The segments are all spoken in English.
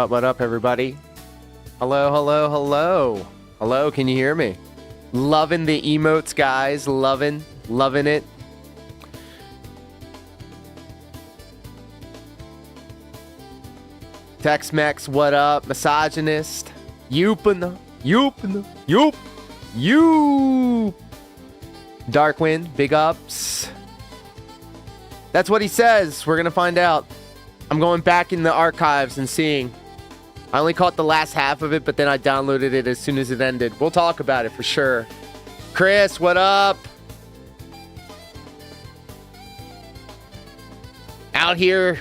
What up, everybody? Hello, hello, hello. Hello, can you hear me? Loving the emotes, guys. Loving it. Tex-Mex, what up? Misogynist. Yoop. Darkwind, big ups. That's what he says. We're going to find out. I'm going back in the archives and seeing. I only caught the last half of it, but then I downloaded it as soon as it ended. We'll talk about it for sure. Chris, what up? Out here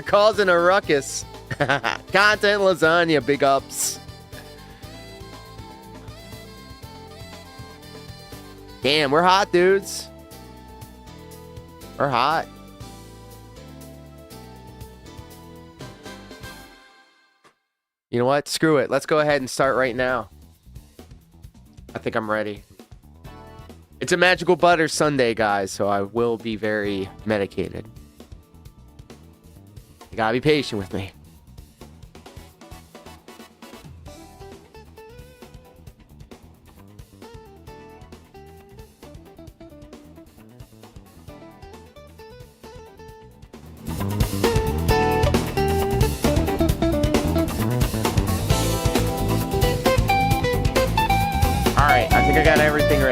causing a ruckus. Content lasagna, big ups. Damn, we're hot, dudes. We're hot. You know what? Screw it. Let's go ahead and start right now. I think I'm ready. It's a magical butter Sunday, guys, so I will be very medicated. You gotta be patient with me.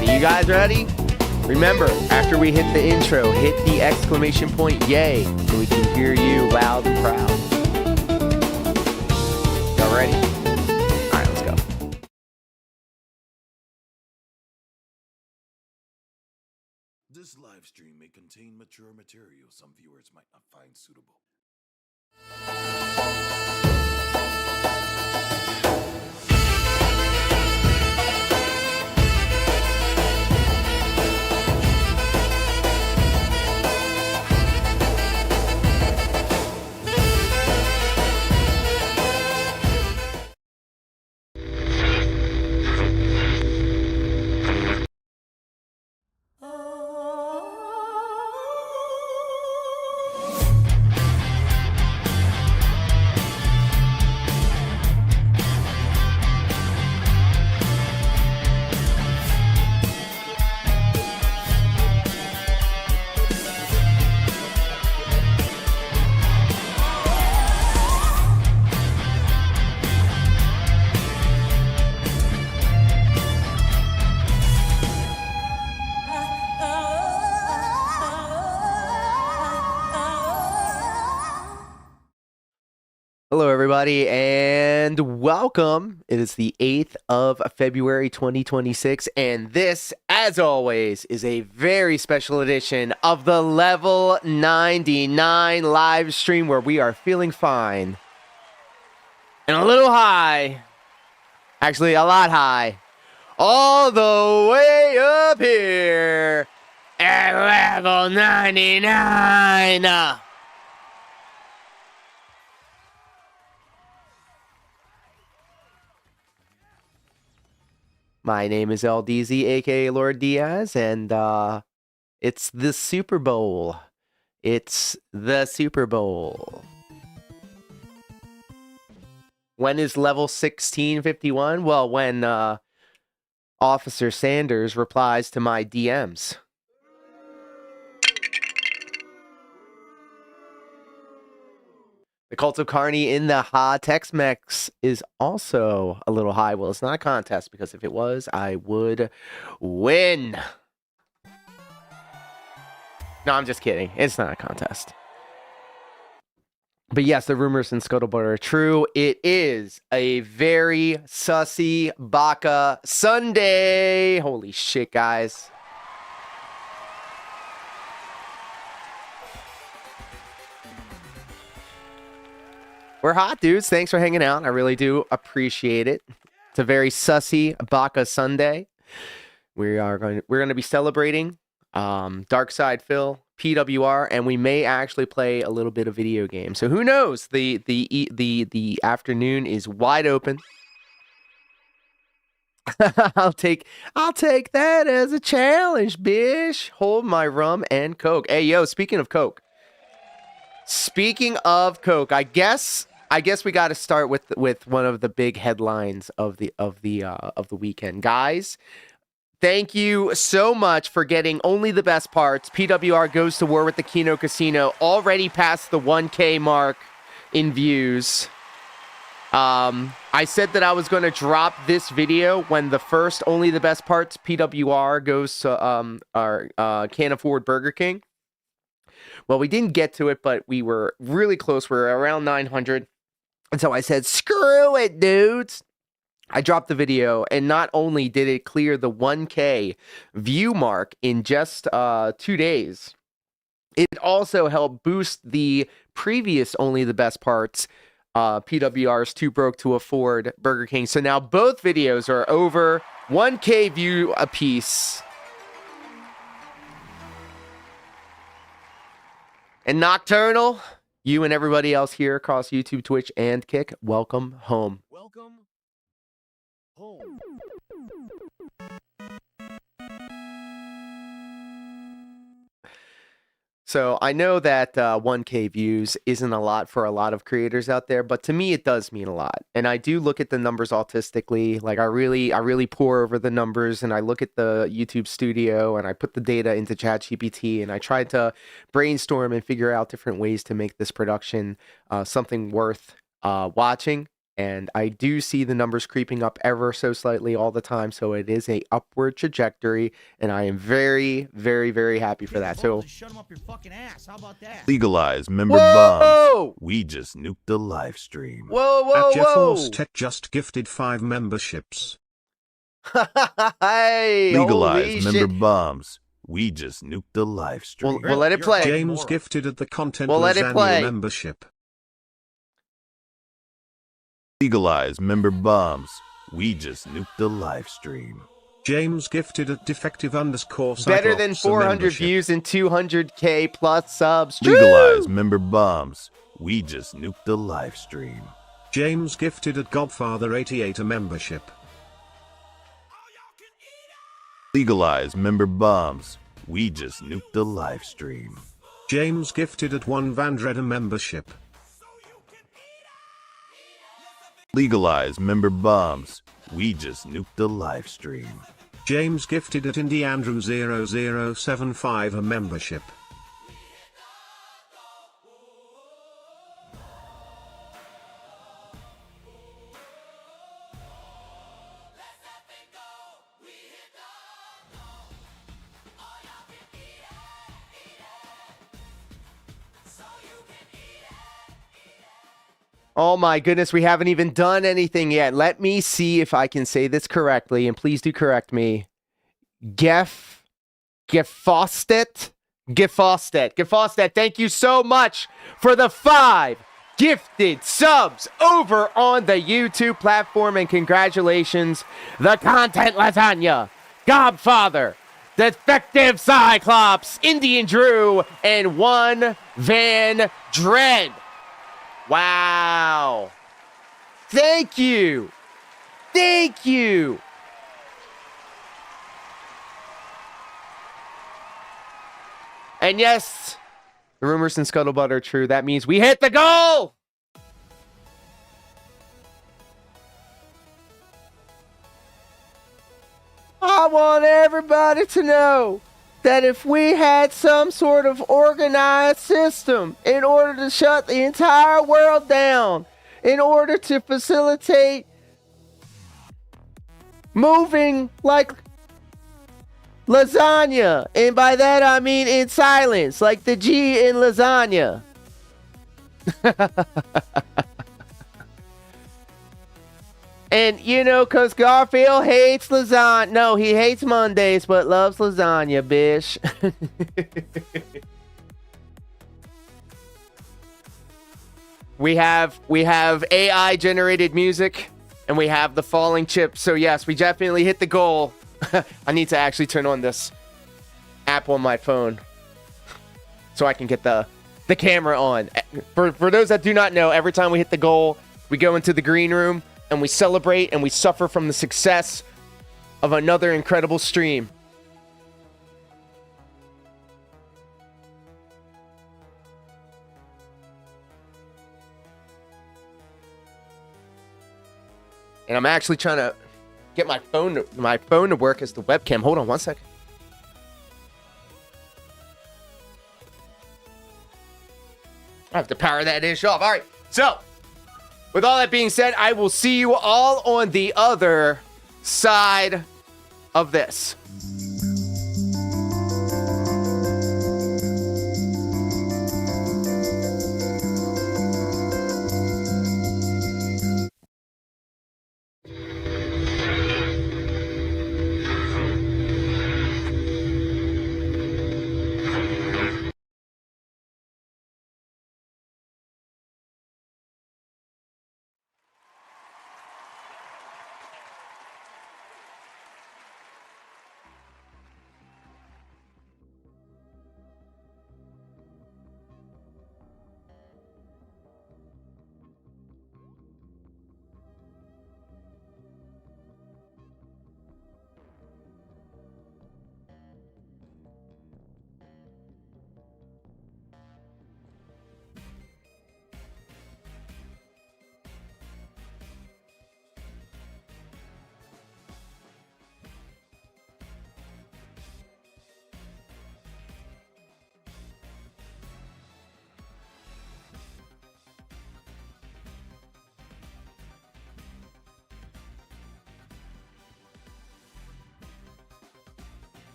You guys ready? Remember, after we hit the intro, hit the exclamation point, yay, so we can hear you loud and proud. Y'all ready? All right, let's go. This live stream may contain mature material some viewers might not find suitable. Hello, everybody, and welcome. It is the 8th of February, 2026, and this, as always, is a very special edition of the Lv99 live stream where we are feeling fine and a little high, actually a lot high, all the way up here at Lv99. My name is LDZ, aka Lord Diaz, and it's the Super Bowl. It's the Super Bowl. When is level 1651? Well, when Officer Sanders replies to my DMs. The Cult of Carney in the Ha Tex-Mex is also a little high. Well, it's not a contest because if it was, I would win. No, I'm just kidding. It's not a contest. But yes, the rumors in Scuttlebutt are true. It is a very Sussy Baka Sunday. Holy shit, guys. We're hot, dudes. Thanks for hanging out. I really do appreciate it. It's a very Sussy Baka Sunday. We're going to be celebrating Dark Side Phil, PWR, and we may actually play a little bit of video game. So who knows? The afternoon is wide open. I'll take that as a challenge, bish. Hold my rum and Coke. Hey, yo, speaking of Coke, I guess I guess we got to start with one of the big headlines of the weekend, guys. Thank you so much for getting only the best parts. PWR goes to war with the Kino Casino, already past the 1K mark in views. I said that I was going to drop this video when the first only the best parts PWR goes to our Can't Afford Burger King. Well, we didn't get to it, but we were really close. We were around 900. And so I said, screw it, dudes. I dropped the video, and not only did it clear the 1K view mark in just 2 days, it also helped boost the previous only the best parts PWR's Too Broke to Afford Burger King. So now both videos are over 1K view apiece. And Nocturnal, you and everybody else here across YouTube, Twitch, and Kick, welcome home. Welcome home. So I know that 1K views isn't a lot for a lot of creators out there, but to me it does mean a lot. And I do look at the numbers autistically. Like I really pore over the numbers, and I look at the YouTube studio and I put the data into ChatGPT, and I try to brainstorm and figure out different ways to make this production something worth watching. And I do see the numbers creeping up ever so slightly all the time. So it is a upward trajectory, and I am very, very, very happy for that. So shut 'em up your fucking ass. How about that? Legalize member Whoa! bums. We just nuked the live stream. Whoa! Jeffos Tech just gifted 5 memberships. Hey, Legalize holy member shit. bums. We just nuked the live stream. We'll let it play. James gifted at the Content We'll let it play. Lasagna membership. Legalize member bums. We just nuked the live stream. James gifted at defective _ Better than Cyclops a 400 membership. views and 200K plus subs. Legalize True. member bums. We just nuked the live stream. James gifted at Godfather 88 a membership. Legalize member bums. We just nuked the live stream. James gifted at 1 Vandred a membership. Legalize member bums. We just nuked the live stream. James gifted at Indiandrew 0075 a membership. Oh my goodness, we haven't even done anything yet. Let me see if I can say this correctly, and please do correct me. Gefostet, thank you so much for the 5 gifted subs over on the YouTube platform, and congratulations, the Content Lasagna, Godfather, Defective Cyclops, Indian Drew, and 1 Van Dread. Wow. Thank you. Thank you. And yes, the rumors and scuttlebutt are true. That means we hit the goal. I want everybody to know that if we had some sort of organized system in order to shut the entire world down, in order to facilitate moving like lasagna, and by that I mean in silence, like the G in lasagna. And, you know, because Garfield hates lasagna. No, he hates Mondays, but loves lasagna, bitch. We have AI-generated music, and we have the falling chips. So, yes, we definitely hit the goal. I need to actually turn on this app on my phone so I can get the camera on. For those that do not know, every time we hit the goal, we go into the green room, and we celebrate and we suffer from the success of another incredible stream. And I'm actually trying to get my phone to work as the webcam. Hold on one second. I have to power that dish off. All right. So, with all that being said, I will see you all on the other side of this.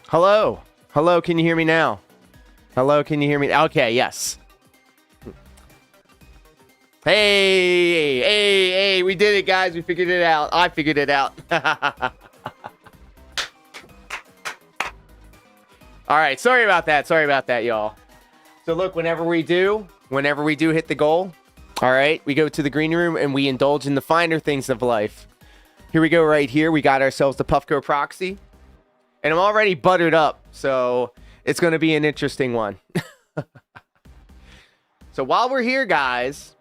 Hello. Hello, can you hear me now? Hello, can you hear me? Okay, yes. Hey, we did it, guys. We figured it out. I figured it out. All right, sorry about that, y'all. So look, whenever we do hit the goal, all right, we go to the green room and we indulge in the finer things of life. Here we go right here. We got ourselves the Puffco Proxy. And I'm already buttered up, so it's going to be an interesting one. So while we're here, guys,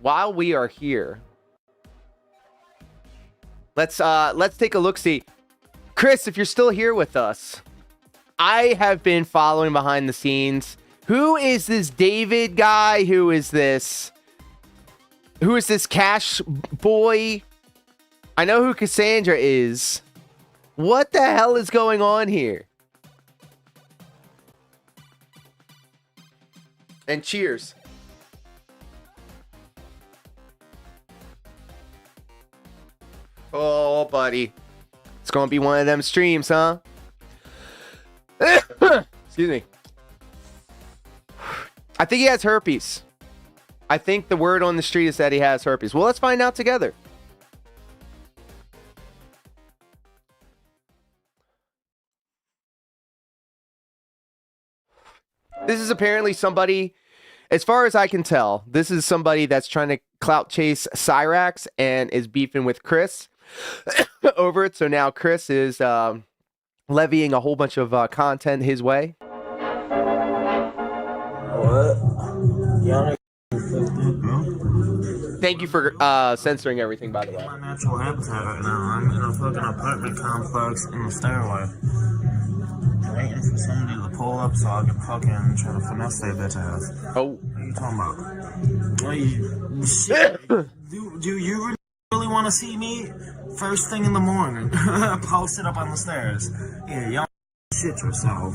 while we are here, let's take a look-see. Chris, if you're still here with us, I have been following behind the scenes. Who is this David guy? Who is this Cash Boy? I know who Cassandra is. What the hell is going on here? And cheers. Oh, buddy. It's going to be one of them streams, huh? Excuse me. I think he has herpes. I think the word on the street is that he has herpes. Well, let's find out together. This is apparently somebody, as far as I can tell, this is somebody that's trying to clout chase Cyrax and is beefing with Chris over it. So now Chris is levying a whole bunch of content his way. What? Thank you for censoring everything, by the way. My natural habitat right now. I'm in a fucking apartment complex in the stairway. Waiting for somebody to pull up so I can fucking try to finesse their bitch ass. Oh. What are you talking about? Shit. Do you really want to see me first thing in the morning? Posted up on the stairs. Yeah, y'all shit yourself.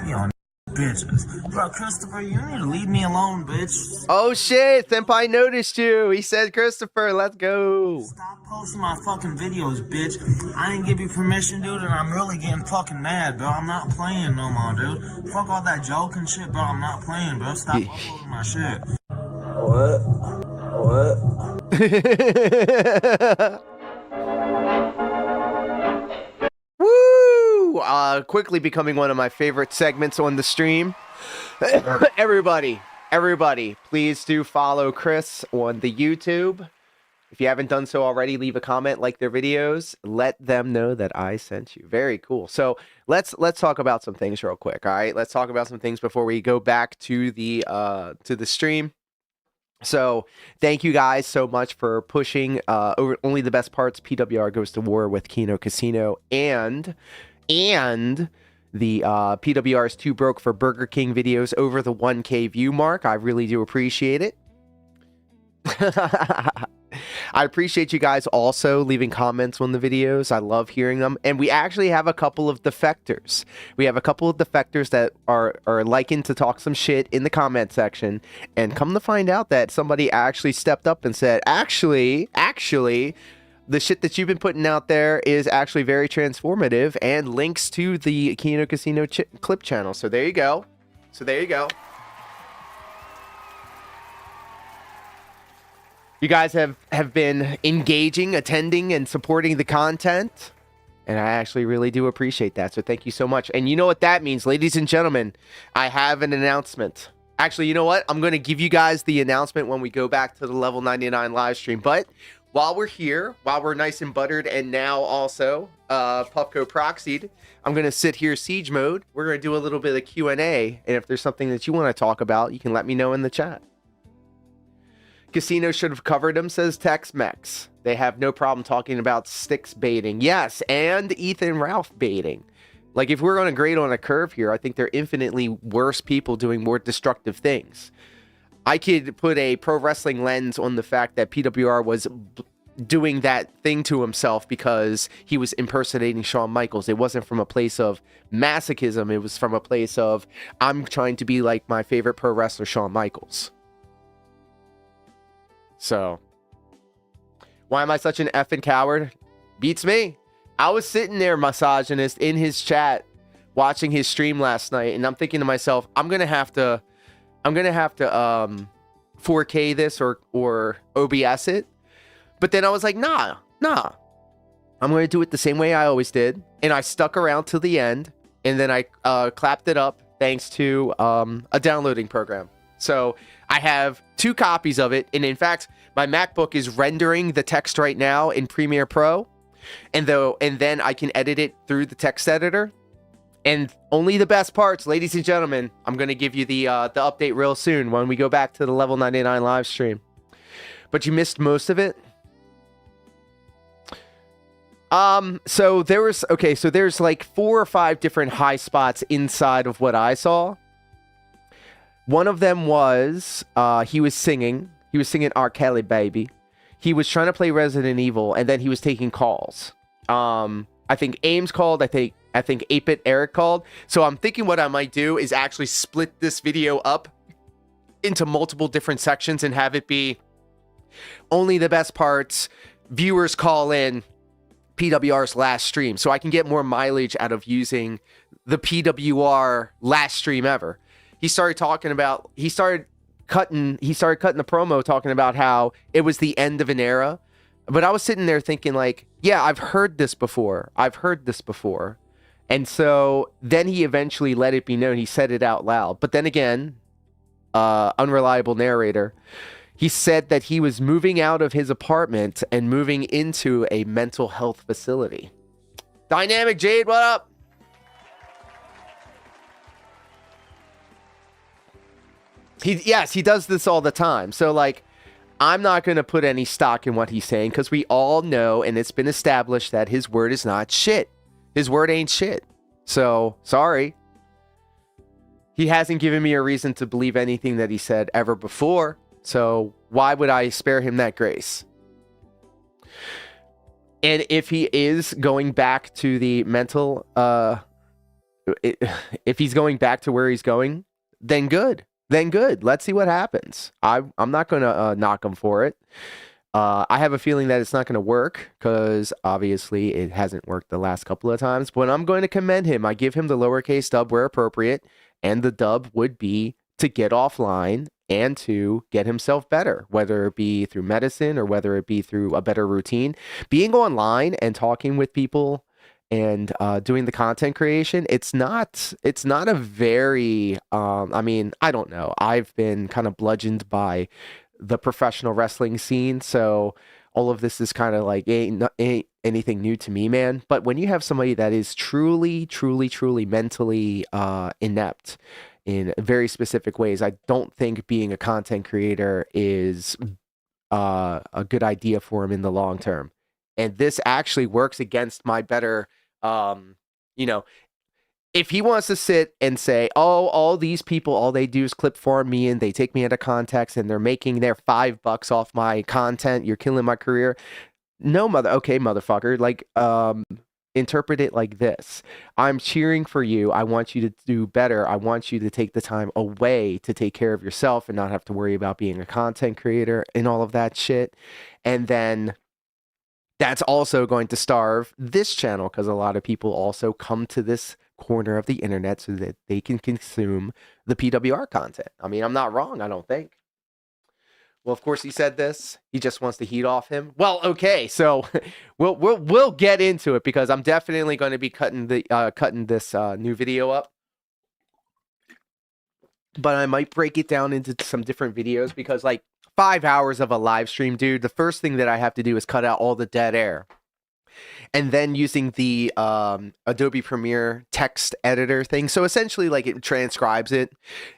Y'all bitches. Bro, Christopher, you need to leave me alone, bitch. Oh shit, Senpai noticed you. He said, Christopher, let's go. Stop posting my fucking videos, bitch. I didn't give you permission, dude, and I'm really getting fucking mad, bro. I'm not playing no more, dude. Fuck all that joking shit, bro. I'm not playing, bro. Stop uploading my shit. What? Woo! too, quickly becoming one of my favorite segments on the stream. Everybody, please do follow Chris on the YouTube. If you haven't done so already, leave a comment, like their videos. Let them know that I sent you. Very cool. So let's talk about some things real quick. All right, let's talk about some things before we go back to the stream. So thank you guys so much for pushing over only the best parts. PWR goes to war with Keno Casino and the PWR is too broke for Burger King videos over the 1K view mark. I really do appreciate it. I appreciate you guys also leaving comments on the videos. I love hearing them. And we actually have a couple of defectors. We have a couple of defectors that are liking to talk some shit in the comment section. And come to find out that somebody actually stepped up and said, actually, the shit that you've been putting out there is actually very transformative and links to the Keno Casino clip channel. So there you go. You guys have been engaging, attending, and supporting the content. And I actually really do appreciate that. So thank you so much. And you know what that means, ladies and gentlemen. I have an announcement. Actually, you know what? I'm going to give you guys the announcement when we go back to the Level 99 live stream. But while we're here, while we're nice and buttered, and now also Puffco proxied, I'm going to sit here siege mode. We're going to do a little bit of Q&A. And if there's something that you want to talk about, you can let me know in the chat. Casino should have covered him, says Tex-Mex. They have no problem talking about Sticks baiting. Yes, and Ethan Ralph baiting. Like, if we're on a grade on a curve here, I think they're infinitely worse people doing more destructive things. I could put a pro wrestling lens on the fact that PWR was doing that thing to himself because he was impersonating Shawn Michaels. It wasn't from a place of masochism. It was from a place of, I'm trying to be like my favorite pro wrestler, Shawn Michaels. So, why am I such an effing coward? Beats me. I was sitting there, misogynist, in his chat, watching his stream last night, and I'm thinking to myself, I'm gonna have to 4K this or OBS it. But then I was like, nah. I'm gonna do it the same way I always did, and I stuck around till the end, and then I clapped it up thanks to a downloading program. So I have 2 copies of it, and in fact, my MacBook is rendering the text right now in Premiere Pro, and then I can edit it through the text editor. And only the best parts, ladies and gentlemen. I'm gonna give you the update real soon when we go back to the Level 99 live stream. But you missed most of it. So there's like 4 or 5 different high spots inside of what I saw. One of them was he was singing R. Kelly, baby. He was trying to play Resident Evil, and then he was taking calls. I think Ames called. I think 8-Bit Eric called. So I'm thinking what I might do is actually split this video up into multiple different sections and have it be only the best parts. Viewers call in PWR's last stream, so I can get more mileage out of using the PWR last stream ever. He started cutting the promo talking about how it was the end of an era. But I was sitting there thinking like, yeah, I've heard this before. And so then he eventually let it be known. He said it out loud. But then again, unreliable narrator, he said that he was moving out of his apartment and moving into a mental health facility. Dynamic Jade, what up? He does this all the time. So, like, I'm not going to put any stock in what he's saying because we all know, and it's been established, that his word is not shit. His word ain't shit. So, sorry. He hasn't given me a reason to believe anything that he said ever before. So, why would I spare him that grace? And if he is going back to the mental, if he's going back to where he's going, then good. Let's see what happens. I'm not going to knock him for it. I have a feeling that it's not going to work because obviously it hasn't worked the last couple of times. But I'm going to commend him. I give him the lowercase dub where appropriate. And the dub would be to get offline and to get himself better, whether it be through medicine or whether it be through a better routine. Being online and talking with people and doing the content creation, it's not a very I mean, I don't know. I've been kind of bludgeoned by the professional wrestling scene, so all of this is kind of like ain't anything new to me, man. But when you have somebody that is truly mentally inept in very specific ways, I don't think being a content creator is a good idea for him in the long term. And this actually works against my better, you know, if he wants to sit and say, oh, all these people, all they do is clip farm me and they take me out of context and they're making their $5 off my content, you're killing my career. No, okay, motherfucker. Like, interpret it like this. I'm cheering for you. I want you to do better. I want you to take the time away to take care of yourself and not have to worry about being a content creator and all of that shit. And then that's also going to starve this channel because a lot of people also come to this corner of the internet so that they can consume the PWR content. I mean, I'm not wrong, I don't think. Well, of course he said this. He just wants to heat off him. Well, okay, so we'll get into it because I'm definitely going to be cutting this new video up. But I might break it down into some different videos because like 5 hours of a live stream, dude, the first thing that I have to do is cut out all the dead air. And then using the Adobe Premiere text editor thing. So essentially like it transcribes it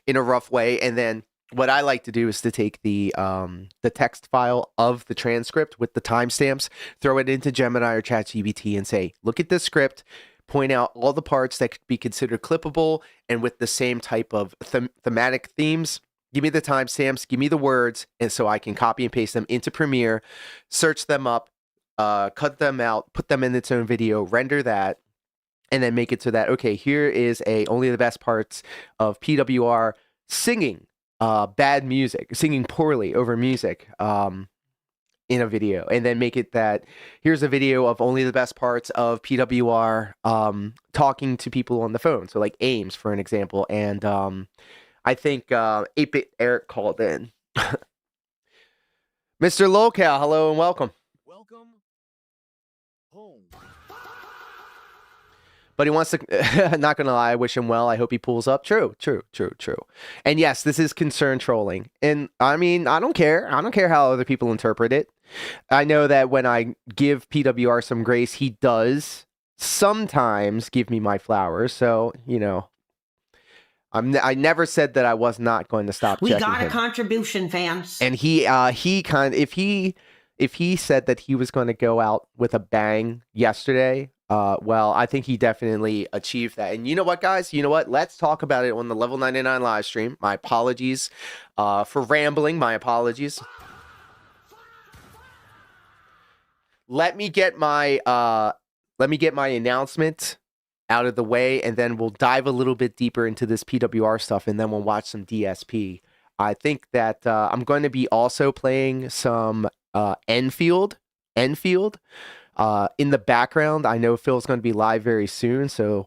in a rough way. And then what I like to do is to take the text file of the transcript with the timestamps, throw it into Gemini or ChatGPT and say, look at this script, point out all the parts that could be considered clippable and with the same type of thematic themes. Give me the timestamps, give me the words, and so I can copy and paste them into Premiere, search them up, cut them out, put them in its own video, render that, and then make it so that, okay, here is only the best parts of PWR singing bad music, singing poorly over music in a video, and then make it that here's a video of only the best parts of PWR talking to people on the phone. So like Ames, for an example, and I think 8-Bit Eric called in. Mr. Locale, hello and welcome. Welcome home. But he wants to, not going to lie, I wish him well. I hope he pulls up. True. And yes, this is concern trolling. And I mean, I don't care. I don't care how other people interpret it. I know that when I give PWR some grace, he does sometimes give me my flowers. So, you know, I never said that I was not going to stop checking him. We got a contribution, fans. And he kind of, if he said that he was going to go out with a bang yesterday, well, I think he definitely achieved that. And you know what, guys? You know what? Let's talk about it on the Level99 live stream. My apologies for rambling. My apologies. Let me get my announcement out of the way, and then we'll dive a little bit deeper into this PWR stuff, and then we'll watch some DSP. I think that I'm going to be also playing some Enfield in the background. I know Phil's going to be live very soon, so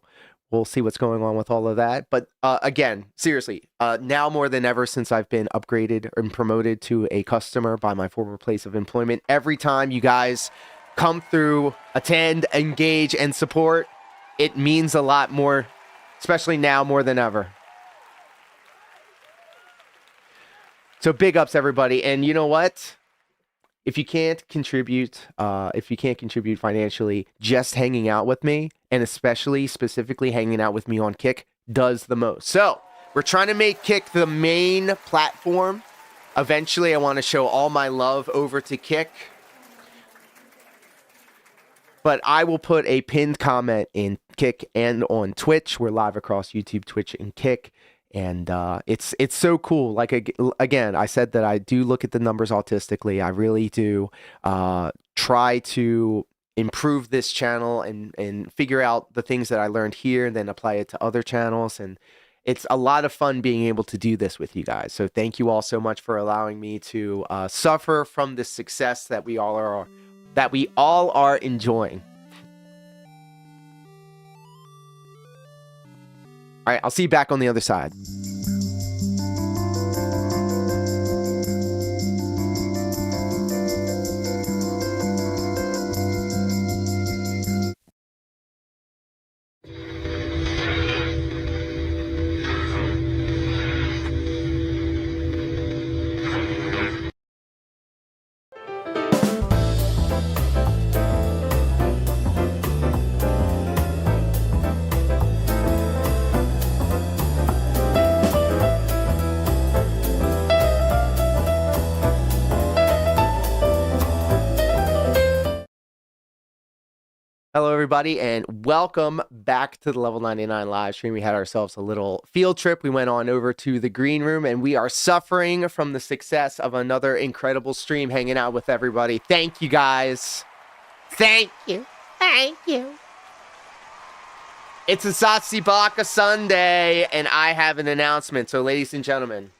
we'll see what's going on with all of that. But again, seriously, now more than ever since I've been upgraded and promoted to a customer by my former place of employment, every time you guys come through, attend, engage, and support, it means a lot more, especially now more than ever. So big ups, everybody. And you know what? If you can't contribute financially, just hanging out with me, and specifically hanging out with me on Kick, does the most. So we're trying to make Kick the main platform. Eventually, I want to show all my love over to Kick. But I will put a pinned comment in Kick and on Twitch. We're live across YouTube, Twitch, and Kick. And it's so cool. Like, again, I said that I do look at the numbers autistically. I really do try to improve this channel and figure out the things that I learned here and then apply it to other channels. And it's a lot of fun being able to do this with you guys. So thank you all so much for allowing me to suffer from the success that we all are enjoying. All right, I'll see you back on the other side. Hello, everybody, and welcome back to the Lv99 live stream. We had ourselves a little field trip. We went on over to the green room, and we are suffering from the success of another incredible stream, hanging out with everybody. Thank you, guys. Thank you. Thank you. It's a Sussy Baka Sunday, and I have an announcement. So, ladies and gentlemen,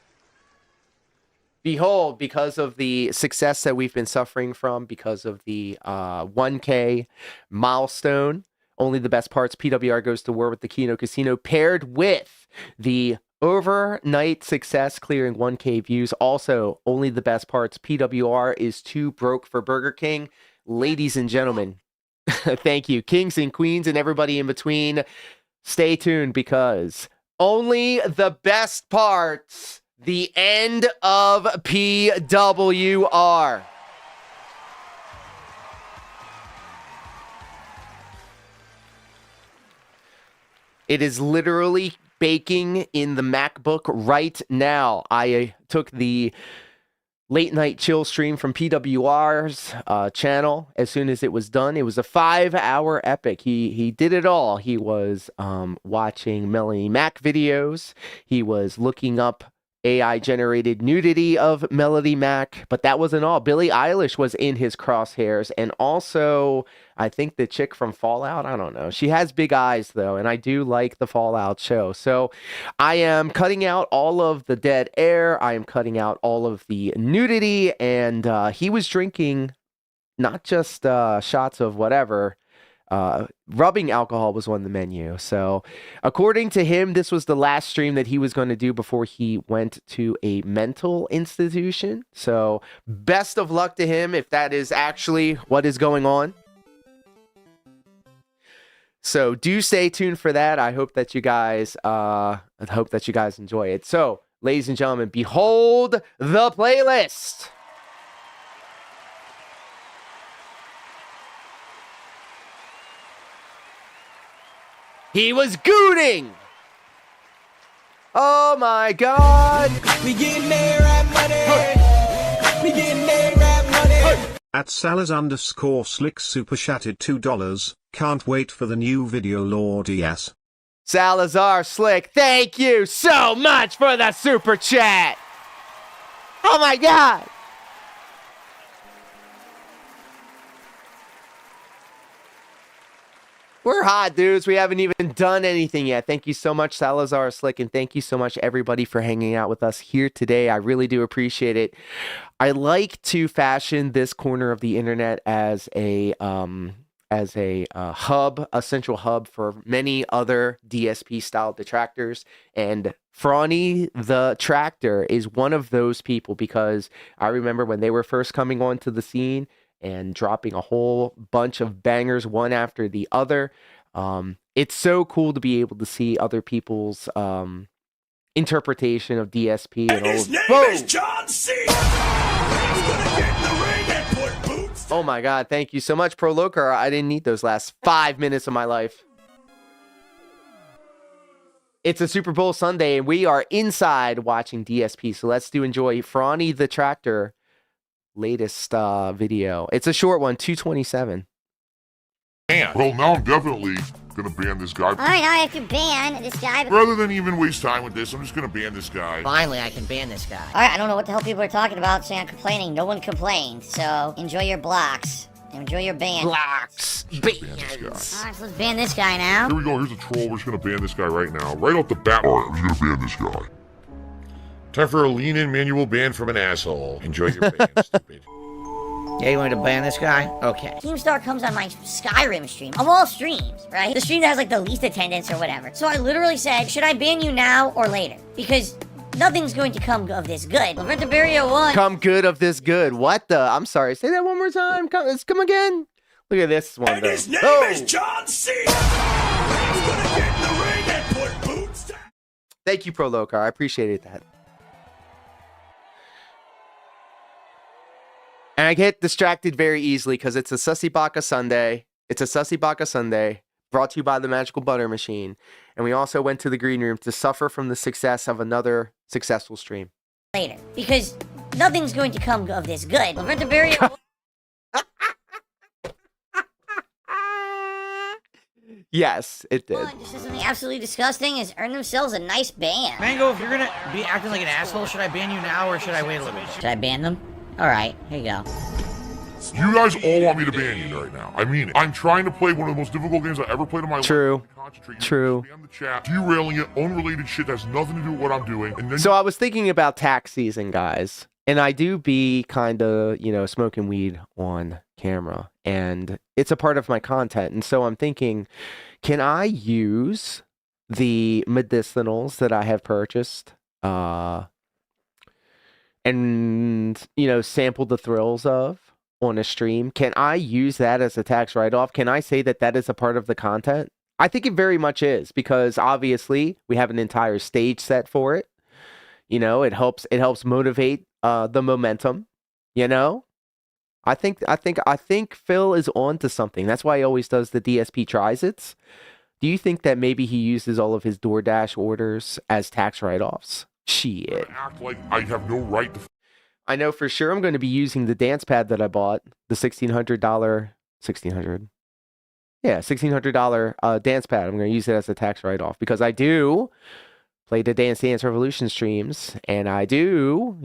behold, because of the success that we've been suffering from, because of the 1K milestone, only the best parts, PWR goes to war with the Keto Casino, paired with the overnight success clearing 1K views. Also, only the best parts, PWR is too broke for Burger King. Ladies and gentlemen, thank you, kings and queens and everybody in between. Stay tuned because only the best parts, the end of PWR. It is literally baking in the MacBook right now. I took the late night chill stream from PWR's channel as soon as it was done. It was a 5-hour epic. He did it all. He was watching Melanie Mac videos. He was looking up AI generated nudity of Melody Mac, but that wasn't all. Billie Eilish was in his crosshairs, and also I think the chick from Fallout, I don't know. She has big eyes though, and I do like the Fallout show. So I am cutting out all of the dead air. I am cutting out all of the nudity, and he was drinking not just shots of whatever. Rubbing alcohol was on the menu. So according to him, this was the last stream that he was going to do before he went to a mental institution. So best of luck to him if that is actually what is going on. So do stay tuned for that. I hope that you guys enjoy it. So, ladies and gentlemen, behold the playlist. He was gooning. Oh my God. We getting there, rap money. We getting there, rap money. At Salaz_slick super chatted $2. Can't wait for the new video, Lord. Yes. Salazar Slick, thank you so much for the super chat. Oh my God. We're hot, dudes. We haven't even done anything yet. Thank you so much, Salazar Slick, and thank you so much, everybody, for hanging out with us here today. I really do appreciate it. I like to fashion this corner of the internet as a hub, a central hub for many other DSP-style detractors, and Frawny the Tractor is one of those people, because I remember when they were first coming onto the scene and dropping a whole bunch of bangers one after the other. It's so cool to be able to see other people's interpretation of DSP. And his name is John C. He's gonna get in the ring and put boots. Oh my God, thank you so much, Pro Locar. I didn't need those last 5 minutes of my life. It's a Super Bowl Sunday, and we are inside watching DSP. So let's enjoy Frawny the Tractor latest video. It's a short one, 2:27. Well, now I'm definitely gonna ban this guy. Alright, now I have to ban this guy. Rather than even waste time with this, I'm just gonna ban this guy. Finally, I can ban this guy. Alright, I don't know what the hell people are talking about saying I'm complaining. No one complained. So, enjoy your blocks. Enjoy your ban. Blocks. Bans. Alright, so let's ban this guy now. Here we go, here's a troll. We're just gonna ban this guy right now. Right off the bat. Alright, we're gonna ban this guy. Time for a lean-in manual ban from an asshole. Enjoy your ban, stupid. Yeah, you wanted to ban this guy? Okay. Keemstar comes on my Skyrim stream, of all streams, right? The stream that has like the least attendance or whatever. So I literally said, should I ban you now or later? Because nothing's going to come of this good. Lavertabaria 1. Come good of this good. What the? I'm sorry. Say that one more time. Come again. Look at this one. And his name is John C. He's gonna get in the ring and put boots down. Thank you, Pro Locar. I appreciated that. And I get distracted very easily because it's a Sussy Baka Sunday. It's a Sussy Baka Sunday brought to you by the Magical Butter Machine. And we also went to the green room to suffer from the success of another successful stream. Later. Because nothing's going to come of this good. Lavertabaria Yes, it did. One just said something absolutely disgusting is earn themselves a nice ban. Mango, if you're gonna be acting like an asshole, should I ban you now or should I wait a little bit? Should I ban them? Alright, here you go. You guys all want me to ban you right now. I mean it. I'm trying to play one of the most difficult games I ever played in my True. life. Concentrate. True. Spam the chat, derailing it, unrelated shit that has nothing to do with what I'm doing. And then So I was thinking about tax season, guys, and I do be kind of, smoking weed on camera, and it's a part of my content. And so I'm thinking, can I use the medicinals that I have purchased, and sample the thrills of on a stream? Can I use that as a tax write-off? Can I say that that is a part of the content? I think it very much is, because obviously we have an entire stage set for it. It helps motivate the momentum. I think Phil is on to something. That's why he always does the DSP tries-its. Do you think that maybe he uses all of his DoorDash orders as tax write-offs? Shit. act like I have no right to. I know for sure I'm going to be using the dance pad that I bought, the $1,600 dance pad. I'm going to use it as a tax write-off because I do play the Dance Revolution streams, and I do,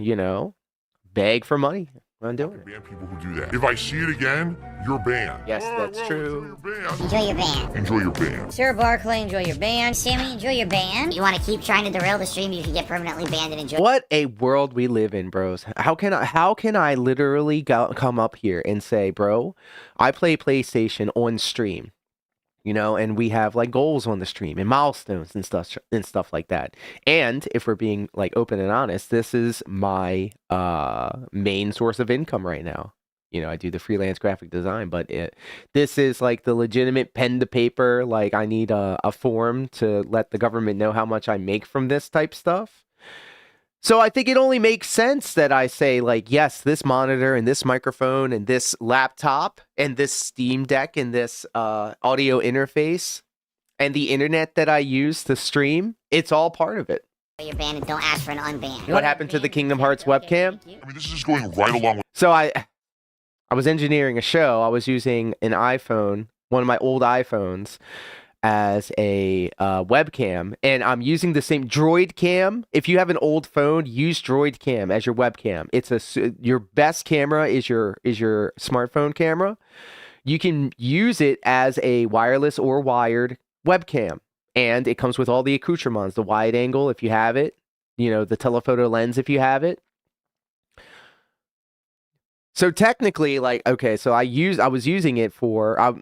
beg for money when I'm doing it. Ban people who do that. If I see it again, you're banned. Yes, that's Whoa, true. Enjoy your ban. Enjoy your ban. Sir Barclay, enjoy your ban. Sammy, enjoy your ban. You want to keep trying to derail the stream, you can get permanently banned and enjoy. What a world we live in, bros. How can I literally come up here and say, bro, I play PlayStation on stream, and we have like goals on the stream and milestones and stuff like that. And if we're being like open and honest, this is my main source of income right now. I do the freelance graphic design, but this is like the legitimate pen to paper. Like I need a form to let the government know how much I make from this type stuff. So I think it only makes sense that I say, like, yes, this monitor and this microphone and this laptop and this Steam Deck and this audio interface and the internet that I use to stream, it's all part of it. Your ban and don't ask for an unban. What happened to the Kingdom Hearts webcam? I mean, this is just going right along with. So I was engineering a show. I was using an iPhone, one of my old iPhones, as a webcam, and I'm using the same Droid Cam. If you have an old phone, use Droid Cam as your webcam. Your best camera is your smartphone camera. You can use it as a wireless or wired webcam, and it comes with all the accoutrements, the wide angle if you have it, the telephoto lens if you have it. So technically, so I was using it for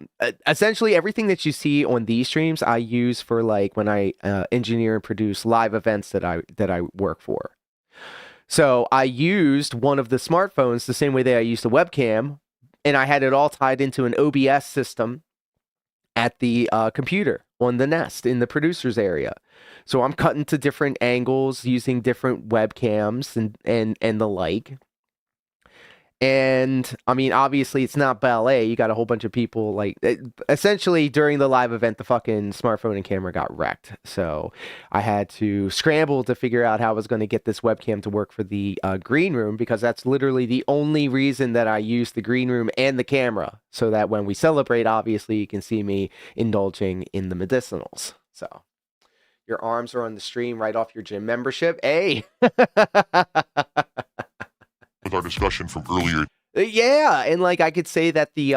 essentially everything that you see on these streams. I use for like when I engineer and produce live events that I work for. So I used one of the smartphones the same way that I used the webcam, and I had it all tied into an OBS system at the computer on the Nest in the producer's area. So I'm cutting to different angles using different webcams and the like. And I mean, obviously, it's not ballet. You got a whole bunch of people essentially during the live event, the fucking smartphone and camera got wrecked. So I had to scramble to figure out how I was going to get this webcam to work for the green room, because that's literally the only reason that I use the green room and the camera, so that when we celebrate, obviously, you can see me indulging in the medicinals. So your arms are on the stream right off your gym membership. Hey. With our discussion from earlier. Yeah, and I could say that the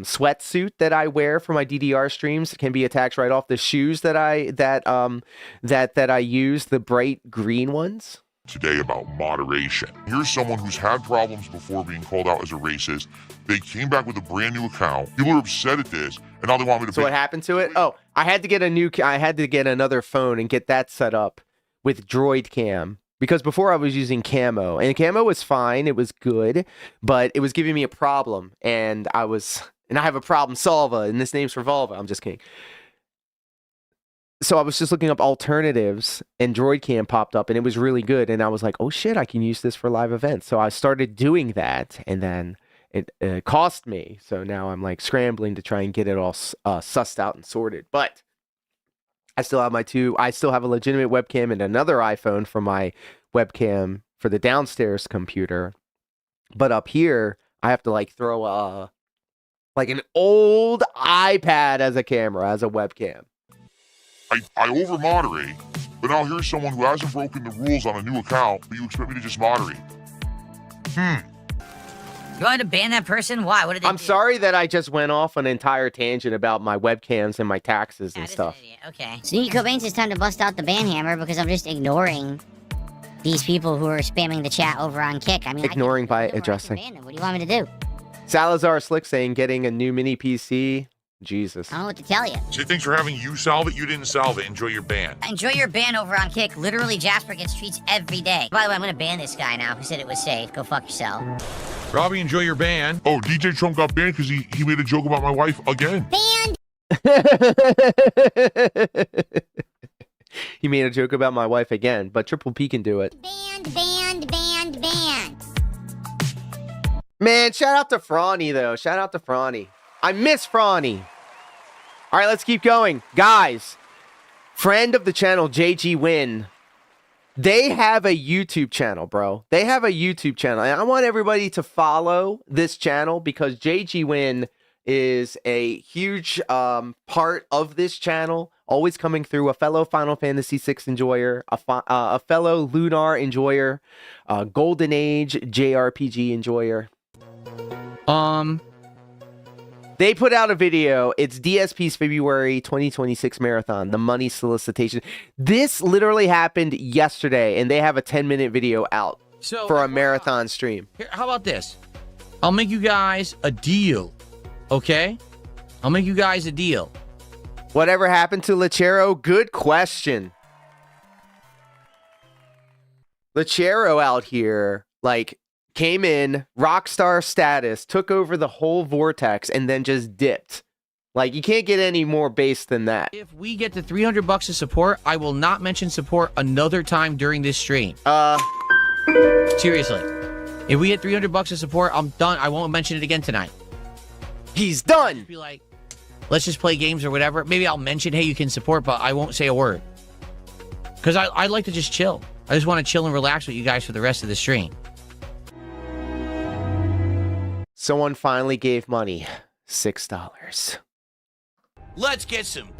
sweatsuit that I wear for my DDR streams can be a tax write-off. The shoes that I use, the bright green ones. Today about moderation. Here's someone who's had problems before being called out as a racist. They came back with a brand new account. People are upset at this, and now they want me to. So what happened to it? Oh, I had to get another phone and get that set up with Droid Cam. Because before I was using Camo, and Camo was fine, it was good, but it was giving me a problem, and I have a problem solver, and this name's Revolver. I'm just kidding. So I was just looking up alternatives, and Droid Cam popped up, and it was really good, and I was like, oh shit, I can use this for live events. So I started doing that, and then it cost me. So now I'm scrambling to try and get it all sussed out and sorted. But I still have I still have a legitimate webcam and another iPhone for my webcam for the downstairs computer. But up here, I have to throw Like an old iPad as a camera, as a webcam. I over-moderate, but now here's someone who hasn't broken the rules on a new account, but you expect me to just moderate. You want to ban that person? Why? What did they do? I'm sorry that I just went off on an entire tangent about my webcams and my taxes and That is an stuff. idiot. Okay. So Nico Baines, it's time to bust out the ban hammer because I'm just ignoring these people who are spamming the chat over on Kick. I mean, Ignoring I by can ban adjusting. them. What do you want me to do? Salazar Slick saying getting a new mini PC. Jesus. I don't know what to tell you. Say thanks for having you solve it, you didn't solve it. Enjoy your ban. Enjoy your ban over on Kick. Literally, Jasper gets treats every day. By the way, I'm gonna ban this guy now who said it was safe. Go fuck yourself. Robbie, enjoy your ban. Oh, DJ Trump got banned because he made a joke about my wife again. Banned. He made a joke about my wife again, but Triple P can do it. Banned. Man, shout out to Frawny, though. Shout out to Frawny. I miss Frawny. All right, let's keep going. Guys, friend of the channel, JG Win, they have a YouTube channel, bro. They have a YouTube channel. And I want everybody to follow this channel because JG Win is a huge part of this channel. Always coming through, a fellow Final Fantasy VI enjoyer, a fellow Lunar enjoyer, Golden Age JRPG enjoyer. They put out a video. It's DSP's February 2026 marathon, the money solicitation. This literally happened yesterday, and they have a 10-minute video out for a marathon stream. Here, how about this? I'll make you guys a deal, okay? I'll make you guys a deal. Whatever happened to Lechero? Good question. Lechero out here, like, came in, rockstar status, took over the whole vortex, and then just dipped. Like, you can't get any more base than that. If we get to $300 of support, I will not mention support another time during this stream. Seriously. If we hit $300 of support, I'm done. I won't mention it again tonight. He's done. Be like, let's just play games or whatever. Maybe I'll mention, hey, you can support, but I won't say a word. Because I like to just chill. I just want to chill and relax with you guys for the rest of the stream. Someone finally gave money. $6. Let's get some.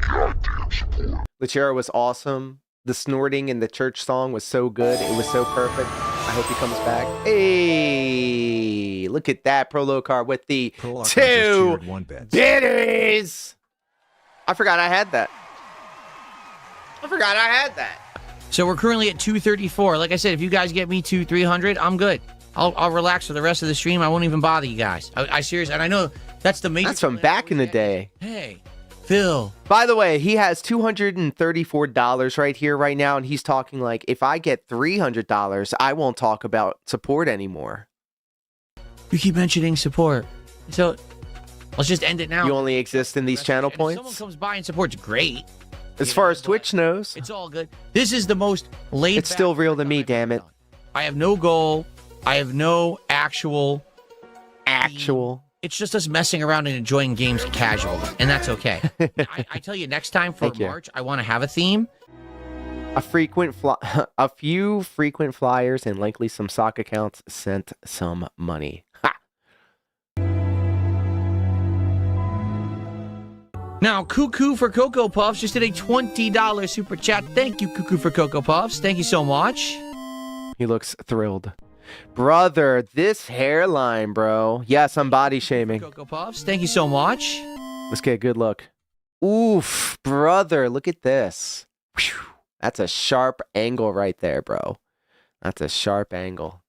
Lechero was awesome. The snorting in the church song was so good. It was so perfect. I hope he comes back. Hey, look at that Prolo card with the two biddies. I forgot I had that. So we're currently at 234. Like I said, if you guys get me to 300, I'm good. I'll relax for the rest of the stream. I won't even bother you guys. I seriously, and I know that's the major. That's from back in the day. Hey, Phil. By the way, he has $234 right here, right now, and he's talking like, if I get $300, I won't talk about support anymore. You keep mentioning support, so let's just end it now. You only exist in these channel And if points. someone comes by and supports, great. As far as Twitch knows, It's all good. This is the most laid. it's still real to me. Damn it. I have no goal. I have no actual. It's just us messing around and enjoying games casually, and that's okay. I tell you, next time for Thank you. March, I want to have a theme. A few frequent flyers and likely some sock accounts sent some money. Ha! Now, Cuckoo for Cocoa Puffs just did a $20 super chat. Thank you, Cuckoo for Cocoa Puffs. Thank you so much. He looks thrilled. Brother, this hairline, bro. Yes, I'm body shaming. Cocoa Puffs. Thank you so much. Let's get a good look. Oof, brother, look at this. Whew. That's a sharp angle right there, bro. That's a sharp angle.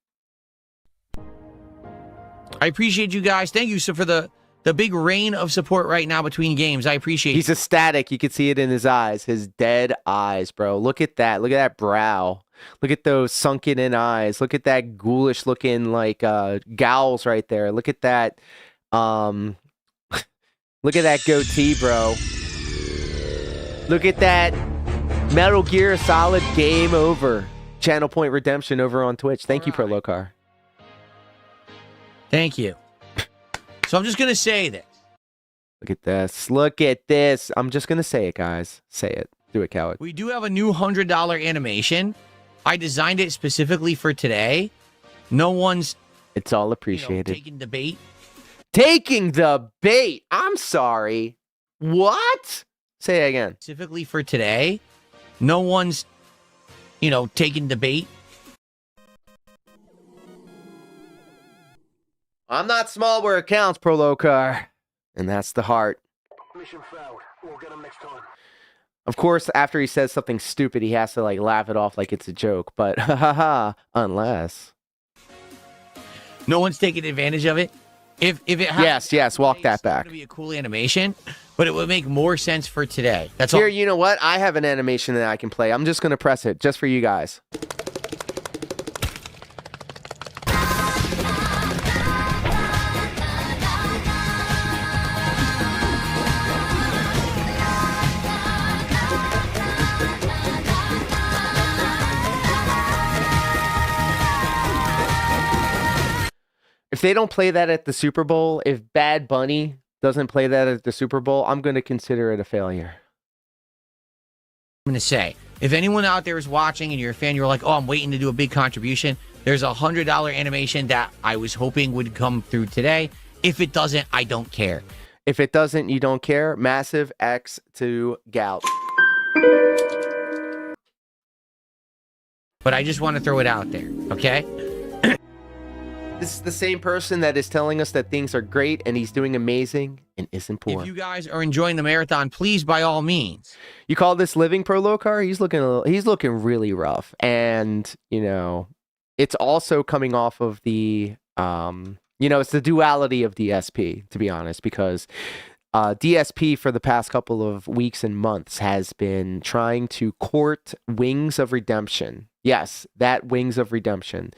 I appreciate you guys. Thank you so for the big rain of support right now between games. I appreciate He's ecstatic. You can see it in his eyes. His dead eyes, bro. Look at that. Look at that brow. Look at those sunken in eyes. Look at that ghoulish looking like gowls right there. Look at that look at that goatee, bro. Look at that Metal Gear Solid game over. Channel Point Redemption over on Twitch. Thank you, Prolocar. Thank you. So I'm just going to say this. Look at this. Look at this. I'm just going to say it, guys. Say it. Do it, coward. We do have a new $100 animation. I designed it specifically for today. No one's It's all appreciated. taking debate. Taking the bait. I'm sorry. What? Say it again. Specifically for today, no one's, taking the bait. I'm not small where it counts, Prolocar. And that's the heart. Mission failed. We'll get him next time. Of course, after he says something stupid, he has to like laugh it off like it's a joke. But unless No one's taking advantage of it. If it happens, yes, walk today, that it's not back. gonna be a cool animation, but it would make more sense for today. That's all. Here, you know what? I have an animation that I can play. I'm just gonna press it just for you guys. If they don't play that at the Super Bowl, if Bad Bunny doesn't play that at the Super Bowl, I'm going to consider it a failure. I'm going to say, if anyone out there is watching and you're a fan, you're like, oh, I'm waiting to do a big contribution. There's a $100 animation that I was hoping would come through today. If it doesn't, I don't care. If it doesn't, you don't care. Massive X to gout. But I just want to throw it out there, okay? This is the same person that is telling us that things are great and he's doing amazing and isn't poor. If you guys are enjoying the marathon, please, by all means. You call this living, Prolocar? He's looking really rough. And, it's also coming off of the, it's the duality of DSP, to be honest, because DSP for the past couple of weeks and months has been trying to court Wings of Redemption. Yes, that Wings of Redemption.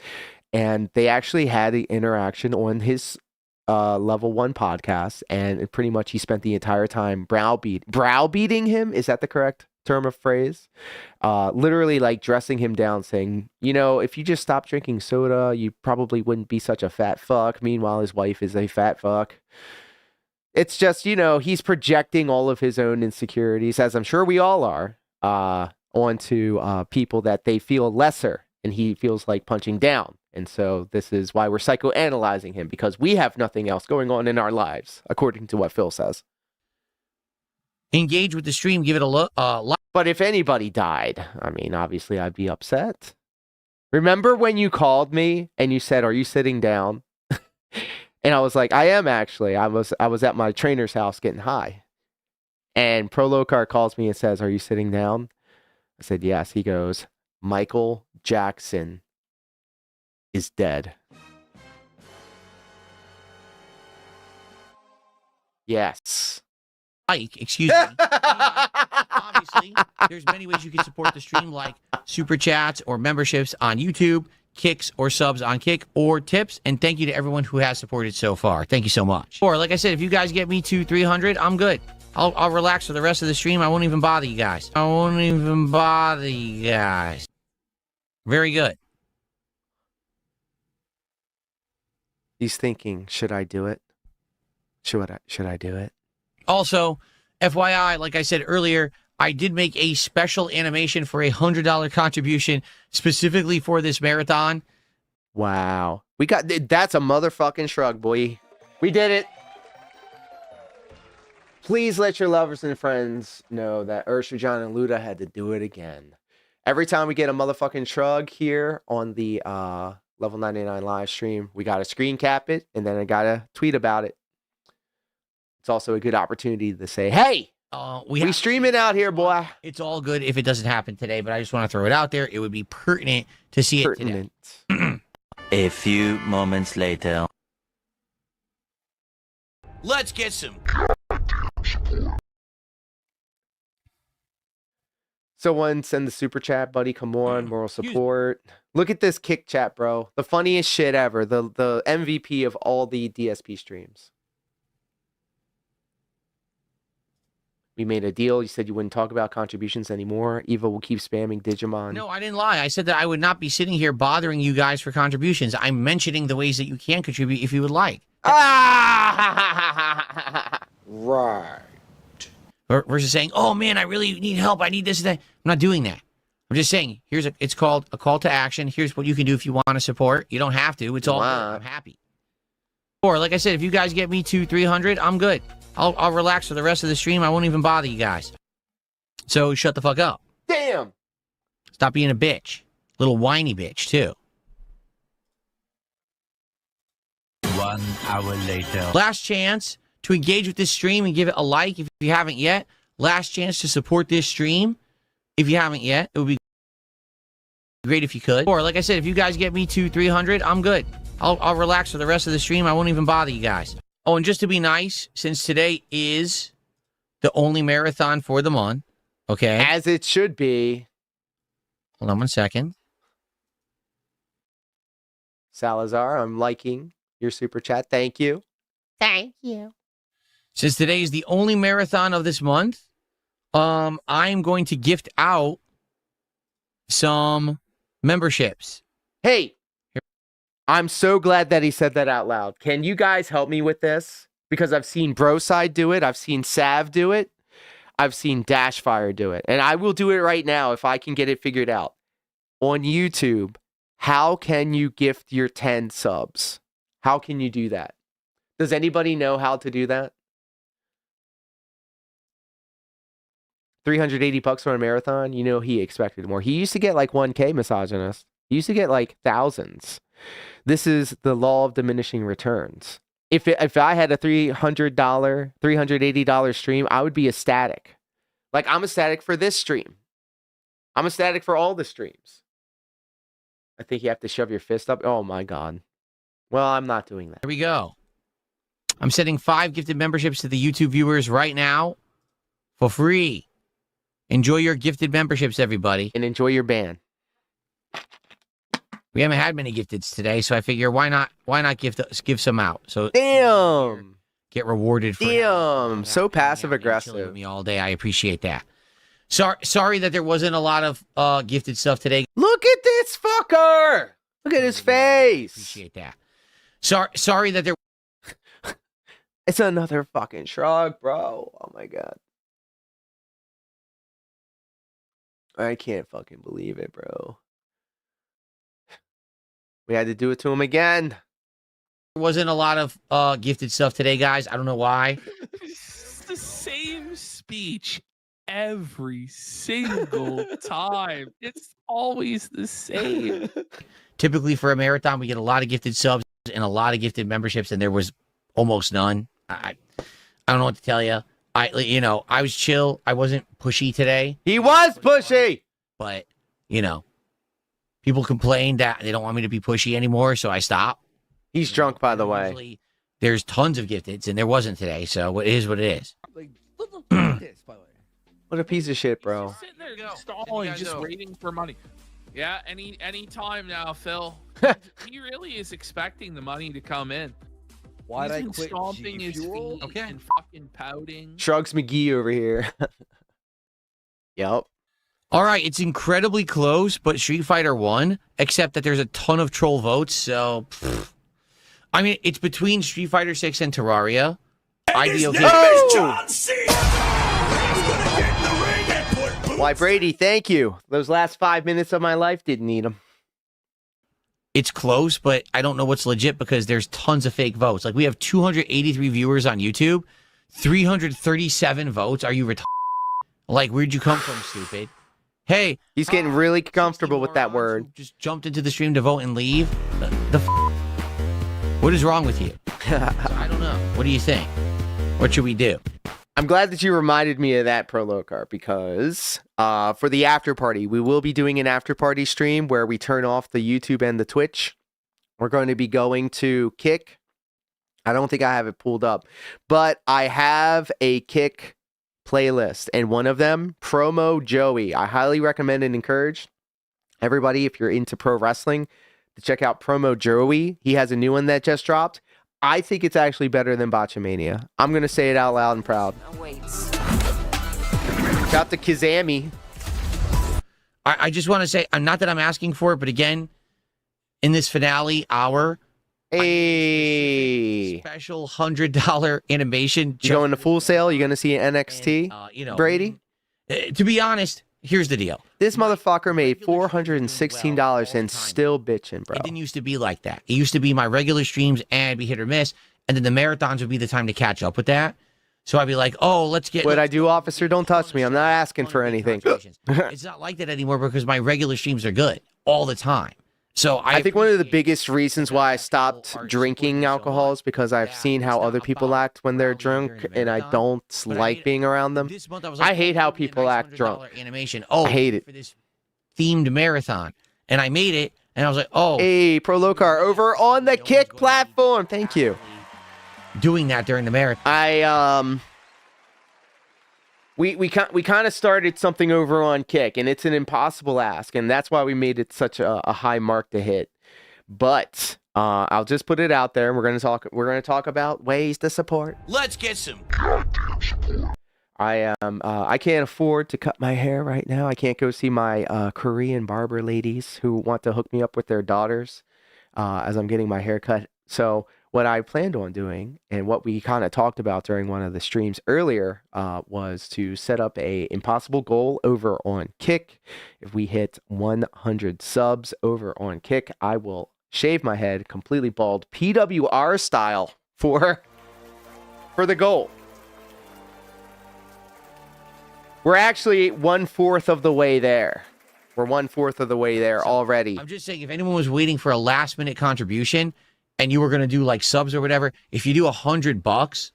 And they actually had an interaction on his Level 1 podcast, and pretty much he spent the entire time browbeating him. Is that the correct term of phrase? Literally like dressing him down, saying, if you just stop drinking soda, you probably wouldn't be such a fat fuck. Meanwhile, his wife is a fat fuck. It's just, he's projecting all of his own insecurities, as I'm sure we all are, onto people that they feel lesser, and he feels like punching down. And so this is why we're psychoanalyzing him, because we have nothing else going on in our lives, according to what Phil says. Engage with the stream. Give it a look. But if anybody died, obviously I'd be upset. Remember when you called me and you said, "Are you sitting down?" And I was like, "I am actually. I was at my trainer's house getting high." And Prolocar calls me and says, "Are you sitting down?" I said, "Yes." He goes, "Michael Jackson is dead." Yes. Excuse me. Obviously, there's many ways you can support the stream, like super chats or memberships on YouTube, kicks or subs on Kick, or tips. And thank you to everyone who has supported so far. Thank you so much. Or like I said, if you guys get me to 300, I'm good. I'll relax for the rest of the stream. I won't even bother you guys. Very good. He's thinking, should I do it? Should I do it? Also, FYI, like I said earlier, I did make a special animation for a $100 contribution specifically for this marathon. Wow. That's a motherfucking shrug, boy. We did it. Please let your lovers and friends know that Ursula, John, and Luda had to do it again. Every time we get a motherfucking shrug here on the Level 99 live stream, we got to screen cap it, and then I got to tweet about it. It's also a good opportunity to say, hey, we stream it out here, boy. It's all good if it doesn't happen today, but I just want to throw it out there. It would be pertinent to see it today. A few moments later. Let's get some. Someone send the super chat, buddy. Come on, moral support. Look at this kick chat, bro. The funniest shit ever. The MVP of all the DSP streams. We made a deal. You said you wouldn't talk about contributions anymore. Eva will keep spamming Digimon. No, I didn't lie. I said that I would not be sitting here bothering you guys for contributions. I'm mentioning the ways that you can contribute if you would like. Right. Versus saying, oh man, I really need help. I need this and that. I'm not doing that. I'm just saying, it's called a call to action. Here's what you can do if you want to support. You don't have to. It's all good. I'm happy. Or like I said, if you guys get me to 300, I'm good. I'll relax for the rest of the stream. I won't even bother you guys. So shut the fuck up. Damn. Stop being a bitch. Little whiny bitch, too. 1 hour later. Last chance to engage with this stream and give it a like if you haven't yet. Last chance to support this stream if you haven't yet. It would be great if you could. Or like I said, if you guys get me to 300, I'm good. I'll relax for the rest of the stream. I won't even bother you guys. Oh, and just to be nice, since today is the only marathon for the month, okay? As it should be. Hold on one second. Salazar, I'm liking your super chat. Thank you. Thank you. Since today is the only marathon of this month, I'm going to gift out some memberships. Hey, I'm so glad that he said that out loud. Can you guys help me with this? Because I've seen Broside do it. I've seen Sav do it. I've seen Dashfire do it. And I will do it right now if I can get it figured out. On YouTube, how can you gift your 10 subs? How can you do that? Does anybody know how to do that? $380 for a marathon? You know he expected more. He used to get like 1K, misogynist. He used to get like thousands. This is the law of diminishing returns. If I had a $300, $380 stream, I would be ecstatic. Like, I'm ecstatic for this stream. I'm ecstatic for all the streams. I think you have to shove your fist up. Oh, my God. Well, I'm not doing that. Here we go. I'm sending 5 gifted memberships to the YouTube viewers right now for free. Enjoy your gifted memberships, everybody. And enjoy your ban. We haven't had many gifteds today, so I figure why not give some out. So damn, get rewarded for damn, so passive aggressive with me all day. I appreciate that. Sorry that there wasn't a lot of gifted stuff today. Look at this fucker. Look at his face. Appreciate that. Sorry that there. It's another fucking shrug, bro. Oh my God. I can't fucking believe it, bro. We had to do it to him again. There wasn't a lot of gifted stuff today, guys. I don't know why. It's the same speech every single time. It's always the same. Typically for a marathon, we get a lot of gifted subs and a lot of gifted memberships, and there was almost none. I don't know what to tell you. I was chill. I wasn't pushy today. He was pushy. But, people complain that they don't want me to be pushy anymore, so I stopped. He's drunk, by the way. Usually, there's tons of gifteds, and there wasn't today, so it is what it is. What a piece of shit, bro. Just sitting there stalling, just waiting for money. Yeah, any time now, Phil. He really is expecting the money to come in. Why'd I He's been quit stomping G his Fuel? feet and fucking pouting. Shrugs McGee over here. Yep. All right, it's incredibly close, but Street Fighter won, except that there's a ton of troll votes, so... I mean, it's between Street Fighter 6 and Terraria. I'd be okay. Why, Brady, thank you. Those last 5 minutes of my life didn't need them. It's close, but I don't know what's legit because there's tons of fake votes. Like, we have 283 viewers on YouTube, 337 votes. Are you retarded? Like, where'd you come from, stupid? Hey. He's getting really comfortable with that word. Just jumped into the stream to vote and leave. What is wrong with you? So, I don't know. What do you think? What should we do? I'm glad that you reminded me of that, Prolocar, because for the after party, we will be doing an after party stream where we turn off the YouTube and the Twitch. We're going to be going to Kick. I don't think I have it pulled up, but I have a Kick playlist, and one of them, Promo Joey. I highly recommend and encourage everybody, if you're into pro wrestling, to check out Promo Joey. He has a new one that just dropped. I think it's actually better than Botchamania. I'm going to say it out loud and proud. Shout out to Kizami. I just want to say, not that I'm asking for it, but again, in this finale hour, a special $100 animation. You going to Full Sail? You going to see an NXT, Brady? To be honest, here's the deal. This motherfucker made $416 and still bitching, bro. It didn't used to be like that. It used to be my regular streams and be hit or miss. and then the marathons would be the time to catch up with that. So I'd be like, oh, let's get. What I do, officer, don't touch me. I'm not asking for anything. It's not like that anymore because my regular streams are good all the time. So I think one of the biggest reasons why I stopped drinking alcohol is because I've seen how other people act when they're drunk, and I don't like being around them. I hate how people act drunk. Animation. Oh, I hate it. For this themed marathon, and I made it, and I was like, oh, hey, Pro Locar over on the Kick platform. Thank you. Doing that during the marathon. We kind of started something over on Kick, and it's an impossible ask, and that's why we made it such a high mark to hit. But I'll just put it out there. We're gonna talk about ways to support. Let's get some Goddamn support. I can't afford to cut my hair right now. I can't go see my Korean barber ladies who want to hook me up with their daughters as I'm getting my hair cut. So what I planned on doing, and what we kind of talked about during one of the streams earlier, was to set up a impossible goal over on Kick. If we hit 100 subs over on Kick, I will shave my head completely bald, PWR style, for the goal. We're actually 1/4 of the way there. We're 1/4 of the way there already. I'm just saying, if anyone was waiting for a last-minute contribution, and you were going to do like subs or whatever, if you do $100,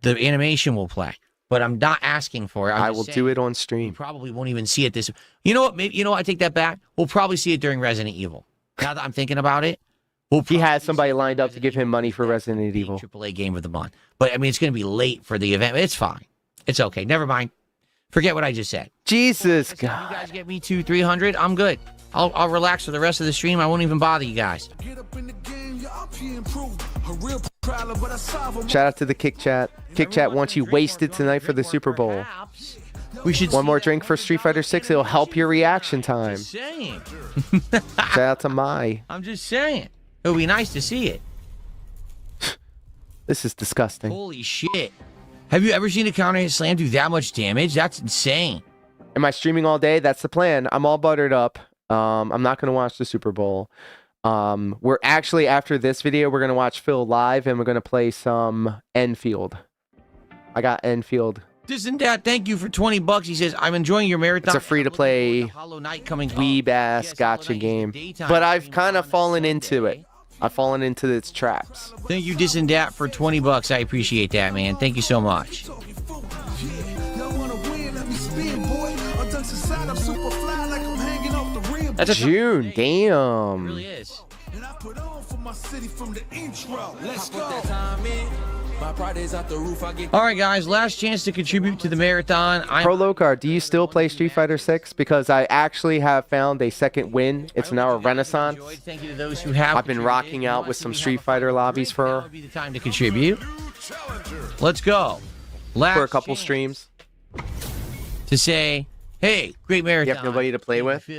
the animation will play. But I'm not asking for it. I will do it on stream. You probably won't even see it this. You know what? Maybe, you know what? I take that back. We'll probably see it during Resident Evil. Now that I'm thinking about it, he has somebody lined up to give him money for Resident Evil. AAA game of the month. But I mean, it's going to be late for the event. It's fine. It's okay. Never mind. Forget what I just said. Jesus God. God. You guys get me to 300. I'm good. I'll relax for the rest of the stream. I won't even bother you guys. Shout out to the Kick Chat. Kick Chat wants you wasted tonight for the Super Bowl. We should one more drink for Street Fighter 6. It'll help your reaction time. Just saying. Shout out to Mai. I'm just saying. It would be nice to see it. This is disgusting. Holy shit. Have you ever seen a counter hit slam do that much damage? That's insane. Am I streaming all day? That's the plan. I'm all buttered up. I'm not going to watch the Super Bowl. We're actually, after this video, we're going to watch Phil live, and we're going to play some Enfield. I got Enfield. Isn't that? Thank you for $20. He says, I'm enjoying your marathon. It's a free-to-play Hollow Knight coming weeb-ass gotcha game. But I've kind of fallen into it. I've fallen into its traps. Thank you, Disendat, for $20. I appreciate that, man. Thank you so much. That's a June, damn. It really is. All right, guys, last chance to contribute to the marathon. Pro Locar, do you still play Street Fighter 6? Because I actually have found a second win. It's now a renaissance. Thank you to those who have. I've been rocking out with some Street Fighter lobbies for. Would be the time to contribute. Let's go. For a couple streams. To say, hey, great marathon. You have nobody to play with.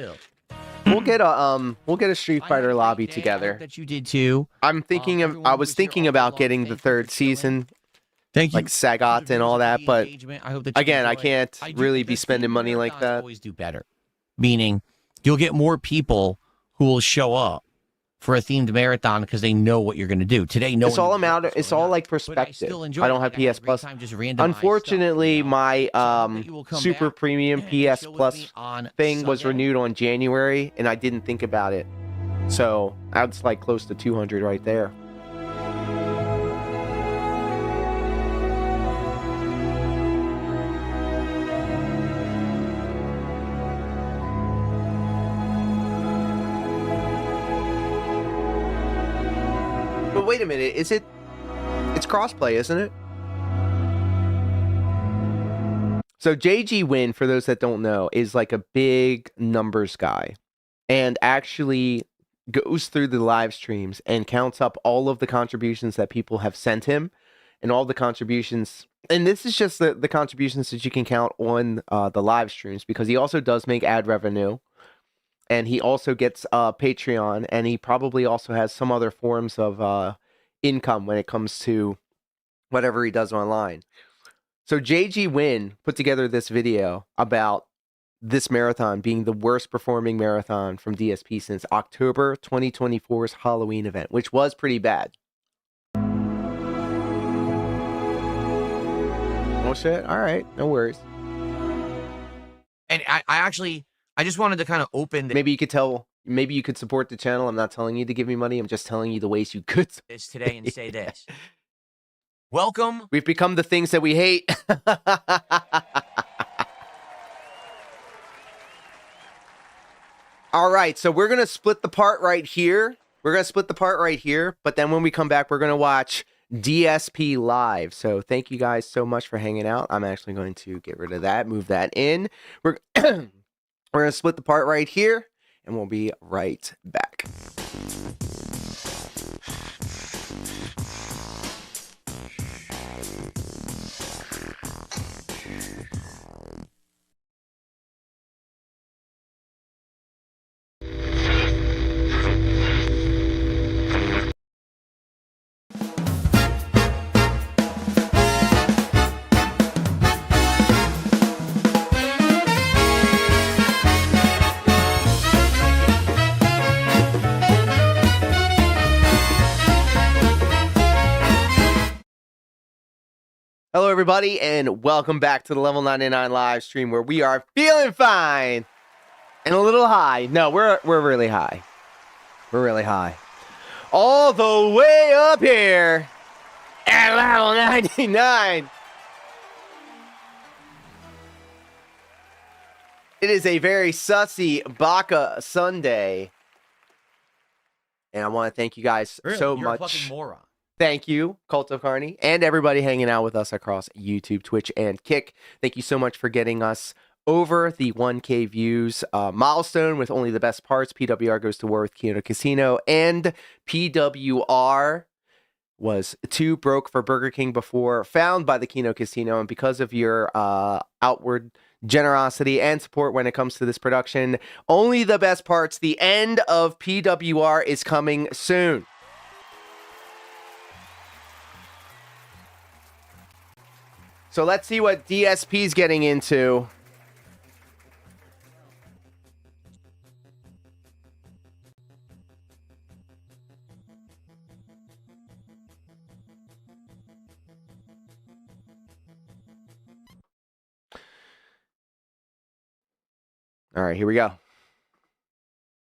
We'll get a Street Fighter lobby together. That you did too. I was thinking about getting the 3rd season. Thank you. Like Sagat and all that, but again, I can't really be spending money like that. Always do better. Meaning, you'll get more people who will show up for a themed marathon because they know what you're going to do. Today, no. It's all about. It's all like perspective. I don't have PS Plus. Unfortunately, my super premium PS Plus thing was renewed on January, and I didn't think about it. So that's like close to 200 right there. But wait a minute, it's crossplay, isn't it? So JG Win, for those that don't know, is like a big numbers guy and actually goes through the live streams and counts up all of the contributions that people have sent him and all the contributions. And this is just the contributions that you can count on the live streams, because he also does make ad revenue. And he also gets Patreon, and he probably also has some other forms of income when it comes to whatever he does online. So JG Win put together this video about this marathon being the worst performing marathon from DSP since October 2024's Halloween event, which was pretty bad. Well, shit. All right. No worries. And I just wanted to kind of open Maybe you could support the channel. I'm not telling you to give me money. I'm just telling you the ways you could. this today and say this. Welcome. We've become the things that we hate. All right, so we're going to split the part right here. But then when we come back, we're going to watch DSP live. So thank you guys so much for hanging out. I'm actually going to get rid of that, move that in. We're going to split the part right here, and we'll be right back. Hello, everybody, and welcome back to the Lv99 live stream where we are feeling fine and a little high. No, we're really high. We're really high. All the way up here at Lv99. It is a very Sussy Baka Sunday. And I want to thank you guys so You're much. a fucking moron. Thank you, Cult of Carney, and everybody hanging out with us across YouTube, Twitch, and Kick. Thank you so much for getting us over the 1K views milestone with only the best parts. PWR goes to war with Keto Casino, and PWR was too broke for Burger King before, found by the Kino Casino, and because of your outward generosity and support when it comes to this production, only the best parts. The end of PWR is coming soon. So let's see what DSP's getting into. All right, here we go.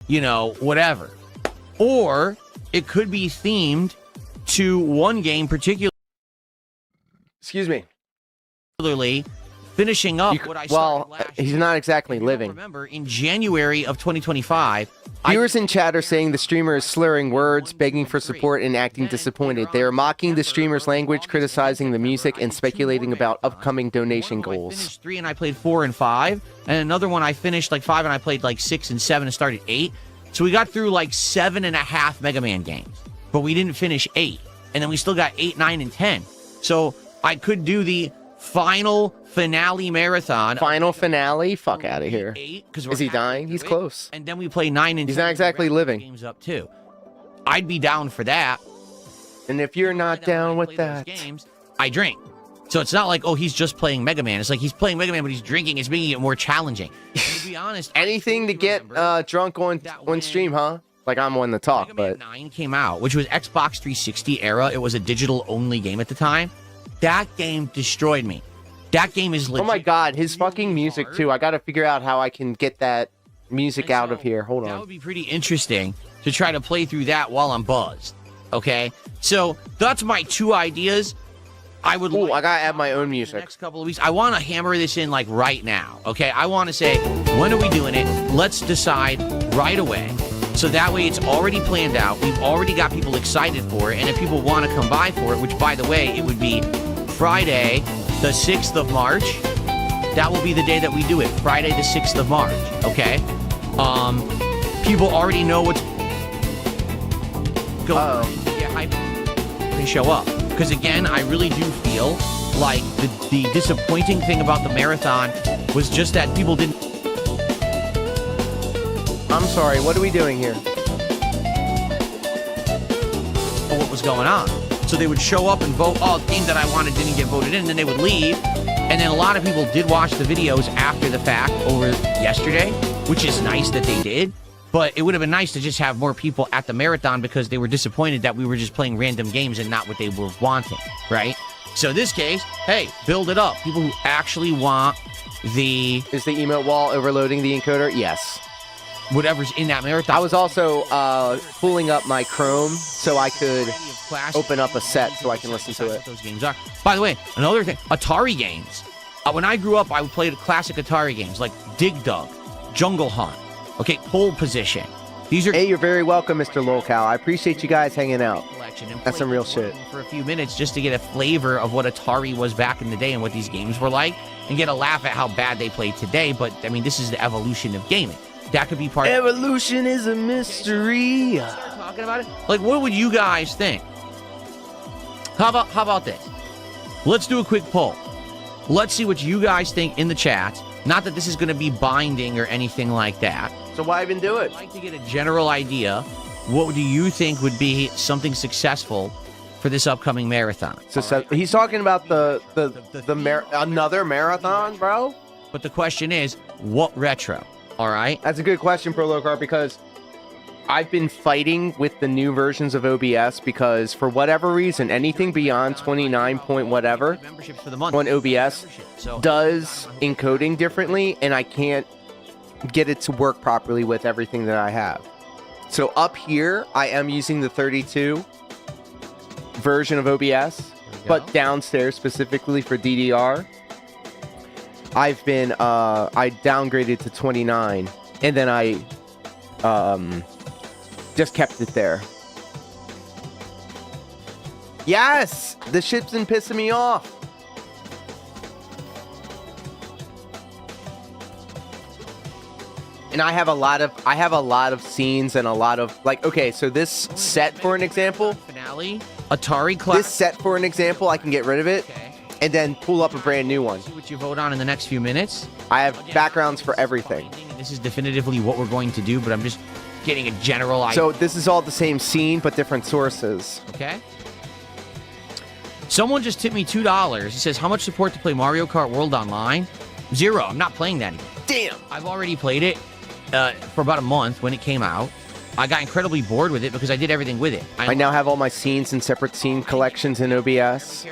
You know, whatever. Or it could be themed to one game particularly. Excuse me. Finishing up what I started last he's not exactly living. Remember, in January of 2025, viewers in chat are saying the streamer is slurring words, begging for support, and acting disappointed. They are mocking the streamer's language, criticizing the music, and speculating about upcoming donation goals. I finished 3 and I played 4 and 5, and another one I finished like 5 and I played like 6 and 7 and started 8. So we got through like 7.5 Mega Man games, but we didn't finish 8, and then we still got 8, 9, and 10. So I could do the final finale marathon. Final finale? Fuck out of here. 8, is he dying? He's close. And then we play 9 and 10. He's not exactly living. Games up too. I'd be down for that. And if you're not down with that, games, I drink. So it's not like, oh, he's just playing Mega Man. It's like he's playing Mega Man, but he's drinking. It's making it more challenging. And to be honest, anything to get drunk on stream, huh? Like I'm one to talk, Mega Man 9 came out, which was Xbox 360 era. It was a digital only game at the time. That game destroyed me. That game is legit. Oh my god, his fucking music too. I gotta figure out how I can get that music out of here. Hold on. That would be pretty interesting to try to play through that while I'm buzzed. Okay? So that's my 2 ideas. I would I gotta add my own music. The next couple of weeks. I want to hammer this in like right now. Okay? I want to say, when are we doing it? Let's decide right away. So that way it's already planned out. We've already got people excited for it. And if people want to come by for it, which by the way, it would be Friday, the 6th of March. That will be the day that we do it. Friday, the 6th of March. Okay? People already know what's going on. Get hyped. They show up. Because again, I really do feel like the disappointing thing about the marathon was just that people didn't. I'm sorry, what are we doing here? What was going on? So they would show up and vote, oh, the game that I wanted didn't get voted in, and then they would leave. And then a lot of people did watch the videos after the fact over yesterday, which is nice that they did. But it would have been nice to just have more people at the marathon because they were disappointed that we were just playing random games and not what they were wanting, right? So in this case, hey, build it up. People who actually want the... Is the emote wall overloading the encoder? Yes. Whatever's in that marathon. I was also pulling up my Chrome so I could open up a set so I can listen to it. Those games are. By the way, another thing, Atari games. When I grew up, I played classic Atari games like Dig Dug, Jungle Hunt, okay, Pole Position. These are... Hey, you're very welcome, Mr. Lolcow. I appreciate you guys hanging out. That's some real shit. For a few minutes just to get a flavor of what Atari was back in the day and what these games were like, and get a laugh at how bad they play today. But I mean, this is the evolution of gaming. That could be part. Evolution is a mystery. Start talking about it. Like, what would you guys think? How about this? Let's do a quick poll. Let's see what you guys think in the chat. Not that this is going to be binding or anything like that. So why even do it? I'd like to get a general idea. What do you think would be something successful for this upcoming marathon? So he's talking about another marathon, bro? But the question is, what retro? All right? That's a good question, Prolocar, because I've been fighting with the new versions of OBS because for whatever reason, anything beyond 29 point whatever on OBS does encoding differently, and I can't get it to work properly with everything that I have. So up here, I am using the 32 version of OBS, but downstairs specifically for DDR, I've been, I downgraded to 29, and then I just kept it there. Yes! The shit's been pissing me off. And I have a lot of scenes and a lot of, like, okay, so this set, for an example, finale, Atari class. This set, for an example, I can get rid of it and then pull up a brand new one. See what you vote on in the next few minutes. I have backgrounds for everything. This is definitively what we're going to do, but I'm just getting a general idea. So this is all the same scene, but different sources. Okay. Someone just tipped me $2. He says, how much support to play Mario Kart World Online? 0. I'm not playing that anymore. Damn. I've already played it for about a month when it came out. I got incredibly bored with it because I did everything with it. I now have all my scenes in separate scene collections in OBS.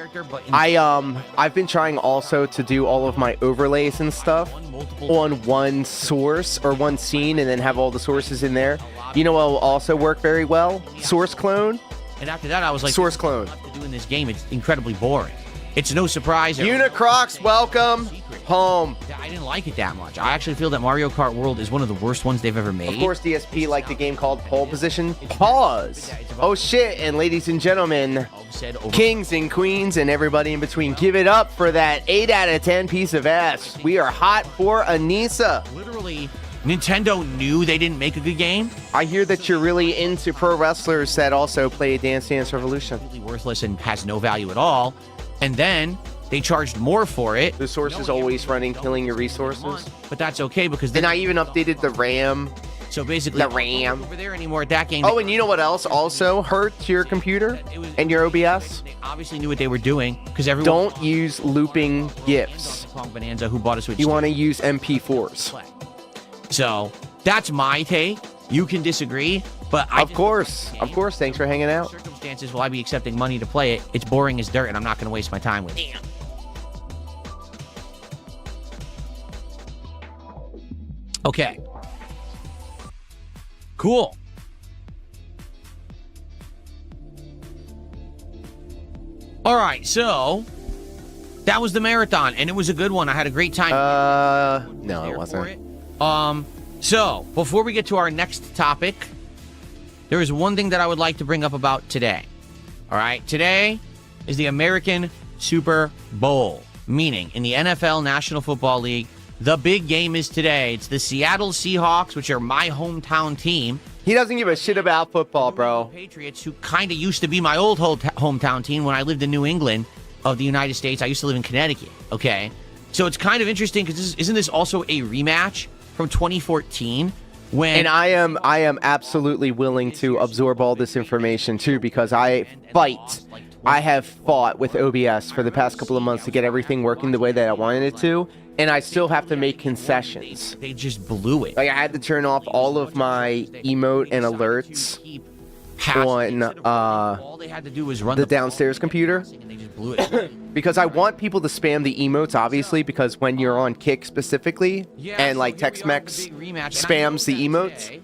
I've been trying also to do all of my overlays and stuff on one source or one scene and then have all the sources in there. You know what will also work very well? Source clone. And after that, I was like, source clone. To do in this game, it's incredibly boring. It's no surprise. Unicrocs, welcome home. I didn't like it that much. I actually feel that Mario Kart World is one of the worst ones they've ever made. Of course, DSP liked the game called Pole Position. Pause. Oh, shit. And ladies and gentlemen, kings and queens and everybody in between, give it up for that 8 out of 10 piece of ass. We are hot for Anissa. Literally, Nintendo knew they didn't make a good game. I hear that you're really into pro wrestlers that also play Dance Dance Revolution. Completely worthless and has no value at all. And then they charged more for it. The source is always running, killing your resources. But that's okay because then I even updated the RAM. So basically, the RAM over there anymore at that game. Oh, and you know what else also hurts your computer and your OBS? They obviously knew what they were doing because everyone don't use looping GIFs. Bonanza, who bought a Switch? You want to use MP4s. So that's my take. You can disagree, but of course. Thanks for hanging out. Circumstances will I be accepting money to play it? It's boring as dirt, and I'm not going to waste my time with it. Damn. Okay. Cool. All right, so that was the marathon, and it was a good one. I had a great time. No, it wasn't. So before we get to our next topic, there is one thing that I would like to bring up about today. All right, today is the American Super Bowl, meaning in the NFL National Football League, the big game is today. It's the Seattle Seahawks, which are my hometown team. He doesn't give a shit about football, bro. Patriots, who kind of used to be my old hometown team when I lived in New England of the United States. I used to live in Connecticut, okay? So it's kind of interesting because isn't this also a rematch from 2014? And I am absolutely willing to absorb all this information too because I have fought with OBS for the past couple of months to get everything working the way that I wanted it to, and I still have to make concessions. They just blew it. Like I had to turn off all of my emote and alerts on all they had to do was run the downstairs computer. And they just blew it. Because I want people to spam the emotes, obviously, because when you're on Kick specifically, and like Tex-Mex spams the emotes,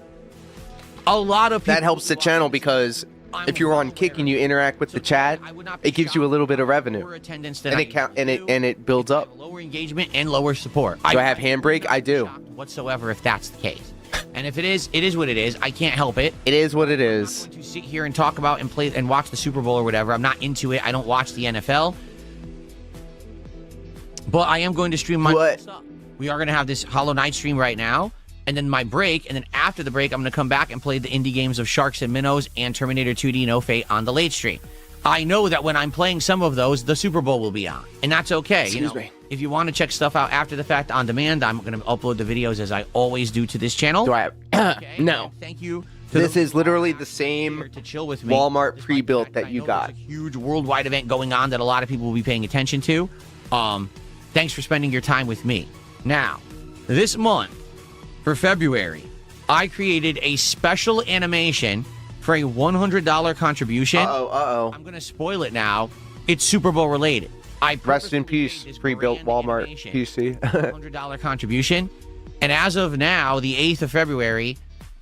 a lot of people, that helps the channel because if you're on Kick and you interact with the chat, it gives you a little bit of revenue, and it builds up. Lower engagement and lower support. Do I have handbrake? I do. Whatsoever, if that's the case. And if it is what it is. I can't help it. It is what it is. I'm not going to sit here and talk about and play and watch the Super Bowl or whatever. I'm not into it. I don't watch the NFL. But I am going to stream my stuff. We are going to have this Hollow Knight stream right now. And then my break. And then after the break, I'm going to come back and play the indie games of Sharks and Minnows and Terminator 2D No Fate on the late stream. I know that when I'm playing some of those, the Super Bowl will be on. And that's okay. Excuse me. If you want to check stuff out after the fact on demand, I'm going to upload the videos as I always do to this channel. Do I have... Okay? No. And thank you. This is literally the same to chill with me, Walmart pre-built that you got. There's a huge worldwide event going on that a lot of people will be paying attention to. Thanks for spending your time with me. Now, this month, for February, I created a special animation for a $100 contribution. I'm going to spoil it now. It's Super Bowl related. Rest in peace, pre-built Walmart PC. $100 contribution. And as of now, the 8th of February,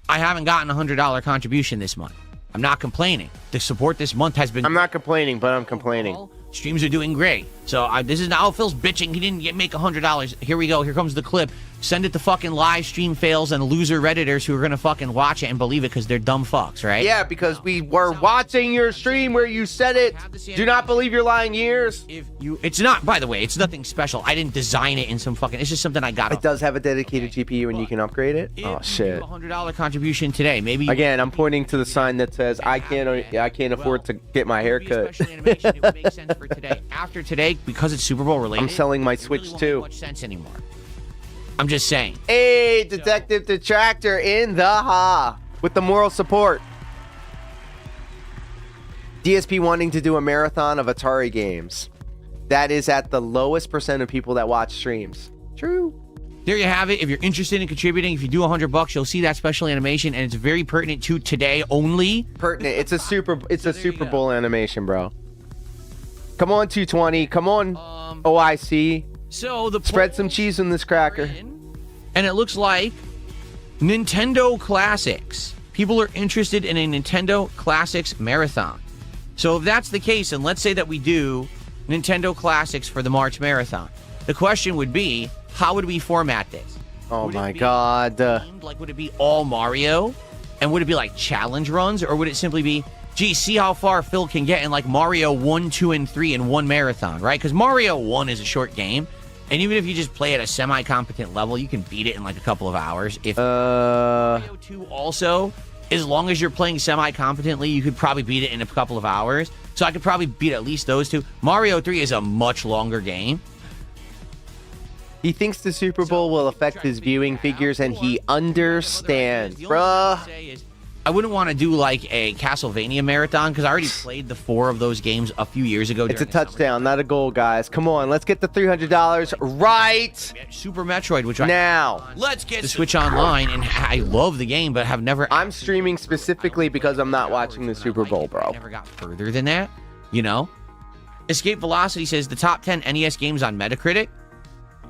I haven't gotten a $100 contribution this month. I'm not complaining. The support this month has been... I'm not complaining, but I'm complaining. Streams are doing great. So this is now Phil's bitching. He didn't make $100. Here we go. Here comes the clip. Send it to fucking live stream fails and loser Redditors who are going to fucking watch it and believe it because they're dumb fucks, right? Yeah, because we were watching your stream where you said it. Do not believe your lying ears. It's not, by the way, it's nothing special. I didn't design it in some fucking... It's just something I got. It does have a dedicated GPU and you can upgrade it? Oh, shit. $100 contribution today. Maybe... Again, I'm pointing to the sign that says, I can't afford to get my hair cut. Special animation, it would make sense for today. After today, because it's Super Bowl related... I'm selling my Switch too. It won't make much sense anymore. I'm just saying. Hey, Detective Detractor in the with the moral support. DSP wanting to do a marathon of Atari games. That is at the lowest percent of people that watch streams. True. There you have it. If you're interested in contributing, if you do $100, you'll see that special animation, and it's very pertinent to today only. Pertinent. It's a Super Bowl animation, bro. Come on, 220. Come on, OIC. So the spread some cheese on this cracker. And it looks like Nintendo Classics. People are interested in a Nintendo Classics marathon. So if that's the case, and let's say that we do Nintendo Classics for the March Marathon, the question would be, how would we format this? Oh my God. Like, would it be all Mario? And would it be like challenge runs? Or would it simply be, gee, see how far Phil can get in like Mario 1, 2, and 3 in one marathon, right? Because Mario 1 is a short game. And even if you just play at a semi-competent level, you can beat it in like a couple of hours. If Mario 2 also, as long as you're playing semi-competently, you could probably beat it in a couple of hours. So I could probably beat at least those two. Mario 3 is a much longer game. He thinks the Super Bowl will affect his viewing figures, and he understands, bruh. I wouldn't want to do like a Castlevania marathon because I already played the 4 of those games a few years ago. It's a touchdown, not a goal, guys. Come on, let's get the $300 right Super Metroid, which now. Let's get the Switch Online, and I love the game, but have never. I'm streaming specifically because I'm not watching the Super Bowl, bro. Never got further than that, you know. Escape Velocity says the top 10 NES games on Metacritic.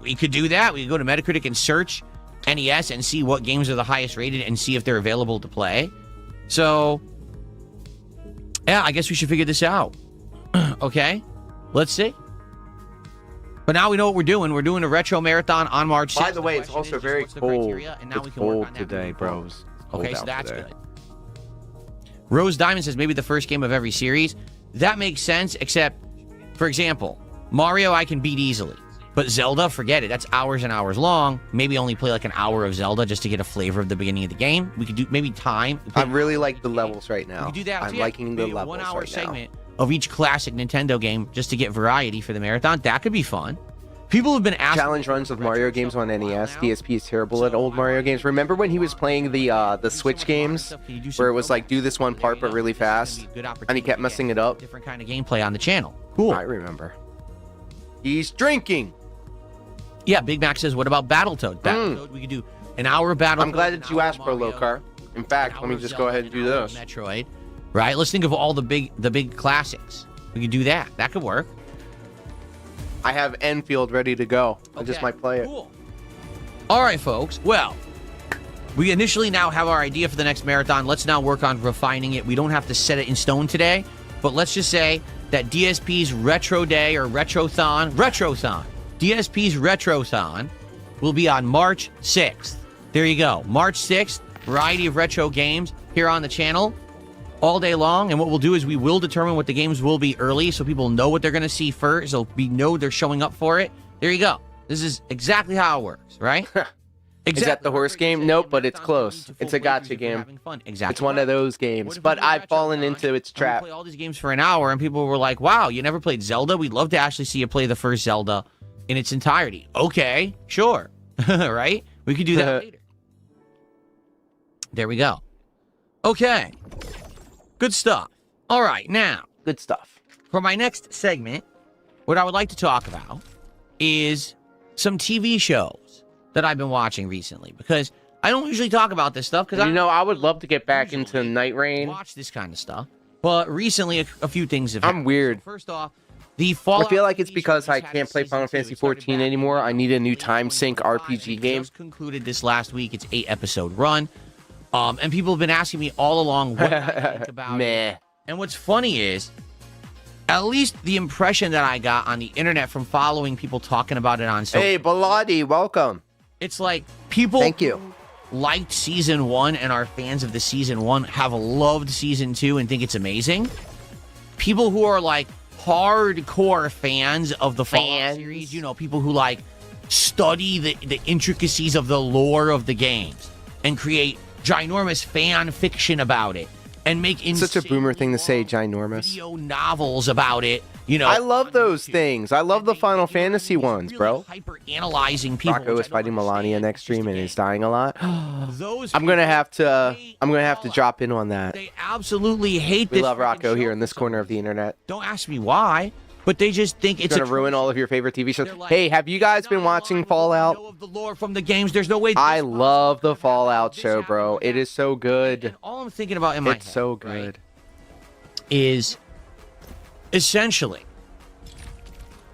We could do that. We could go to Metacritic and search NES and see what games are the highest rated and see if they're available to play. So, yeah, I guess we should figure this out. Okay, let's see. But now we know what we're doing. We're doing a retro marathon on March 6th. By the way, it's also very cold. It's cold today, bros. Okay, so that's good. Rose Diamond says maybe the first game of every series. That makes sense, except, for example, Mario I can beat easily. But Zelda, forget it. That's hours and hours long. Maybe only play like an hour of Zelda just to get a flavor of the beginning of the game. We could do maybe time. I really like the levels right now. We could do that. I'm liking the levels right now. 1 hour segment of each classic Nintendo game just to get variety for the marathon. That could be fun. People have been asking. Challenge runs of Mario games on NES. DSP is terrible at old Mario games. Remember when he was playing the Switch games where it was like do this one part but really fast, and he kept messing it up? Different kind of gameplay on the channel. Cool. I remember. He's drinking. Yeah, Big Mac says, what about Battletoad? Battletoad, we could do an hour of Battletoad. I'm glad that you asked, Bro Locar. In fact, let me just go ahead and do this. Metroid. right? Let's think of all the big classics. We could do that. That could work. I have Enfield ready to go. I just might play it. Cool. All right, folks. Well, we initially now have our idea for the next marathon. Let's now work on refining it. We don't have to set it in stone today, but let's just say that DSP's Retro Day or Retrothon, DSP's Retrothon will be on March 6th. There you go. March 6th, variety of retro games here on the channel all day long. And what we'll do is we will determine what the games will be early so people know what they're going to see first. So we know they're showing up for it. There you go. This is exactly how it works, right? Is that the horse game? Nope, but it's close. It's a gotcha game. Exactly. It's one of those games, but I've fallen into its trap. Play all these games for an hour, and people were like, "Wow, you never played Zelda? We'd love to actually see you play the first Zelda in its entirety." Okay, sure, right? We could do that later. There we go. Okay, good stuff. All right, now good stuff. For my next segment, what I would like to talk about is some TV shows that I've been watching recently, because I don't usually talk about this stuff because I would love to get back into Night Rain. Watch this kind of stuff, but recently a few things have happened. I'm weird. So first off, the Fallout. I feel like it's because I can't play Final Fantasy 14 anymore. I need a new time sync RPG game. Just concluded this last week. It's 8-episode run, and people have been asking me all along what I think about it. And what's funny is, at least the impression that I got on the internet from following people talking about it on social. Hey, Baladi, welcome. It's like people Thank you. liked season 1 and are fans of the season 1 have loved season 2 and think it's amazing. People who are like hardcore fans of the Fallout series, you know, people who like study the intricacies of the lore of the games and create ginormous fan fiction about it and make such a boomer thing to say, ginormous video novels about it. You know, I love those things. I love the Final Fantasy ones, bro. Hyper analyzing people. Rocco is fighting Melania next stream and is dying a lot. I'm gonna have to drop in on that. They absolutely hate this. We love Rocco here in this corner of the internet. Don't ask me why, but they just think it's gonna ruin all of your favorite TV shows. Hey, have you guys been watching Fallout? Of the lore from the games, there's no way. I love the Fallout show, bro. It is so good. And all I'm thinking about in my head, it's so good, right, is essentially,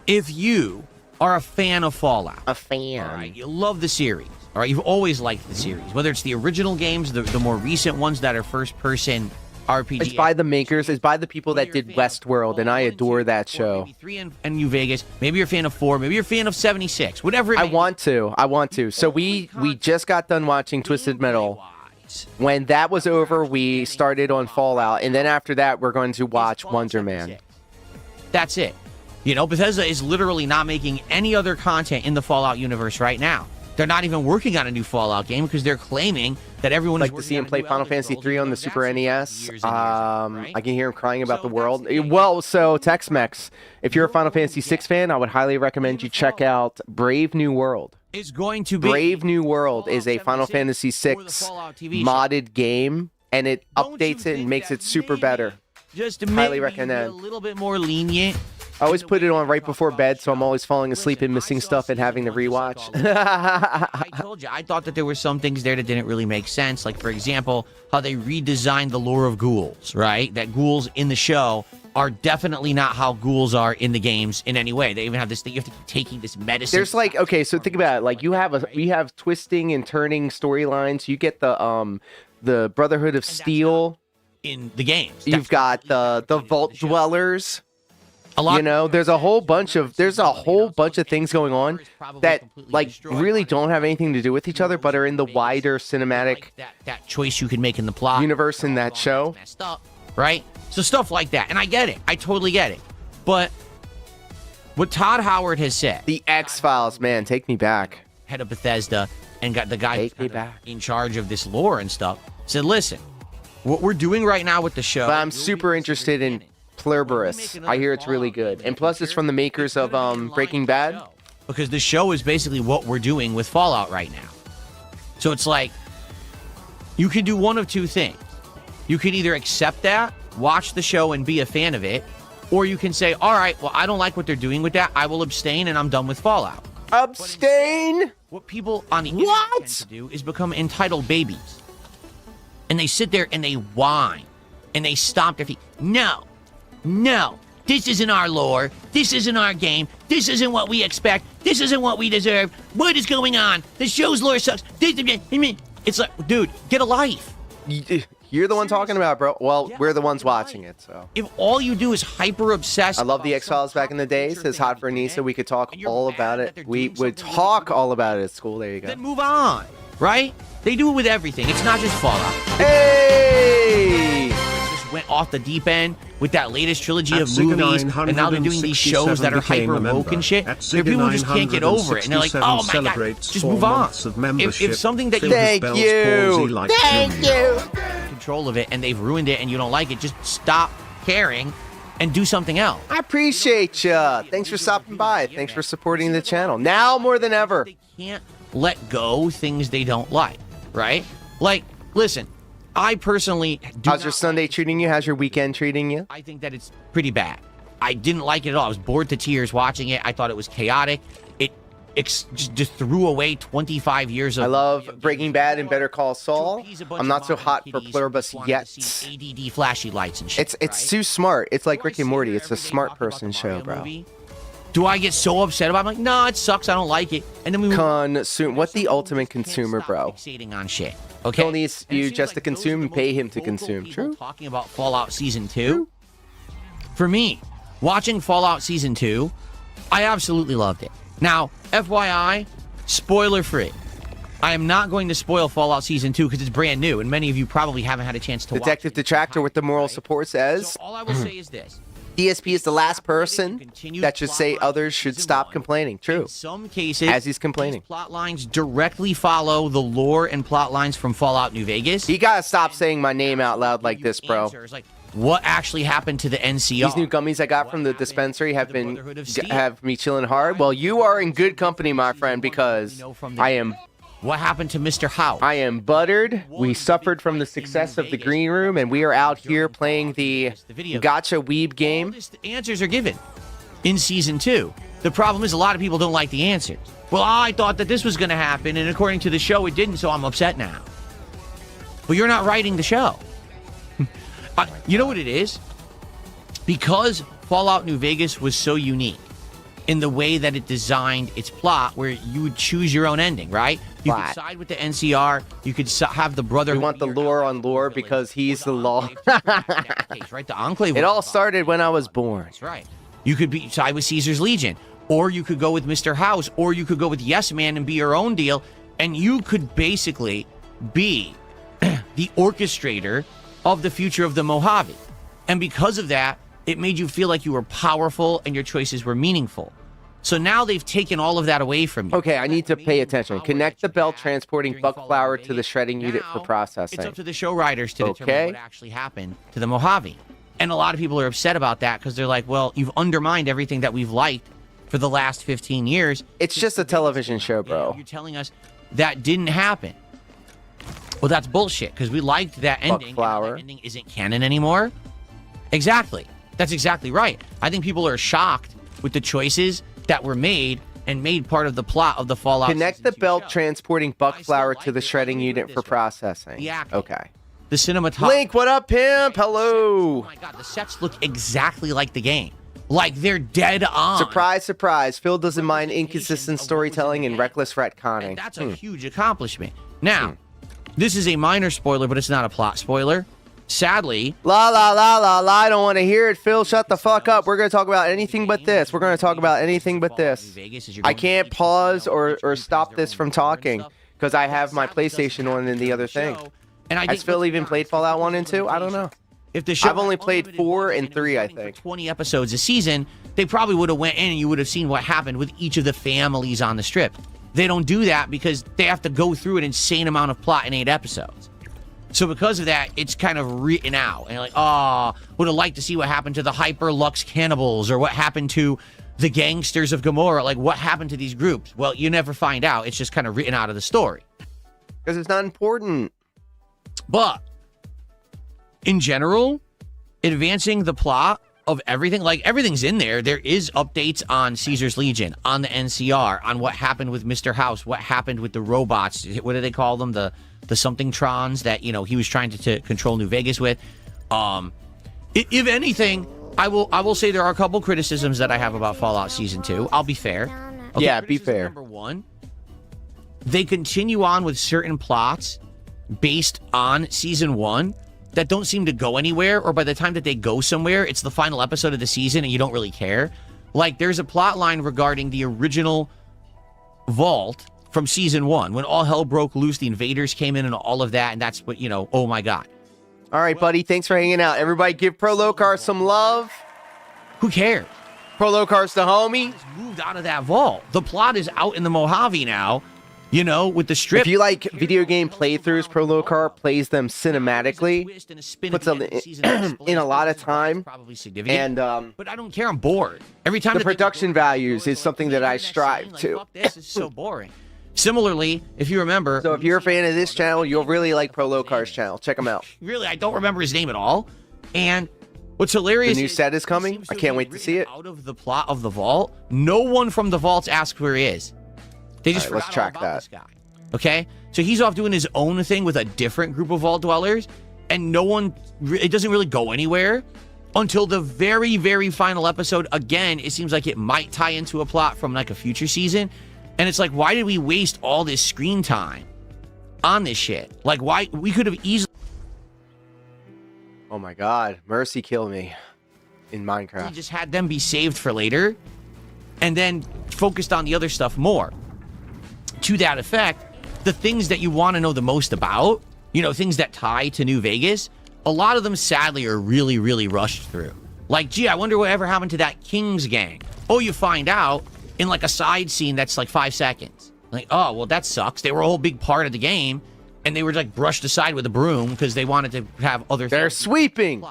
if you are a fan of Fallout, all right, you love the series, all right, you've always liked the series, whether it's the original games, the more recent ones that are first-person RPG. It's by the makers. It's by the people that did Westworld, and I adore that show. Maybe 3 and New Vegas. Maybe you're a fan of 4. Maybe you're a fan of 76. Whatever it I may be. want to. So we just got done watching Twisted Metal. When that was over, we started on Fallout, and then after that, we're going to watch Wonder Man. That's it. You know, Bethesda is literally not making any other content in the Fallout universe right now. They're not even working on a new Fallout game because they're claiming that everyone is like to see him play Final Fantasy 3 on the Super NES. Right? I can hear him crying about the world. Well, so Tex-Mex, if you're a Final Fantasy 6 fan, I would highly recommend you check out Brave New World. It's going to be Brave New World is a Final Fantasy 6 modded game, and it updates it and makes it super better. Just to highly make recommend. a little bit more lenient. I always put it on right before bed, so I'm always falling asleep and missing stuff and having to rewatch. I told you, I thought that there were some things there that didn't really make sense. Like, for example, how they redesigned the lore of ghouls, right? That ghouls in the show are definitely not how ghouls are in the games in any way. They even have this thing, you have to keep taking this medicine. There's like, okay, so think about it. Like, you have twisting and turning storylines. You get the Brotherhood of Steel in the games. You've got the Vault Dwellers. You know, there's a whole bunch of things going on that like really don't have anything to do with each other, but are in the wider cinematic that choice you can make in the plot universe in that show. Messed up, right? So stuff like that, and I get it. I totally get it. But what Todd Howard has said, the X-Files, man, take me back. Head of Bethesda and got the guy in charge of this lore and stuff, said, listen, what we're doing right now with the show. But I'm super interested in Plurberus. I hear it's really good. And plus it's from the makers of Breaking Bad. Because the show is basically what we're doing with Fallout right now. So it's like, you can do one of two things. You can either accept that, watch the show and be a fan of it, or you can say, all right, well, I don't like what they're doing with that. I will abstain and I'm done with Fallout. Abstain? What people on the internet tend to do is become entitled babies. And they sit there and they whine and they stomp their feet. No. This isn't our lore. This isn't our game. This isn't what we expect. This isn't what we deserve. What is going on? The show's lore sucks. It's like, dude, get a life. You're the one talking about it, bro. Well, we're the ones watching it, so. If all you do is hyper obsess. I love the X-Files back in the day. Says Hot for Anissa. We could talk all about it. We would talk all about it at school. There you go. Then move on, right? They do it with everything. It's not just Fallout. Hey! Just went off the deep end with that latest trilogy of movies, and now they're doing these shows that are hyper woke and shit. There are people who just can't get over it, and they're like, "Oh my god, just move on." If something that you Thank you. Control of it, and they've ruined it, and you don't like it, just stop caring and do something else. I appreciate ya. Thanks for stopping by. Thanks for supporting the channel. Now more than ever. They can't let go things they don't like, right? Like, listen, I personally do. How's your Sunday treating you? How's your weekend treating you? I think that it's pretty bad. I didn't like it at all. I was bored to tears watching it. I thought it was chaotic. It just threw away 25 years of. I love Breaking Bad and Better Call Saul. I'm not so hot for Pluribus yet. ADD flashy lights and shit. It's too smart. It's like Rick and Morty. It's a smart person show, bro. Do I get so upset about it? I'm like, no, it sucks. I don't like it. And then we consume. What the ultimate consumer, bro? Fixating on shit. Okay. Don't need you just to consume and pay him to consume. True. Talking about Fallout Season 2. For me, watching Fallout Season 2, I absolutely loved it. Now, FYI, spoiler free. I am not going to spoil Fallout Season 2 because it's brand new, and many of you probably haven't had a chance to watch it. Detective Detractor with the moral support says, so all I will say is this. DSP is the last person that should say others should stop complaining. True. In some cases, as he's complaining, plot lines directly follow the lore and plot lines from Fallout New Vegas. You gotta stop saying my name out loud like this, bro. Like, what actually happened to the NCR? These new gummies I got from the dispensary have me chilling hard. Well, you are in good company, my friend, because I am. What happened to Mr. House? I am buttered. We suffered from the success of the green room, and we are out here playing the gotcha weeb game. The answers are given in Season 2. The problem is a lot of people don't like the answers. Well, I thought that this was going to happen, and according to the show, it didn't, so I'm upset now. But you're not writing the show. You know what it is? Because Fallout New Vegas was so unique in the way that it designed its plot, where you would choose your own ending, right? You could side with the NCR. You could have the brother. We want the lore on lore because he's the law. Right? The Enclave. It all started when I was born. That's right. You could side with Caesar's Legion, or you could go with Mr. House, or you could go with Yes Man and be your own deal, and you could basically be the orchestrator of the future of the Mojave. And because of that, it made you feel like you were powerful and your choices were meaningful. So now they've taken all of that away from you. Okay, I need to pay attention. Connect the belt transporting buck flour to the shredding unit for processing. It's up to the show writers to determine what actually happened to the Mojave. And a lot of people are upset about that because they're like, well, you've undermined everything that we've liked for the last 15 years. It's just a television show, bro. You're telling us that didn't happen. Well, that's bullshit because we liked that ending. Buck flour. That ending isn't canon anymore. Exactly. That's exactly right. I think people are shocked with the choices that were made and made part of the plot of the Fallout. Connect the belt transporting buck flour to the shredding unit for processing. Okay. The cinematography. Link, what up, pimp? Hello. Oh my god, the sets look exactly like the game. Like they're dead on. Surprise, surprise. Phil doesn't mind inconsistent storytelling and reckless retconning. And that's a huge accomplishment. Now, this is a minor spoiler, but it's not a plot spoiler. Sadly, I don't want to hear it. Phil, shut the fuck up. We're going to talk about anything but this. We're going to talk about anything but this. I can't pause or stop this from talking because I have my PlayStation on and the other thing. Has Phil even played Fallout 1 and 2? I don't know. If the show I've only played 4 and 3, I think. 20 episodes a season, they probably would have went in and you would have seen what happened with each of the families on the strip. They don't do that because they have to go through an insane amount of plot in 8 episodes. So because of that, it's kind of written out. And you're like, oh, would have liked to see what happened to the Hyper Lux cannibals or what happened to the gangsters of Gomorrah. Like, what happened to these groups? Well, you never find out. It's just kind of written out of the story. Because it's not important. But in general, advancing the plot of everything, like everything's in there. There is updates on Caesar's Legion, on the NCR, on what happened with Mr. House, what happened with the robots. What do they call them? The something trons that, you know, he was trying to control New Vegas with. If anything, I will say there are a couple criticisms that I have about Fallout Season 2. I'll be fair. Okay, Yeah, be fair. Number one, they continue on with certain plots based on Season 1 that don't seem to go anywhere, or by the time that they go somewhere, it's the final episode of the season and you don't really care. Like, there's a plot line regarding the original vault from Season 1, when all hell broke loose, the invaders came in and all of that, and that's what, you know, oh my God. All right, buddy. Thanks for hanging out. Everybody give Prolocar some love. Who cares? Prolocar's the homie. It's moved out of that vault. The plot is out in the Mojave now, you know, with the strip. If you like video game playthroughs, Prolocar plays them cinematically, puts them in a lot of time, probably significant. and but I don't care. I'm bored. Every time the production values is something that I strive to. Fuck this, is so boring. Similarly, if you remember, So if you're a fan of this channel, you'll really like Prolocar's channel. Check him out. really, I don't remember his name at all. And what's hilarious The new is set is it coming. seems I to can't be wait to see it. Out of the plot of the vault, no one from the vaults asks where he is. They just All right, let's forgot all track about that. this guy. Okay, so he's off doing his own thing with a different group of vault dwellers, and no one. It doesn't really go anywhere until the very, very final episode. Again, it seems like it might tie into a plot from like a future season, and it's like, why did we waste all this screen time on this shit? Like, why we could have easily Oh my God, Mercy killed me in Minecraft. just had them be saved for later, and then focused on the other stuff more. To that effect, the things that you want to know the most about, you know, things that tie to New Vegas, a lot of them sadly are really, really rushed through. Like, gee, I wonder whatever happened to that Kings gang. Oh, you find out in like a side scene that's like 5 seconds. Like, oh, well, that sucks. They were a whole big part of the game, and they were like brushed aside with a broom because they wanted to have other They're things. sweeping.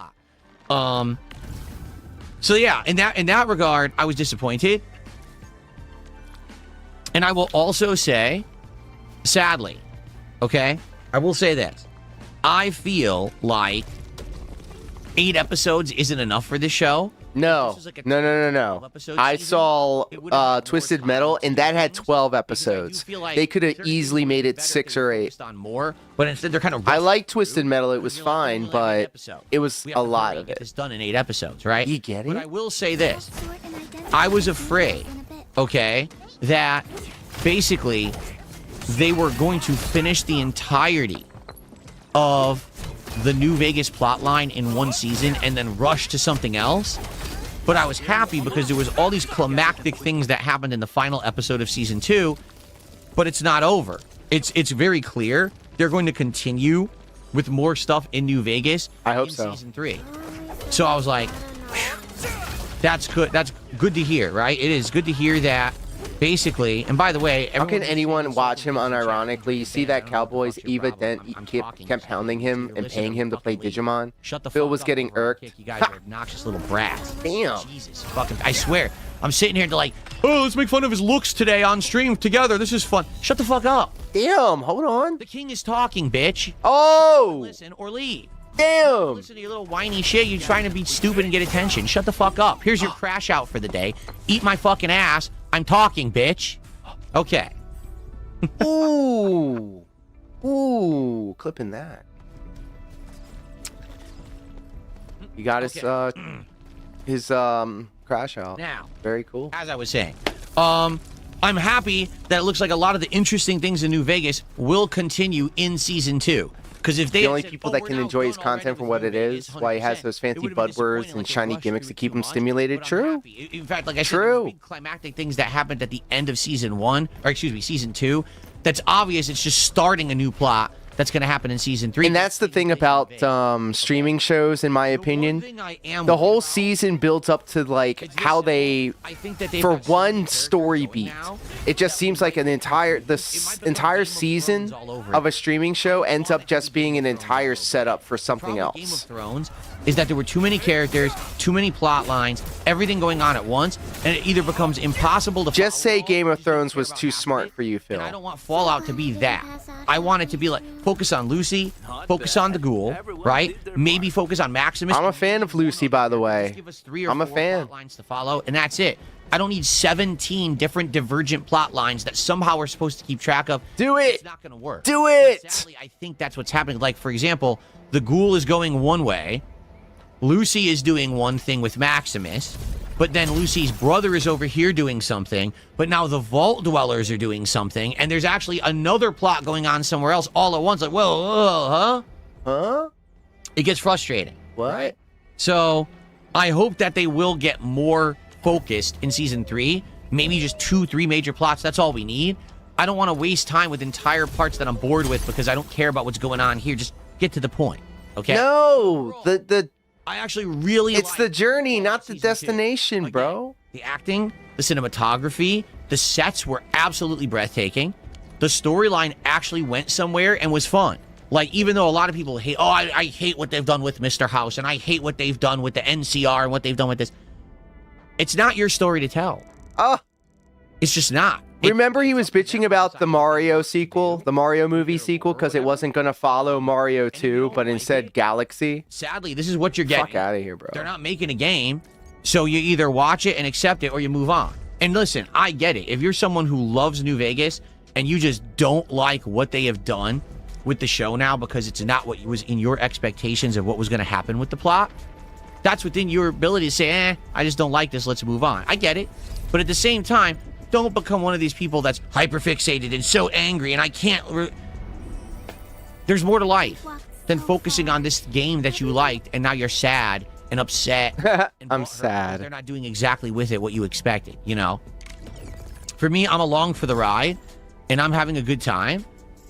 So yeah, in that regard, I was disappointed. And I will also say, sadly, okay, I will say this. I feel like 8 episodes isn't enough for this show. No, no. I saw Twisted Metal, and that had 12 episodes. They could have easily made it 6 or 8. On more, but instead they're kind of. I like Twisted Metal; it was fine, but it was a lot of it. It's done in 8 episodes, right? You get But it? I will say this: I was afraid, okay, that basically they were going to finish the entirety of the New Vegas plotline in one season and then rush to something else. But I was happy because there was all these climactic things that happened in the final episode of season 2, but it's not over. It's very clear they're going to continue with more stuff in New Vegas. I hope in so. Season 3. So I was like, whew, that's good. That's good to hear, right? It is good to hear that. Basically, and by the way, How can anyone watch him unironically? You see that Cowboys Eva Dent kept pounding him and paying him to play Digimon? Phil was getting irked. You guys are obnoxious little brats. Damn. Jesus fucking, I swear, I'm sitting here to like, oh, let's make fun of his looks today on stream together. This is fun. Shut the fuck up. Damn, hold on. The king is talking, bitch. Oh, Listen or leave. damn. Listen to your little whiny shit. You're trying to be stupid and get attention. Shut the fuck up. Here's your crash out for the day. Eat my fucking ass. I'm talking, bitch. Okay. Ooh. Ooh, clipping that. You got his crash out. Now, Very cool. as I was saying, I'm happy that it looks like a lot of the interesting things in New Vegas will continue in season 2. Because if they The had only said, people "Oh, that we're can now enjoy his done already content for with what New it is, Vegas, why he has 100%, those it fancy would've been buzzwords disappointing, and like, shiny rush gimmicks to through keep him months, stimulated. but I'm True. happy. In fact, like I said, True. there's big climactic things that happened at the end of season 1, or excuse me, season 2. That's obvious. It's just starting a new plot that's going to happen in season 3. And that's the thing about streaming shows, in my opinion. The whole season builds up to like how they, for one story beat, it just seems like an entire entire season of a streaming show ends up just being an entire setup for something Game of else. Thrones is that there were too many characters, too many plot lines, everything going on at once, and it either becomes impossible to Just say follow Game of along, Thrones care was about too half of smart it, for you, Phil. and I don't want Fallout to be that. I want it to be like focus on Lucy, focus on the Ghoul, right? Maybe focus on Maximus. I'm a fan of Lucy, by the way. Give us 3 or I'm a 4 fan. plot lines to follow, and that's it. I don't need 17 different divergent plot lines that somehow we're supposed to keep track of. Do it. It's not going to work. Do it. Sadly, I think that's what's happening. Like, for example, the Ghoul is going one way, Lucy is doing one thing with Maximus, but then Lucy's brother is over here doing something, but now the Vault Dwellers are doing something, and there's actually another plot going on somewhere else all at once. Like, whoa, Huh? It gets frustrating. What? Right? So I hope that they will get more focused in season 3. Maybe just 2-3 major plots. That's all we need. I don't want to waste time with entire parts that I'm bored with because I don't care about what's going on here. Just get to the point. Okay? No, I actually really it's like the journey, not the season 2. destination, Again, bro. The acting, the cinematography, the sets were absolutely breathtaking. The storyline actually went somewhere and was fun. Like, even though a lot of people hate, I hate what they've done with Mr. House, and I hate what they've done with the NCR and what they've done with this. It's not your story to tell. It's just not. Remember he was bitching about the Mario sequel, the Mario movie sequel, because it wasn't going to follow Mario 2, but instead Galaxy? Sadly, this is what you're getting. Fuck out of here, bro. They're not making a game, so you either watch it and accept it or you move on. And listen, I get it. If you're someone who loves New Vegas and you just don't like what they have done with the show now because it's not what was in your expectations of what was going to happen with the plot, that's within your ability to say, I just don't like this, let's move on. I get it. But at the same time, don't become one of these people that's hyperfixated and so angry and I can't... There's more to life than focusing on this game that you liked and now you're sad and upset. And I'm sad. They're not doing exactly with it what you expected, you know? For me, I'm along for the ride and I'm having a good time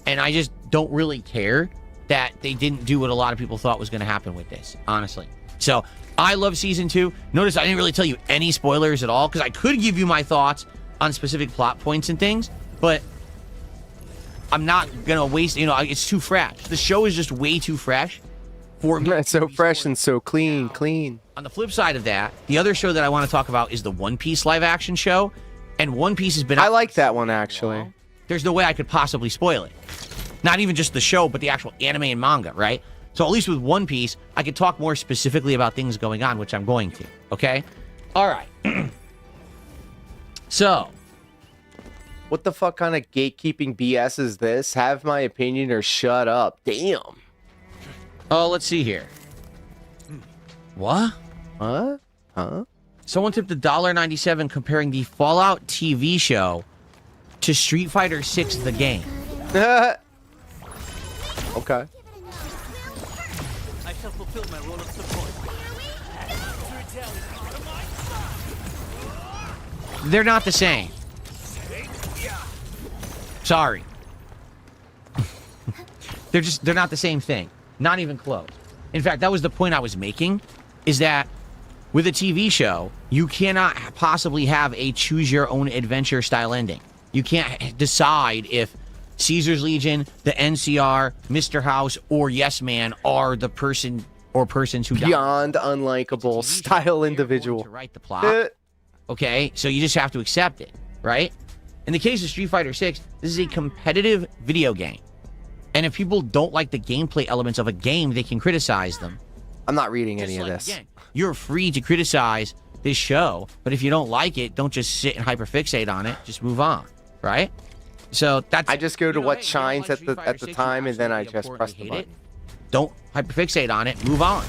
and I just don't really care that they didn't do what a lot of people thought was going to happen with this, honestly. So, I love Season 2. Notice I didn't really tell you any spoilers at all because I could give you my thoughts on specific plot points and things, but I'm not gonna waste, it's too fresh. The show is just way too fresh for me. It's so fresh and so clean. On the flip side of that, the other show that I want to talk about is the One Piece live action show, and One Piece has been I like that one, actually. There's no way I could possibly spoil it. Not even just the show, but the actual anime and manga, right? So at least with One Piece, I could talk more specifically about things going on, which I'm going to, okay? All right. So, what the fuck kind of gatekeeping BS is this? Have my opinion or shut up. Damn. Oh, let's see here. What? Huh? Someone tipped $1.97 comparing the Fallout TV show to Street Fighter 6 the game. Okay. I shall fulfill my role of support. They're not the same. Sorry. They're not the same thing. Not even close. In fact, that was the point I was making, is that with a TV show, you cannot possibly have a choose your own adventure style ending. You can't decide if Caesar's Legion, the NCR, Mr. House, or Yes Man are the person or persons who beyond unlikable style individual to write the plot. Okay, so you just have to accept it, right? In the case of Street Fighter 6, this is a competitive video game. And if people don't like the gameplay elements of a game, they can criticize them. I'm not reading any of this. Again, you're free to criticize this show, but if you don't like it, don't just sit and hyperfixate on it. Just move on, right? So that's... I just go to what shines at the time, and then I just press the button. Don't hyperfixate on it. Move on.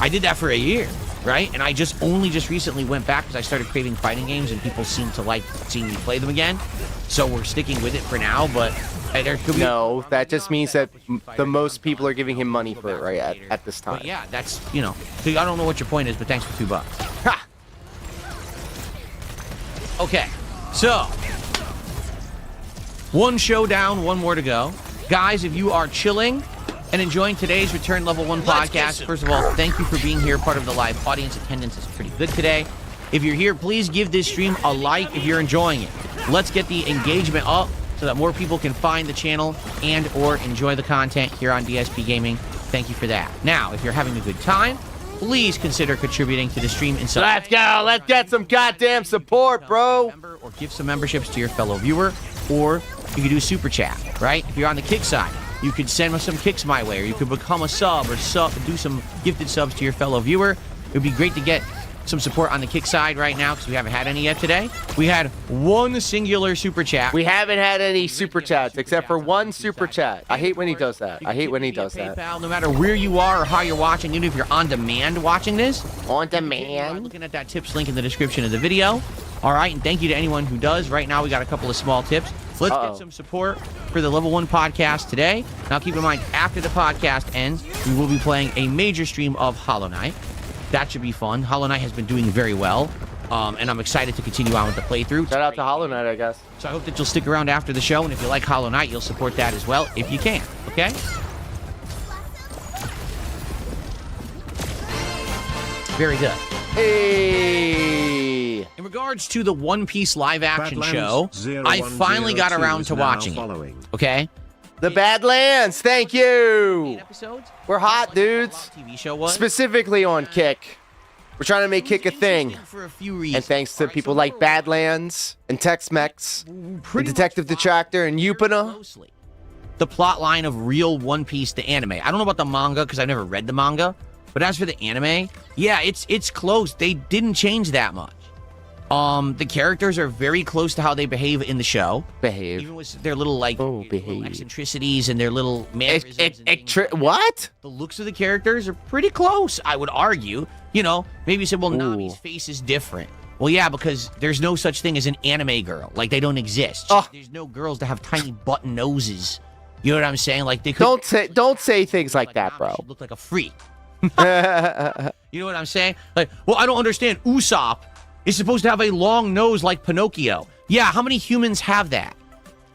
I did that for a year. Right? And I only recently went back because I started craving fighting games and people seem to like seeing me play them again. So we're sticking with it for now, but there could be... No, that just means that the most people are giving him money for it right at this time. But yeah, that's, so I don't know what your point is, but thanks for $2. Ha! Okay, so one show down, one more to go. Guys, if you are chilling and enjoying today's Return Level 1 podcast, first of all, thank you for being here. Part of the live audience attendance is pretty good today. If you're here, please give this stream a like if you're enjoying it. Let's get the engagement up so that more people can find the channel and or enjoy the content here on DSP Gaming. Thank you for that. Now, if you're having a good time, please consider contributing to the stream in some way. Let's go. Let's get some goddamn support, bro. Or give some memberships to your fellow viewer, or you can do super chat, right? If you're on the Kick side, you could send some kicks my way, or you could become a sub or do some gifted subs to your fellow viewer. It would be great to get some support on the Kick side right now because we haven't had any yet today. We had one singular super chat. We haven't had any super chats except for one super chat. I hate when he does that. I hate when he does that. PayPal, no matter where you are or how you're watching, even if you're on demand watching this. On demand. Looking at that tips link in the description of the video. All right, and thank you to anyone who does. Right now, we got a couple of small tips. Let's get some support for the Level 1 podcast today. Now, keep in mind, after the podcast ends, we will be playing a major stream of Hollow Knight. That should be fun. Hollow Knight has been doing very well, and I'm excited to continue on with the playthrough. Shout out to Hollow Knight, I guess. So I hope that you'll stick around after the show, and if you like Hollow Knight, you'll support that as well, if you can, okay? Very good. Hey! In regards to the One Piece live-action Badlands show, I finally got 0102 around to is now watching following. it, okay? The Badlands, thank you! Episodes? We're hot, dudes. TV show was. Specifically on Kick. We're trying to make Kick a thing. For a few reasons. And thanks to people like Badlands and Tex-Mex, and Detective Detractor and Yupina. The plot line of real One Piece, the anime. I don't know about the manga because I've never read the manga. But as for the anime, yeah, it's close. They didn't change that much. The characters are very close to how they behave in the show. Behave. Even with their little, like, little eccentricities and their little mannerisms. What? The looks of the characters are pretty close, I would argue. You know, maybe you said, well, Nami's face is different. Well, yeah, because there's no such thing as an anime girl. Like, they don't exist. There's no girls that have tiny button noses. You know what I'm saying? Like, they could... Don't say things like that, bro. Look like a freak. You know what I'm saying? Like, well, I don't understand. Usopp is supposed to have a long nose like Pinocchio. Yeah, how many humans have that?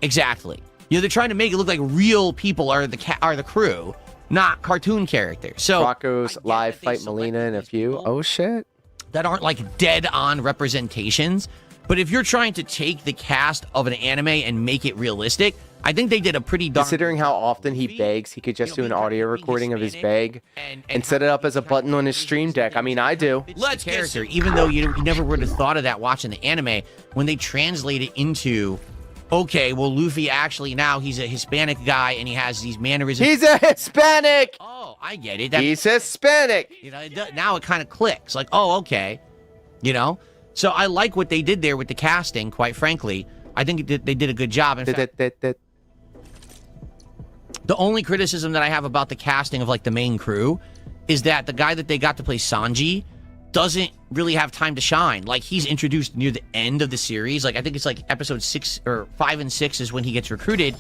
Exactly. You know, they're trying to make it look like real people are the crew, not cartoon characters. So Rocco's live fight Melina and a few. Oh shit. That aren't like dead-on representations. But if you're trying to take the cast of an anime and make it realistic, I think they did a pretty darn... Considering how often he begs, he could just do an audio recording of his beg and set it up as a button on his stream deck. I mean, I do. Let's character, even though you never would have thought of that watching the anime, when they translate it into, okay, well, Luffy actually now he's a Hispanic guy and he has these mannerisms. He's a Hispanic! Oh, I get it. He's Hispanic! You know, now it kind of clicks. Like, oh, okay. You know? So I like what they did there with the casting, quite frankly. I think they did a good job. In fact, the only criticism that I have about the casting of, like, the main crew is that the guy that they got to play Sanji doesn't really have time to shine. Like, he's introduced near the end of the series. Like, I think it's, like, episode 6 or 5 and 6 is when he gets recruited.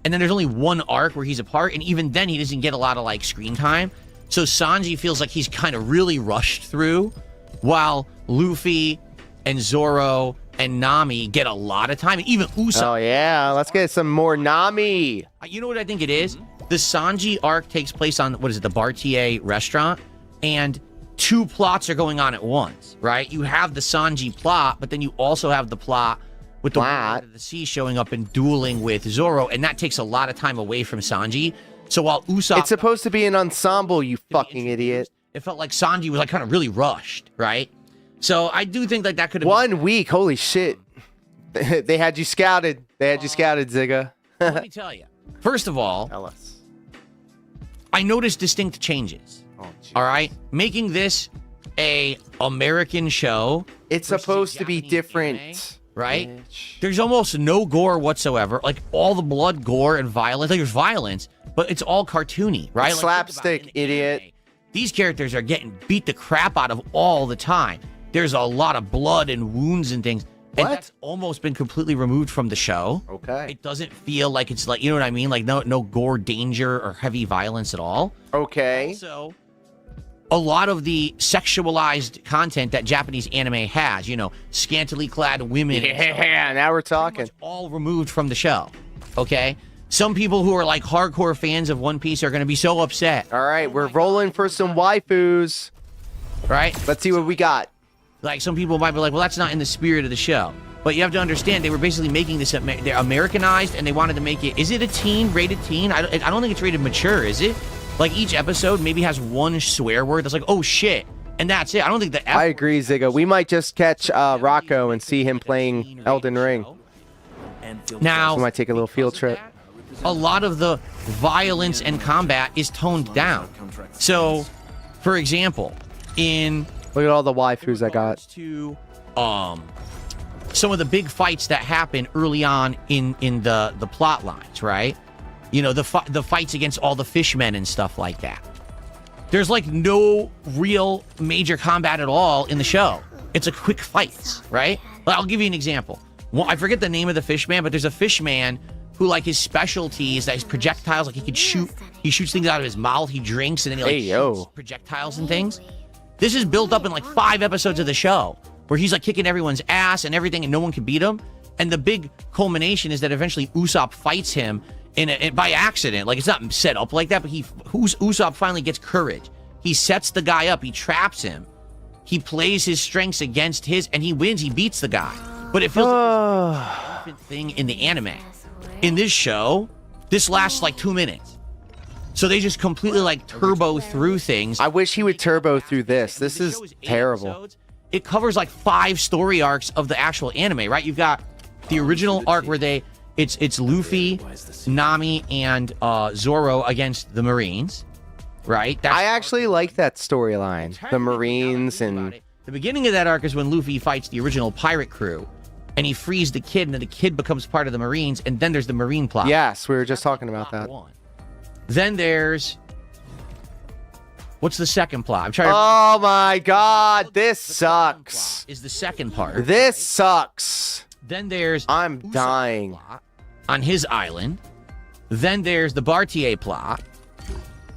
And then there's only one arc where he's a part. And even then, he doesn't get a lot of, like, screen time. So Sanji feels like he's kind of really rushed through, while Luffy and Zoro and Nami get a lot of time, and even Usopp. Oh, yeah. Let's get some more Nami. You know what I think it is? The Sanji arc takes place on, what is it, the Bartier restaurant, and two plots are going on at once, right? You have the Sanji plot, but then you also have the plot with the Lord of the Sea showing up and dueling with Zoro, and that takes a lot of time away from Sanji. So while Usopp... It's supposed to be an ensemble, you fucking idiot. It felt like Sanji was, like, kind of really rushed, right? So I do think like that could have 1 week. Holy shit! They had you scouted. They had you scouted, Zigga. Let me tell you. First of all, tell us. I noticed distinct changes. Oh, all right, making this a American show. It's supposed to be different, anime, right? There's almost no gore whatsoever. Like all the blood, gore, and violence. Like there's violence, but it's all cartoony, right? Like, slapstick, idiot. Anime, these characters are getting beat the crap out of all the time. There's a lot of blood and wounds and things. And that's almost been completely removed from the show. Okay. It doesn't feel like it's like, you know what I mean? Like no gore, danger, or heavy violence at all. Okay. Also, a lot of the sexualized content that Japanese anime has, you know, scantily clad women. Yeah, now we're talking. All removed from the show. Okay? Some people who are like hardcore fans of One Piece are going to be so upset. All right, we're rolling for some waifus. Right? Let's see what we got. Like, some people might be like, well, that's not in the spirit of the show. But you have to understand, they were basically making this, they're Americanized, and they wanted to make it, is it a teen, rated teen? I don't think it's rated mature, is it? Like, each episode maybe has one swear word that's like, oh, shit. And that's it. I don't think the I agree, Zigga. We might just catch Rocco and see him playing Elden Ring. Now, we might take a little field trip. A lot of the violence and combat is toned down. So, for example, in Look at all the waifus I got. To some of the big fights that happen early on in the plot lines, right? You know, the fights against all the fishmen and stuff like that. There's like no real major combat at all in the show. It's a quick fights, right? I'll give you an example. Well, I forget the name of the fishman, but there's a fishman who, like, his specialty is that his projectiles, like, he could shoot. He shoots things out of his mouth. He drinks, and then he, like, shoots projectiles and things. This is built up in, like, 5 episodes of the show, where he's, like, kicking everyone's ass and everything, and no one can beat him. And the big culmination is that eventually Usopp fights him by accident. Like, it's not set up like that, but Usopp finally gets courage. He sets the guy up. He traps him. He plays his strengths against his, and he wins. He beats the guy. But it feels like a different thing in the anime. In this show, this lasts like 2 minutes. So they just completely like turbo through things. I wish he would turbo through this. This is terrible. Episodes. It covers like 5 story arcs of the actual anime, right? You've got the original arc where it's Luffy, Nami, and Zoro against the Marines, right? I actually like that storyline. The Marines and... The beginning of that arc is when Luffy fights the original pirate crew, and he frees the kid, and then the kid becomes part of the Marines, and then there's the Marine plot. Yes, we were just talking about that. Then there's... What's the second plot? I'm trying to... Oh my god, this sucks. Is the second part. This sucks. Then there's... I'm dying. Plot on his island. Then there's the Bartier plot.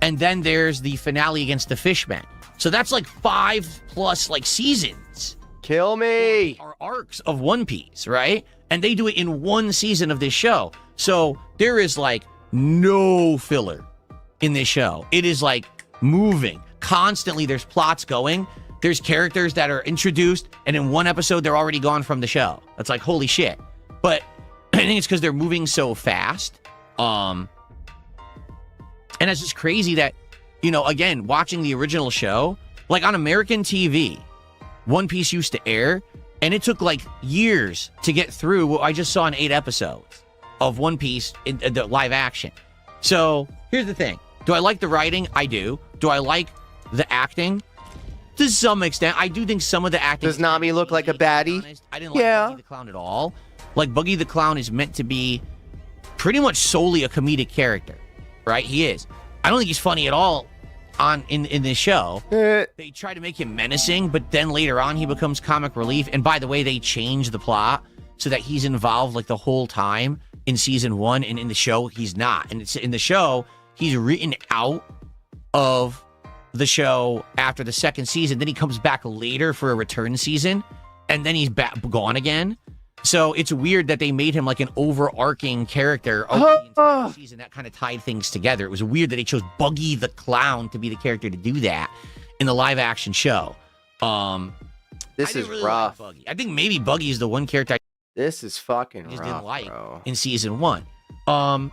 And then there's the finale against the Fishmen. So that's like 5+ like seasons. Kill me. Are arcs of One Piece, right? And they do it in 1 season of this show. So there is like no filler in this show. It is like moving constantly. There's plots going. There's characters that are introduced, and in 1 episode they're already gone from the show. That's like holy shit. But I think it's because they're moving so fast. And it's just crazy that, you know, again, watching the original show, like on American TV, One Piece used to air, and it took like years to get through what I just saw in 8 episodes of One Piece in the live action. So here's the thing. Do I like the writing? I do. Do I like the acting? To some extent. I do think some of the acting... Does Nami look like a baddie? I didn't like Buggy the Clown at all. Like, Buggy the Clown is meant to be pretty much solely a comedic character, right? He is. I don't think he's funny at all in this show. They try to make him menacing, but then later on he becomes comic relief. And by the way, they change the plot so that he's involved like the whole time in season 1, and in the show he's not. And it's in the show he's written out of the show after the 2nd season. Then he comes back later for a return season, and then he's gone again. So it's weird that they made him like an overarching character over the entire season. That kind of tied things together. It was weird that they chose Buggy the Clown to be the character to do that in the live action show. This is really rough. Like Buggy. I think maybe Buggy is the one character this is fucking I just rough, didn't like bro. In season 1. I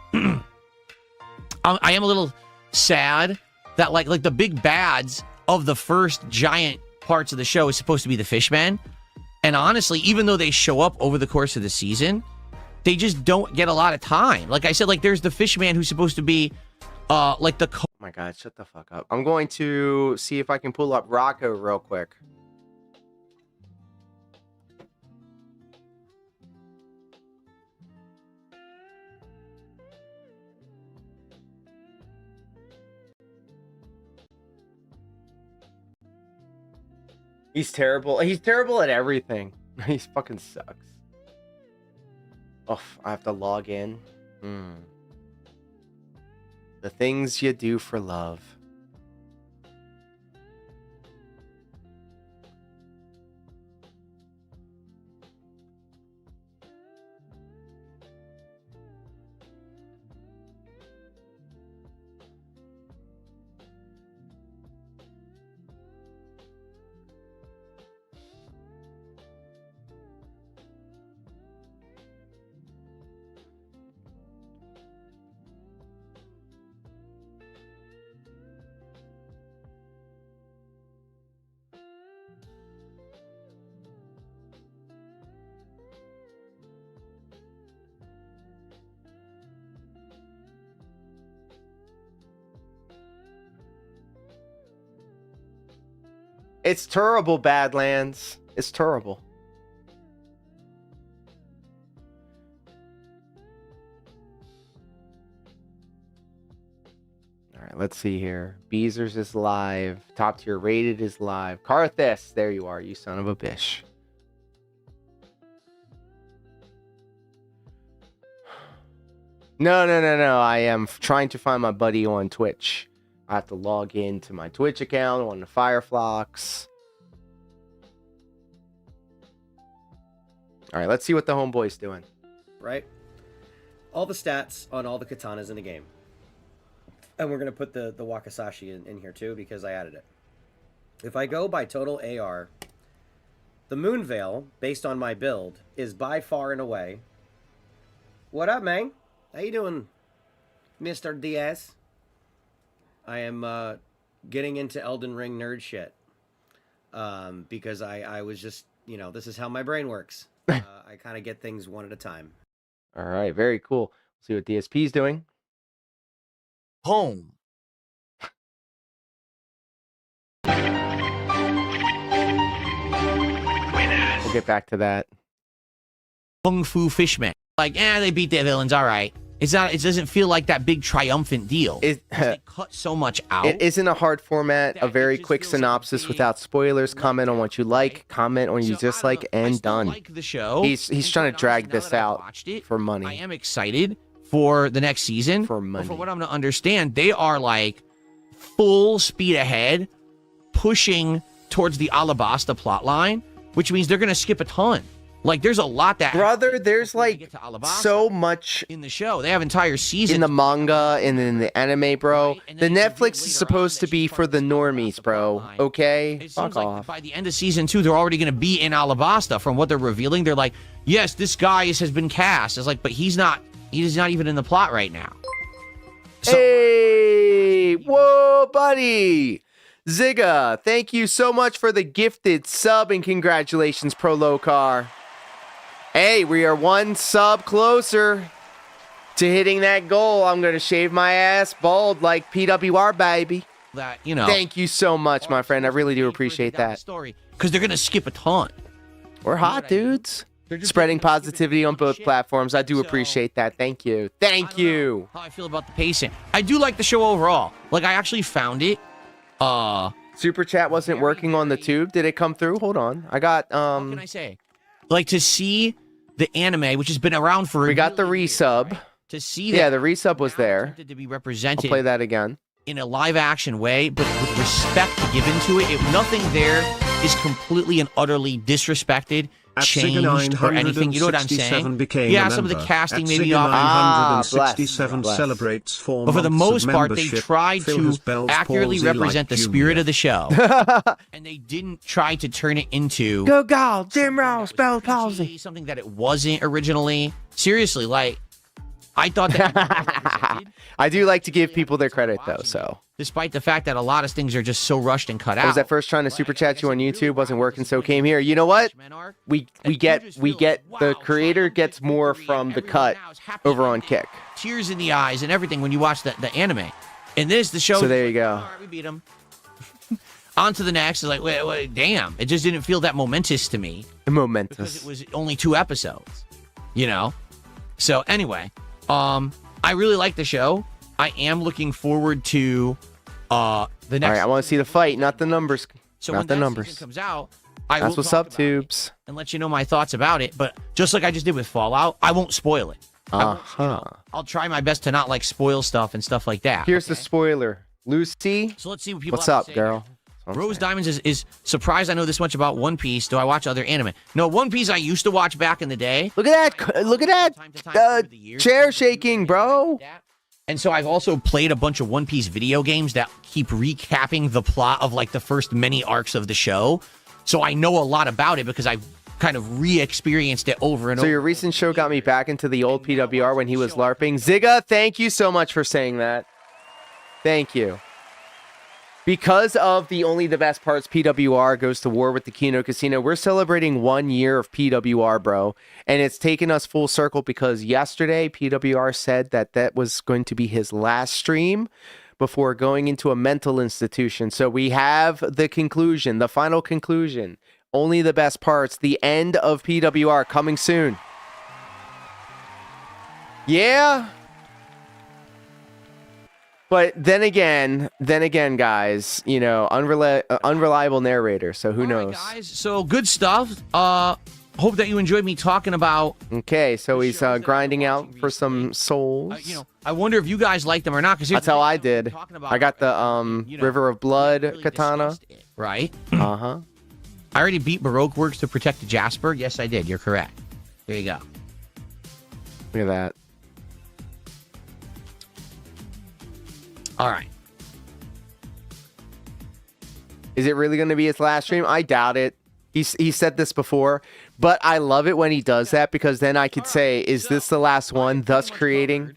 am a little sad that like the big bads of the first giant parts of the show is supposed to be the Fishmen. And honestly, even though they show up over the course of the season, they just don't get a lot of time. Like I said, like there's the Fishman who's supposed to be like the... Oh my god, shut the fuck up. I'm going to see if I can pull up Rocco real quick. He's terrible. He's terrible at everything. He fucking sucks. Oh, I have to log in. The things you do for love. It's terrible, Badlands. It's terrible. All right, let's see here. Beezers is live. Top tier rated is live. Karthus, there you are, you son of a bitch. No. I am trying to find my buddy on Twitch. I have to log into my Twitch account on the Firefox. All right, let's see what the homeboy's doing. Right? All the stats on all the katanas in the game. And we're going to put the Wakizashi in here too because I added it. If I go by total AR, the Moonveil, based on my build, is by far and away. What up, man? How you doing, Mr. DS? I am getting into Elden Ring nerd shit. Because I was just, you know, this is how my brain works. I kind of get things one at a time. All right, very cool. See what DSP's doing. Home. We'll get back to that. Kung Fu Fishman. Like, they beat their villains, all right. It's not. It doesn't feel like that big triumphant deal. They cut so much out. It isn't a hard format. A very quick synopsis without spoilers. Comment on what you like. Comment on what you dislike, and done. Like the show. He's trying to drag this out for money. I am excited for the next season. For money. But for what I'm going to understand, they are like full speed ahead, pushing towards the Alabasta plotline, which means they're going to skip a ton. Like, there's a lot that brother. There's like so much in the show. They have entire seasons in the manga and in the anime, bro. The Netflix is supposed to be for the normies, bro. Okay, fuck off. By the end of season 2, they're already going to be in Alabasta. From what they're revealing, they're like, yes, this guy has been cast. It's like, but he's not. He is not even in the plot right now. So, hey, whoa, buddy. Zigga, thank you so much for the gifted sub and congratulations, Prolocar. Hey, we are one sub closer to hitting that goal. I'm going to shave my ass bald like PWR, baby. That, you know. Thank you so much, my friend. I really do appreciate that. Because they're going to skip a ton. We're hot, dudes. Spreading positivity on both platforms. I do appreciate that. Thank you. Thank you. How I feel about the pacing. I do like the show overall. Like, I actually found it. Super chat wasn't working on the tube. Did it come through? Hold on. I got What can I say? Like, to see the anime, which has been around for we got the resub. Right? To see that, yeah, the resub was there. To be represented. I'll play that again in a live action way, but with respect given to it. Nothing there is completely and utterly disrespected, changed, or anything. You know what I'm saying? Yeah, some of the casting maybe off. 967 celebrates 4 but for the months most of part, they membership. tried Phil to accurately palsy represent like the spirit Junior. of the show, and they didn't try to turn it into go Jim Ross Bell palsy, something that it wasn't originally. Seriously, like I thought that. I do like to give people their credit though, so. Despite the fact that a lot of things are just so rushed and cut out. I was at first trying to super chat you on YouTube, wasn't working, so came here. You know what? We get the creator gets more from the cut over on Kick. Tears in the eyes and everything when you watch the anime. And this, the show. So there you go. All right, we beat him. On to the next. It's like, wait, damn. It just didn't feel that momentous to me. Momentous. Because it was only 2 episodes. You know? So anyway, I really like the show. I am looking forward to the next. All right, I want to see the fight, not the numbers. So not when the that numbers. season comes out, That's what's up, tubes. And let you know my thoughts about it. But just like I just did with Fallout, I won't spoil it. I'll try my best to not like spoil stuff and stuff like that. Here's the spoiler, Lucy. So let's see what people. What's have up, to say girl? Rose Diamonds is surprised I know this much about One Piece. Do I watch other anime? No, One Piece I used to watch back in the day. Look at that! Look at that! Chair shaking, bro. And so I've also played a bunch of One Piece video games that keep recapping the plot of like the first many arcs of the show. So I know a lot about it because I've kind of re-experienced it over and over. So your recent show got me back into the old PWR when he was LARPing. Zigga, thank you so much for saying that. Thank you. Because of the Only the Best Parts PWR goes to war with the Kino Casino, we're celebrating 1 year of PWR, bro. And it's taken us full circle because yesterday PWR said that was going to be his last stream. before going into a mental institution. So we have the conclusion, the final conclusion. Only the best parts. The end of PWR coming soon. Yeah. But then again, guys, you know, unreliable narrator. So who knows? Right, guys. So good stuff. Hope that you enjoyed me talking about. Okay, so he's grinding out for some souls. You know, I wonder if you guys like them or not. Because that's how I did. I got the River of Blood really katana. Right. Uh-huh. I already beat Baroque Works to protect the Jasper. Yes, I did. You're correct. There you go. Look at that. All right. Is it really going to be his last stream? I doubt it. He said this before, but I love it when he does that because then I could say, is this the last one? Thus creating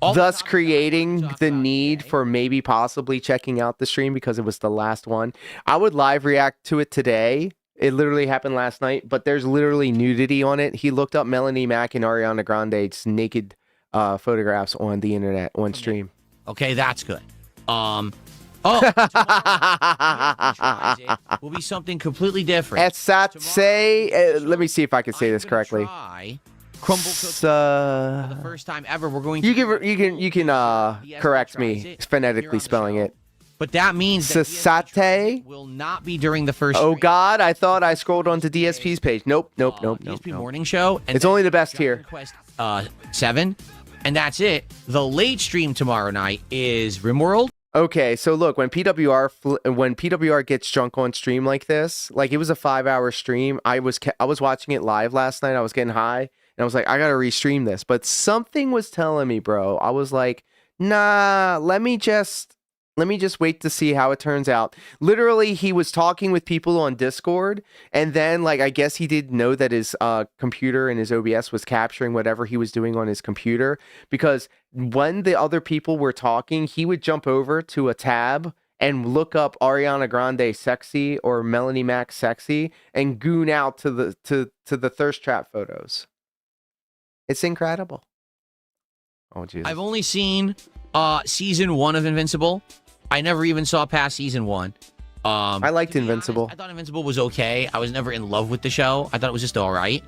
the need for maybe possibly checking out the stream because it was the last one. I would live react to it today. It literally happened last night, but there's literally nudity on it. He looked up Melanie Mac and Ariana Grande's naked photographs on the internet on stream. Okay, that's good. Tomorrow, will be something completely different. Let me see if I can say this correctly. Crumble cookies for the first time ever. We're going to you can correct me phonetically spelling it. But that means that Sasate will not be during the first. Oh God, I thought I scrolled onto DSP's page. Nope. DSP morning show. And it's only the best here. Quest 7, and that's it. The late stream tomorrow night is RimWorld. Okay, so look, when PWR gets drunk on stream like this, like it was a 5-hour stream. I was watching it live last night. I was getting high, and I was like, I gotta restream this. But something was telling me, bro. I was like, nah, let me just wait to see how it turns out. Literally, he was talking with people on Discord, and then, like, I guess he didn't know that his computer and his OBS was capturing whatever he was doing on his computer, because when the other people were talking, he would jump over to a tab and look up Ariana Grande sexy or Melanie Mac sexy and goon out to the thirst trap photos. It's incredible. Oh, Jesus. I've only seen season 1 of Invincible. I never even saw past season 1. I liked Invincible. Honest, I thought Invincible was okay. I was never in love with the show. I thought it was just all right.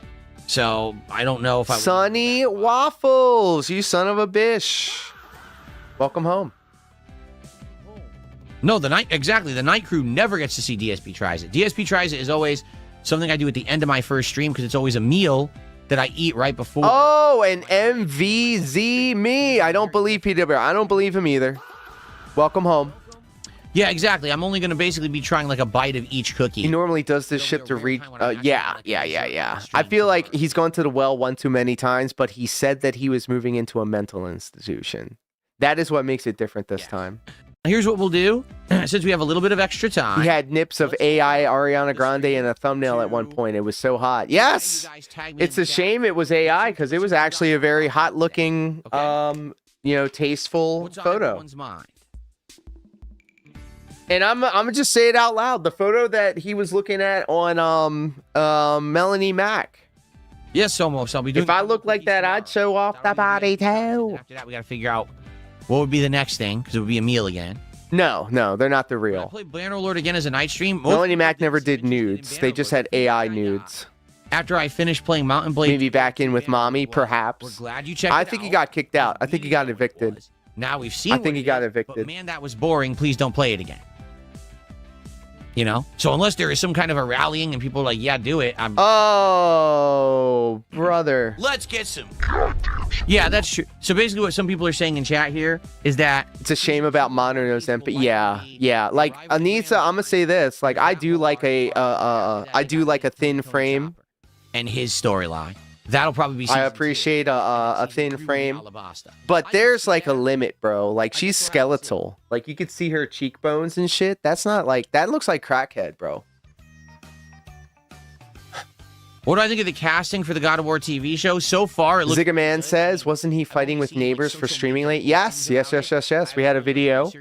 So I don't know if I. Sonny Waffles, you son of a bitch. Welcome home. No, the night crew never gets to see DSP Tries It. DSP Tries It is always something I do at the end of my first stream because it's always a meal that I eat right before. Oh, and MVZ me. I don't believe PWR. I don't believe him either. Welcome home. Yeah, exactly. I'm only going to basically be trying like a bite of each cookie. He normally does this shit to read. Yeah. I feel like he's gone to the well one too many times, but he said that he was moving into a mental institution. That is what makes it different this time. Here's what we'll do. Since we have a little bit of extra time. He had nips of AI Ariana Grande in a thumbnail at one point. It was so hot. Yes! It's a shame it was AI because it was actually a very hot looking, tasteful photo. And I'm gonna just say it out loud. The photo that he was looking at on Melanie Mac. Yes, almost. I'll be doing. If I look like that, I'd show off the body too. After that, we gotta figure out what would be the next thing because it would be a meal again. No, they're not the real. I played Banner Lord again as a night stream. Melanie Mac never did nudes. They just had AI nudes. After I finished playing Mountain Blade, maybe back in with mommy, perhaps. We're glad you checked. I think he got kicked out. I think he got evicted. Now we've seen. I think he got evicted. But man, that was boring. Please don't play it again. You know, so unless there is some kind of a rallying and people are like, yeah, do it. Oh, brother. Let's get some. Yeah, that's true. So basically what some people are saying in chat here is that it's a shame about modern Ozempic. But yeah. Like Anissa, I'm gonna say this. Like I do like a thin frame. And his storyline. That'll probably be. I appreciate a thin frame, but there's like a limit, bro. Like she's skeletal. Like you could see her cheekbones and shit. That's not like that. Looks like crackhead, bro. What do I think of the casting for the God of War TV show so far? Zigga Man says, wasn't he fighting with neighbors for streaming late? Yes. We had a video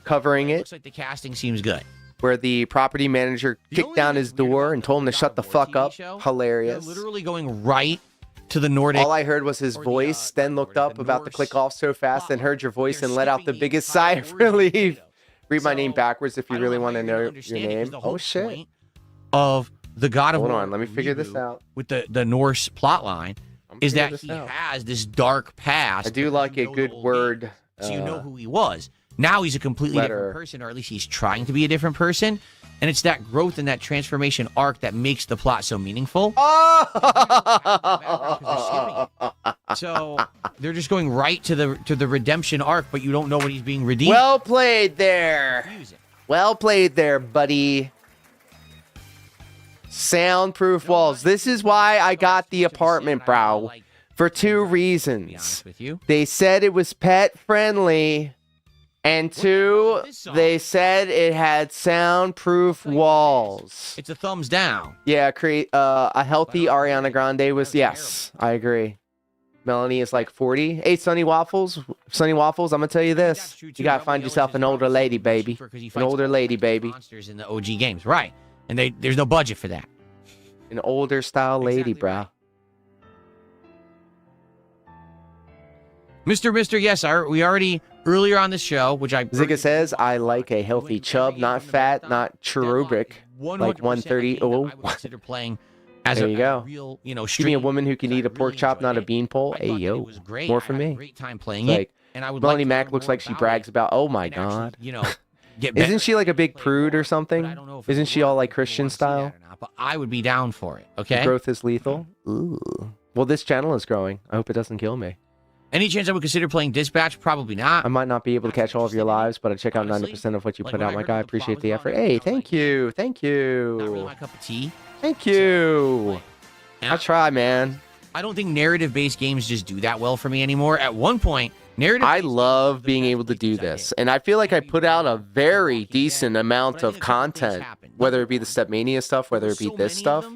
covering it. Looks like the casting seems good. Where the property manager kicked down his door and told him to shut the fuck up. Hilarious. They're literally going right to the Nordic. All I heard was his voice, then looked up about to click off so fast, and heard your voice and let out the biggest sigh of relief. Read my name backwards if you really want to know your name. Oh, shit. Of the God of Hold War on, let me figure this out. with the Norse plot line is that he has this dark past. I do like a good word. So you know who he was. Now he's a completely different person, or at least he's trying to be a different person. And it's that growth and that transformation arc that makes the plot so meaningful. Oh! So they're just going right to the redemption arc, but you don't know when he's being redeemed. Well played there. Well played there, buddy. Soundproof walls. This is why I got the apartment, bro. For 2 reasons. They said it was pet friendly. And 2, they said it had soundproof walls. It's a thumbs down. Yeah, create a healthy Ariana Grande was, yes, I agree. Melanie is like 40. Hey, Sunny Waffles, I'm gonna tell you this. You gotta find yourself an older lady, baby. An older lady, baby. Monsters in the OG games, right? And there's no budget for that. An older style lady, bro. Mr. Yes, we already earlier on the show, which Zigga says, I like a healthy chub, not fat, not cherubic, like 130. Oh, consider playing as there you go. Real, give me a woman who can eat a pork chop, not a beanpole. Hey, yo, more for me. Great time playing like, it, and I would Melanie Mac looks like she brags about. Oh my god, get isn't she like a big prude or something? Isn't she all like Christian style? But I would be down for it. Okay. Growth is lethal. Ooh. Well, this channel is growing. I hope it doesn't kill me. Any chance I would consider playing Dispatch? Probably not. I might not be able to catch all of your lives, but I check out 90% of what you put out, my guy. I appreciate the effort. Hey, thank you. Thank you. Not really my cup of tea. Thank you. I try, man. I don't think narrative-based games just do that well for me anymore. At one point, narrative. I love being able to do this, and I feel like I put out a very decent amount of content, whether it be the StepMANIA stuff, whether it be this stuff.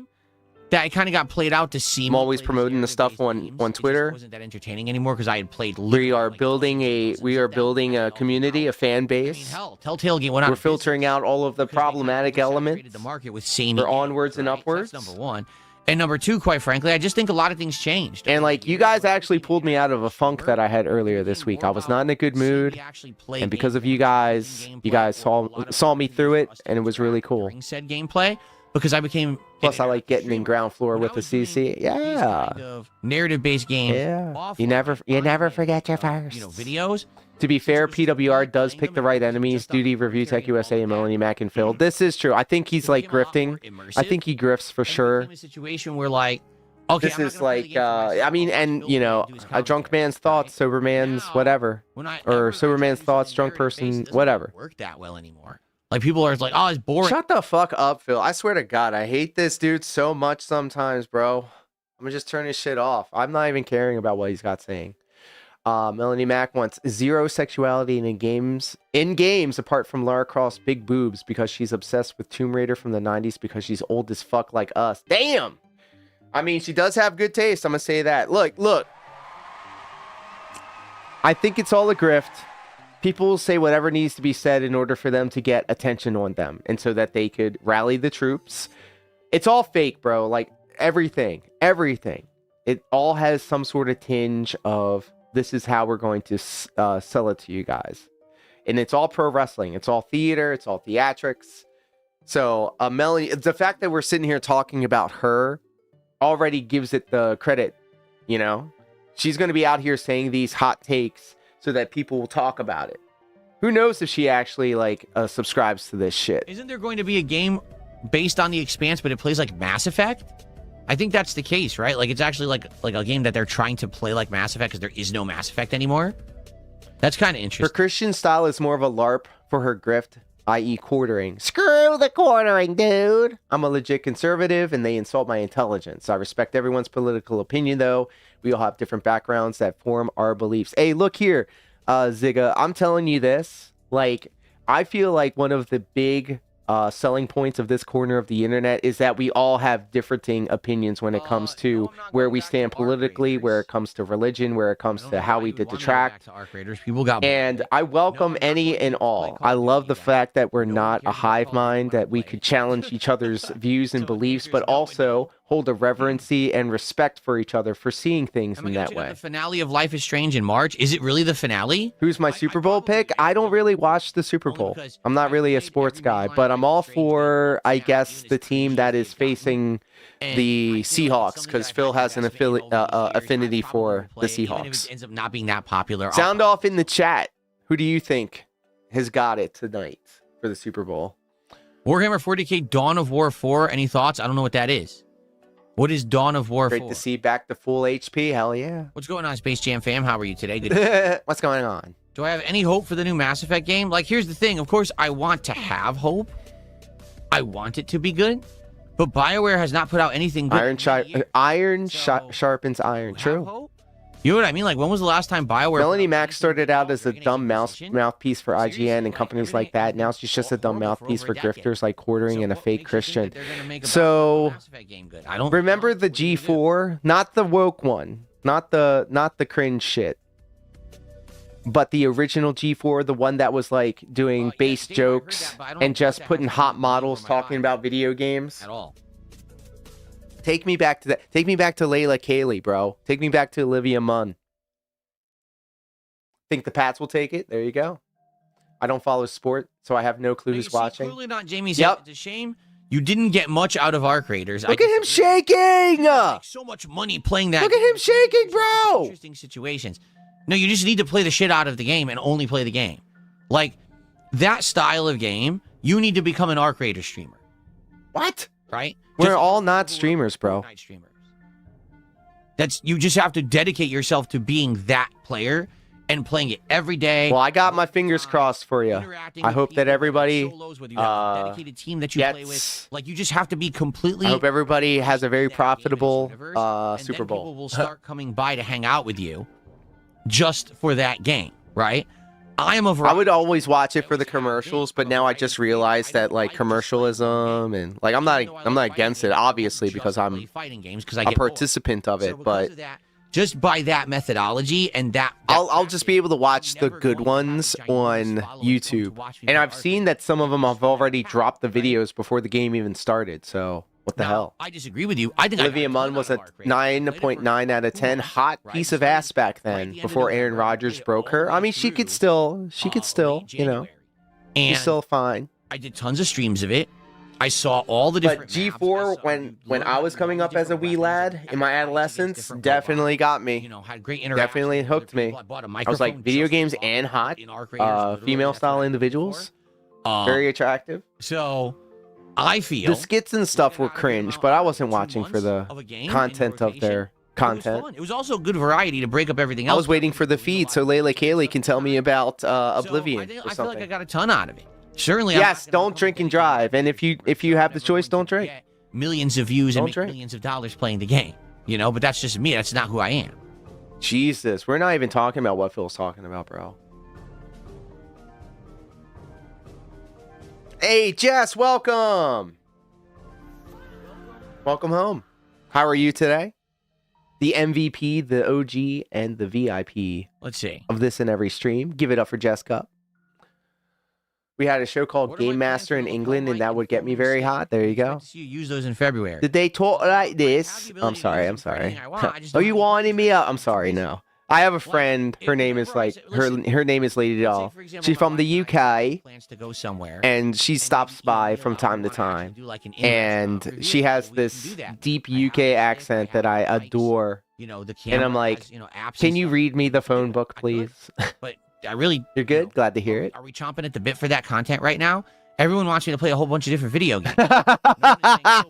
That it kind of got played out to see. I'm always promoting the stuff on Twitter. It wasn't that entertaining anymore because I had played. We are building a community, a fan base. Hell, Telltale game went out. We're filtering out all of the problematic elements. The market with samey. We're onwards and upwards. That's number 1. And number 2, quite frankly, I just think a lot of things changed. And like you guys actually pulled me out of a funk that I had earlier this week. I was not in a good mood, and because of you guys saw me through it, and it was really cool. Said gameplay. Because I became. Plus, I like getting in ground floor with the CC. Yeah. Kind of narrative-based games. Yeah. You never forget your first. Videos. To be fair, PWR does pick the right enemies. Duty, Review Tech USA, and Melanie Mac and Phil. This is true. I think he's like grifting. I think he grifts for sure. A situation where like. Okay, this is like, I mean, and a drunk man's thoughts, sober man's whatever, or sober man's thoughts, drunk person, whatever. Work that well anymore. Like, people are like, oh, it's boring. Shut the fuck up, Phil. I swear to God, I hate this dude so much sometimes, bro. I'm gonna just turn his shit off. I'm not even caring about what he's got saying. Melanie Mac wants 0 sexuality in games apart from Lara Croft's big boobs because she's obsessed with Tomb Raider from the 90s because she's old as fuck like us. Damn! I mean, she does have good taste. I'm gonna say that. Look. I think it's all a grift. People will say whatever needs to be said in order for them to get attention on them and so that they could rally the troops. It's all fake, bro. Like, everything. It all has some sort of tinge of this is how we're going to sell it to you guys. And it's all pro wrestling. It's all theater. It's all theatrics. So, Melanie, the fact that we're sitting here talking about her already gives it the credit, She's going to be out here saying these hot takes so that people will talk about it. Who knows if she actually subscribes to this shit? Isn't there going to be a game based on The Expanse, but it plays like Mass Effect? I think that's the case, right? Like, it's actually like a game that they're trying to play like Mass Effect because there is no Mass Effect anymore. That's kind of interesting. Her Christian style is more of a LARP for her grift, i.e. quartering. Screw the quartering, dude. I'm a legit conservative, and they insult my intelligence. I respect everyone's political opinion, though. We all have different backgrounds that form our beliefs. Hey, look here, Zigga. I'm telling you this. Like, I feel like one of the big selling points of this corner of the internet is that we all have differing opinions when it comes to where we stand politically, where it comes to religion, where it comes to how we did the track. And I welcome any and all. I love the fact that we're not a hive mind, that we could challenge each other's views and beliefs, but also hold a reverency and respect for each other for seeing things Am I in gonna that check out way. the finale of Life is Strange in March? Is it really the finale? Who's my Super Bowl pick? I don't really watch the Super Bowl. I'm not really a sports guy, but I'm all for, I guess, the team that is facing the Seahawks, because Phil has an affinity for the Even if Seahawks. it ends up not being that popular. Sound off in the chat. Who do you think has got it tonight for the Super Bowl? Warhammer 40k Dawn of War 4. Any thoughts? I don't know what that is. What is Dawn of War 4? Great to see back to full HP. Hell yeah. What's going on, Space Jam fam? How are you today? Good. What's going on? Do I have any hope for the new Mass Effect game? Like, here's the thing. Of course, I want to have hope. I want it to be good. But BioWare has not put out anything good. Iron sharpens iron. True. You know what I mean? Like, when was the last time BioWare... Melanie Mac started out as a dumb mouthpiece for IGN and companies like that. Now she's just a dumb mouthpiece for grifters like Quartering and a fake Christian. So, remember the G4? Not the woke one. Not the cringe shit. But the original G4, the one that was like doing base jokes and just putting hot models talking about video games. At all. Take me back to that. Take me back to Layla Kaylee, bro. Take me back to Olivia Munn. Think the Pats will take it? There you go. I don't follow sport, so I have no clue who's watching. Clearly not Jamie said. It's a shame you didn't get much out of our creators. Look at him shaking! So much money playing that. Look at him shaking, bro! Interesting situations. No, you just need to play the shit out of the game and only play the game. Like, that style of game, you need to become an R creator streamer. What? Right? We're all not streamers, bro. You just have to dedicate yourself to being that player and playing it every day. Well, I got my fingers crossed for you. I hope that everybody dedicated team that you play with. Like, you just have to be completely... I hope everybody has a very profitable Super Bowl. People will start coming by to hang out with you just for that game, right? I would always watch it for the commercials, but now I just realized that like commercialism and like I'm not against it, obviously, because I'm a participant of it, but just by that methodology and that I'll just be able to watch the good ones on YouTube. And I've seen that some of them have already dropped the videos before the game even started, so what the hell? I disagree with you. I think Olivia Munn was a 9.9 out of 10. Hot piece of ass back then before Aaron Rodgers broke her. I mean, she could still, you know, she's still fine. I did tons of streams of it. I saw all the different. But G4, when I was coming up as a wee lad in my adolescence, definitely got me. You know, had great definitely hooked me. I was like, video games and hot, female style individuals, very attractive. So I feel the skits and stuff were cringe, but I wasn't watching for the content of their content. It was also good variety to break up everything else. I was waiting for the feed so Layla Kaylee can tell me about Oblivion or something. I feel like I got a ton out of it. Certainly. Yes, don't drink and drive, and if you have the choice, don't drink. Millions of views and make millions of dollars playing the game, you know. But that's just me. That's not who I am. Jesus, we're not even talking about what Phil's talking about, bro. Hey, Jess, welcome. Welcome home. How are you today? The MVP, the OG, and the VIP. Let's see. Of this and every stream. Give it up for Jessica. We had a show called Game Master in England, and that would get me very hot. There you go. You use those in February. Did they talk like this? I'm sorry. Oh, you winding me up? I'm sorry. No. I have a friend. Her name is like her name is Lady Doll. She's from the UK. Plans to go somewhere. And she stops by from time to time. And she has this deep UK accent that I adore. You know, the and I'm like, can you read me the phone book, please? But I really... You're good? Glad to hear it. Are we chomping at the bit for that content right now? Everyone wants me to play a whole bunch of different video games.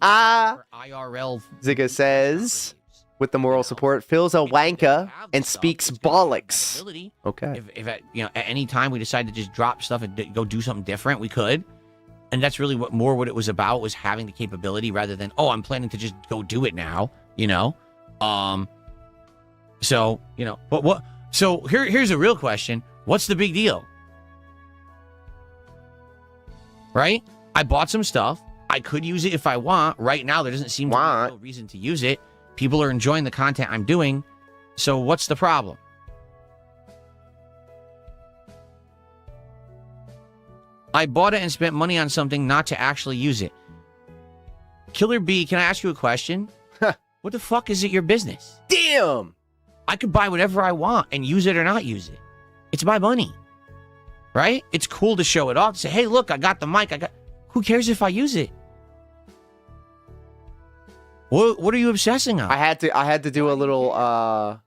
IRL. Zigga says, with the moral support, Phil's a wanker and speaks bollocks. Okay. If at, at any time we decide to just drop stuff and go do something different, we could. And that's really what it was about, was having the capability rather than, oh, I'm planning to just go do it now, So, but what... So here's a real question. What's the big deal? Right? I bought some stuff. I could use it if I want. Right now, there doesn't seem to be a real reason to use it. People are enjoying the content I'm doing. So what's the problem? I bought it and spent money on something not to actually use it. Killer B, can I ask you a question? What the fuck is it your business? Damn! I could buy whatever I want and use it or not use it. It's my money. Right? It's cool to show it off. To say, hey, look, I got the mic. Who cares if I use it? What are you obsessing on? I had to do a little I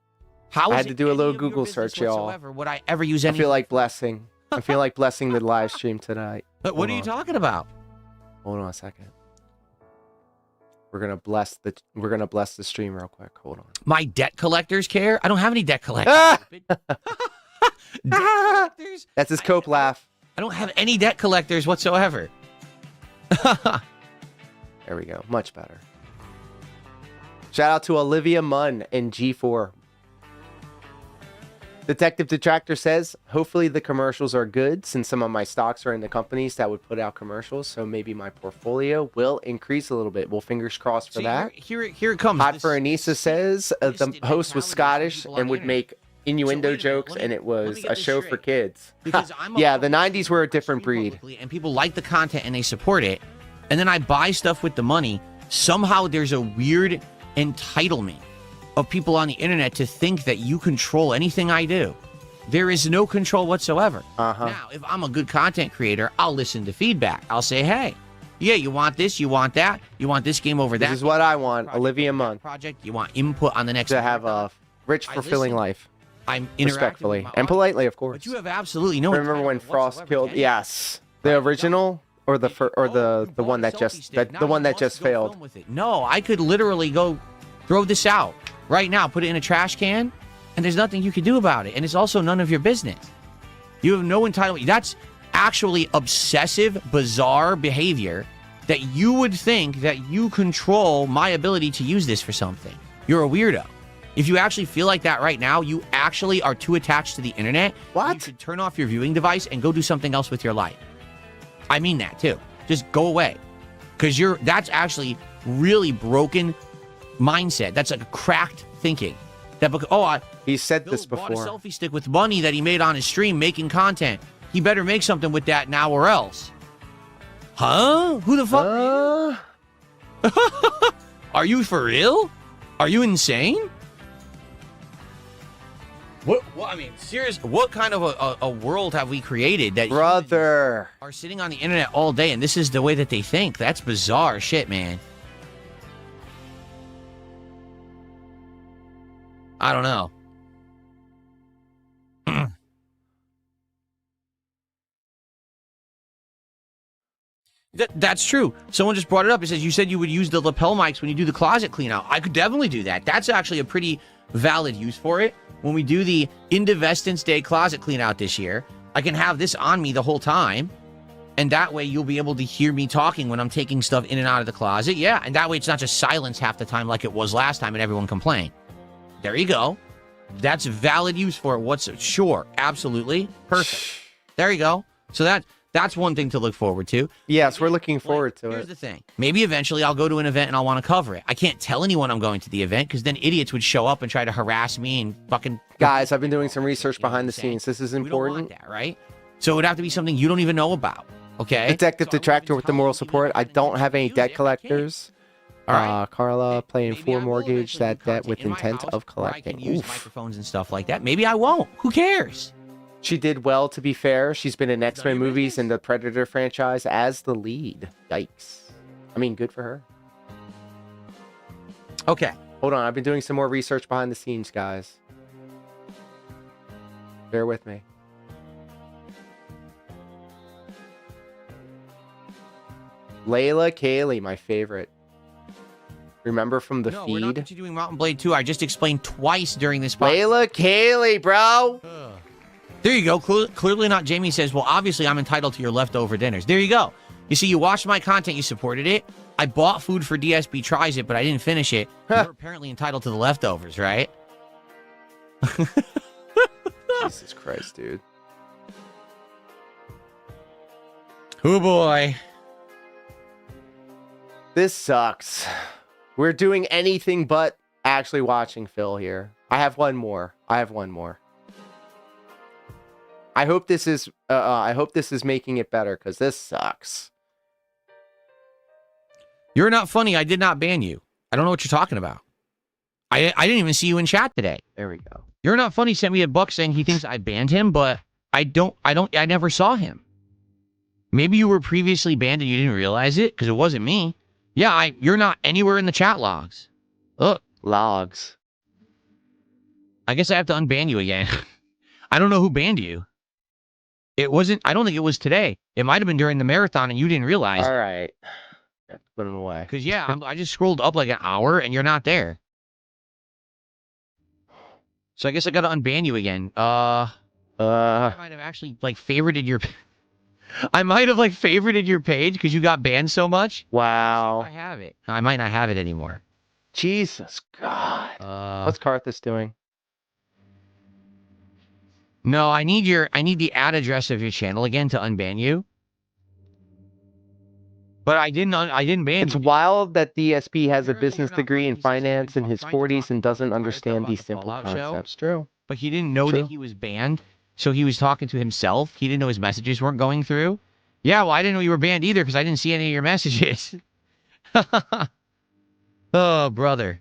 had to do a little Google search, y'all. Would I ever use anything? I feel like blessing. I feel like blessing the live stream tonight. But what are you talking about? Hold on a second. We're gonna bless the stream real quick. Hold on. My debt collectors care? I don't have any debt collectors. Debt collectors? That's his cope laugh. I don't have any debt collectors whatsoever. There we go. Much better. Shout out to Olivia Munn and G4. Detective Detractor says, hopefully the commercials are good since some of my stocks are in the companies that would put out commercials. So maybe my portfolio will increase a little bit. Well, fingers crossed for that. Here it comes. Hot for Anissa says the host was Scottish and would make innuendo jokes, and it was a show for kids. Yeah, the 90s were a different breed. And people like the content and they support it. And then I buy stuff with the money. Somehow there's a weird entitlement of people on the internet to think that you control anything I do. There is no control whatsoever. Now, if I'm a good content creator, I'll listen to feedback. I'll say, hey, yeah, you want this, you want that, you want this game over that. This is what I want, Olivia Munn. Project, you want input on the next to have a rich, fulfilling life. I'm respectfully and politely, of course. But you have absolutely no. Remember when Frost killed? Yes, the original or the one that just failed. No, I could literally go throw this out right now, put it in a trash can, and there's nothing you can do about it. And it's also none of your business. You have no entitlement. That's actually obsessive, bizarre behavior that you would think that you control my ability to use this for something. You're a weirdo. If you actually feel like that right now, you actually are too attached to the internet. What? You should turn off your viewing device and go do something else with your life. I mean that too. Just go away. Because that's actually really broken mindset. That's like a cracked thinking. He said this before. Bought a selfie stick with money that he made on his stream making content. He better make something with that now or else. Huh? Who the fuck are you? Are you for real? Are you insane? What I mean, seriously, what kind of a world have we created that brother are sitting on the internet all day and this is the way that they think? That's bizarre shit, man. I don't know. That's true. Someone just brought it up. It says, you said you would use the lapel mics when you do the closet clean out. I could definitely do that. That's actually a pretty valid use for it. When we do the Indivestance Day closet clean out this year, I can have this on me the whole time. And that way you'll be able to hear me talking when I'm taking stuff in and out of the closet. Yeah, and that way it's not just silence half the time like it was last time and everyone complained. There you go. That's valid use for it. Sure, absolutely. Perfect. There you go. So that's one thing to look forward to. Yes, we're looking forward to it. Here's the thing. Maybe eventually I'll go to an event and I'll want to cover it. I can't tell anyone I'm going to the event because then idiots would show up and try to harass me and fucking... Guys, I've been doing some research behind the scenes. This is important. We don't want that, right? So it would have to be something you don't even know about, okay? Detective Detractor with the moral support. I don't have any debt collectors. All right. Carla playing full mortgage that debt with intent of collecting. I can use microphones and stuff like that. Maybe I won't. Who cares? She did well, to be fair. She's been in X-Men movies and the Predator franchise as the lead. Yikes. I mean, good for her. Okay. Hold on. I've been doing some more research behind the scenes, guys. Bear with me. Layla Kaylee, my favorite. Remember from the feed? We're not continuing Mountain Blade 2. I just explained twice during this podcast. Layla Kaylee, bro. There you go. Clearly not. Jamie says, well, obviously I'm entitled to your leftover dinners. There you go. You see, you watched my content. You supported it. I bought food for DSP Tries It, but I didn't finish it. You're apparently entitled to the leftovers, right? Jesus Christ, dude. Oh, boy. This sucks. We're doing anything but actually watching Phil here. I have one more. I hope this is making it better because this sucks. You're not funny. I did not ban you. I don't know what you're talking about. I didn't even see you in chat today. There we go. You're Not Funny sent me a buck saying he thinks I banned him, but I never saw him. Maybe you were previously banned and you didn't realize it because it wasn't me. Yeah, you're not anywhere in the chat logs. Look. Logs. I guess I have to unban you again. I don't know who banned you. It wasn't, I don't think it was today. It might have been during the marathon and you didn't realize. All right. Put him away. Because, yeah, I just scrolled up like an hour and you're not there. So I guess I got to unban you again. I might have actually, like, favorited your... I might have, like, favorited your page because you got banned so much. Wow. I have it. I might not have it anymore. Jesus God. What's Karthus doing? No, I need the ad address of your channel again to unban you. But I didn't ban It's you. wild that DSP has a business degree in finance in his 40s and doesn't understand these simple concepts. True. But he didn't know that he was banned, so he was talking to himself. He didn't know his messages weren't going through. Yeah, well, I didn't know you were banned either because I didn't see any of your messages. Oh, brother.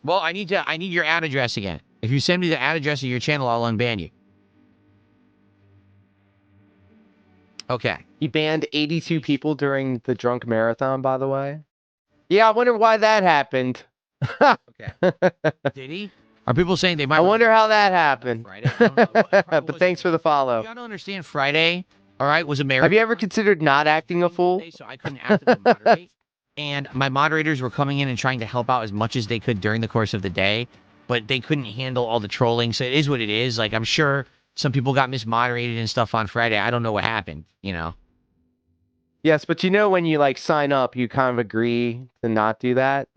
Well, I need your ad address again. If you send me the ad address of your channel, I'll unban you. Okay. He banned 82 people during the drunk marathon, by the way. Yeah, I wonder why that happened. Okay. Did he? Are people saying they might... I wonder how that happened. Friday? I don't know. But thanks for the follow. You gotta understand, Friday, all right, was a marathon. Have you ever considered not acting a fool? So I couldn't actively moderate. And my moderators were coming in and trying to help out as much as they could during the course of the day, but they couldn't handle all the trolling. So it is what it is. Like, I'm sure some people got mismoderated and stuff on Friday. I don't know what happened, you know? Yes, but you know when you, like, sign up, you kind of agree to not do that?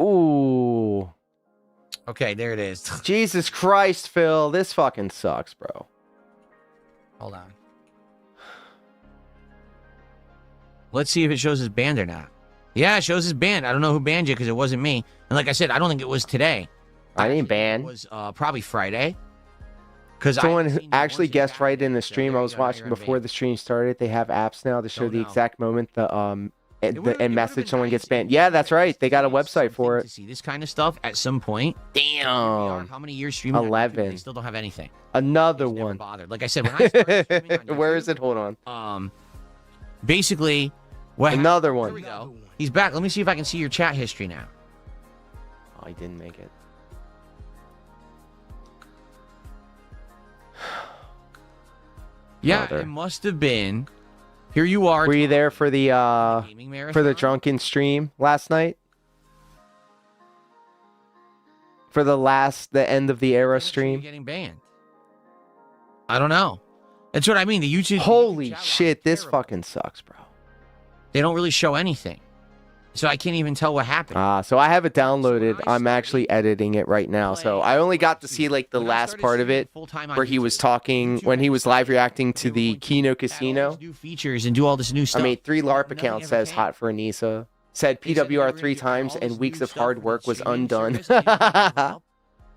Ooh. Okay, there it is. Jesus Christ, Phil. This fucking sucks, bro. Hold on. Let's see if it shows as banned or not. Yeah, it shows as banned. I don't know who banned you because it wasn't me. And like I said, I don't think it was today. I didn't ban. It was probably Friday. Because someone who actually guessed right in the stream I was watching before the stream started. They have apps now to show the exact moment the message someone gets banned. Yeah, that's right. They got a website for it. To see this kind of stuff at some point. Damn. How many years streaming? 11. They still don't have anything. Another one. Bothered. Like I said, when I started streaming on YouTube, where is it? Hold on. Basically, what another one. Here we go. He's back. Let me see if I can see your chat history now. Oh, he didn't make it. Yeah, it must have been. Here you are. Were you there for the drunken stream last night? For the end of the era stream? Getting banned. I don't know. That's what I mean. The YouTube. Holy shit, this fucking sucks, bro. They don't really show anything. So I can't even tell what happened. So I have it downloaded. I'm actually editing it right now. So I only got to see like the last part of it where he was talking when he was live reacting to the Keno Casino. New features and do all this new stuff. I made 3 LARP accounts, says hot for Anissa. Said PWR 3 times and weeks of hard work was undone.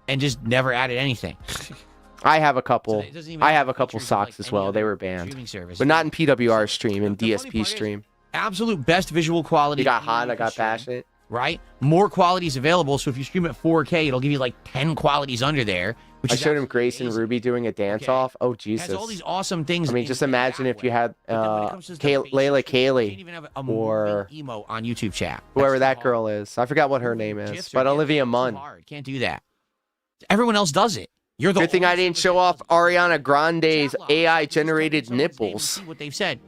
And just never added anything. I have a couple. I have a couple socks as well. They were banned. But not in PWR stream, in DSP stream. Absolute best visual quality. You got hot, I got passionate. Right? More qualities available. So if you stream at 4K, it'll give you like 10 qualities under there. Which I showed him Grace and Ruby doing a dance off. Oh, Jesus. It has all these awesome things. I mean, just imagine if you had Layla Kaylee or emo on YouTube chat. Whoever that girl is. I forgot what her name is, but Olivia Munn. Can't do that. Everyone else does it. You're the good thing I didn't show off Ariana Grande's AI-generated nipples. See what they've said.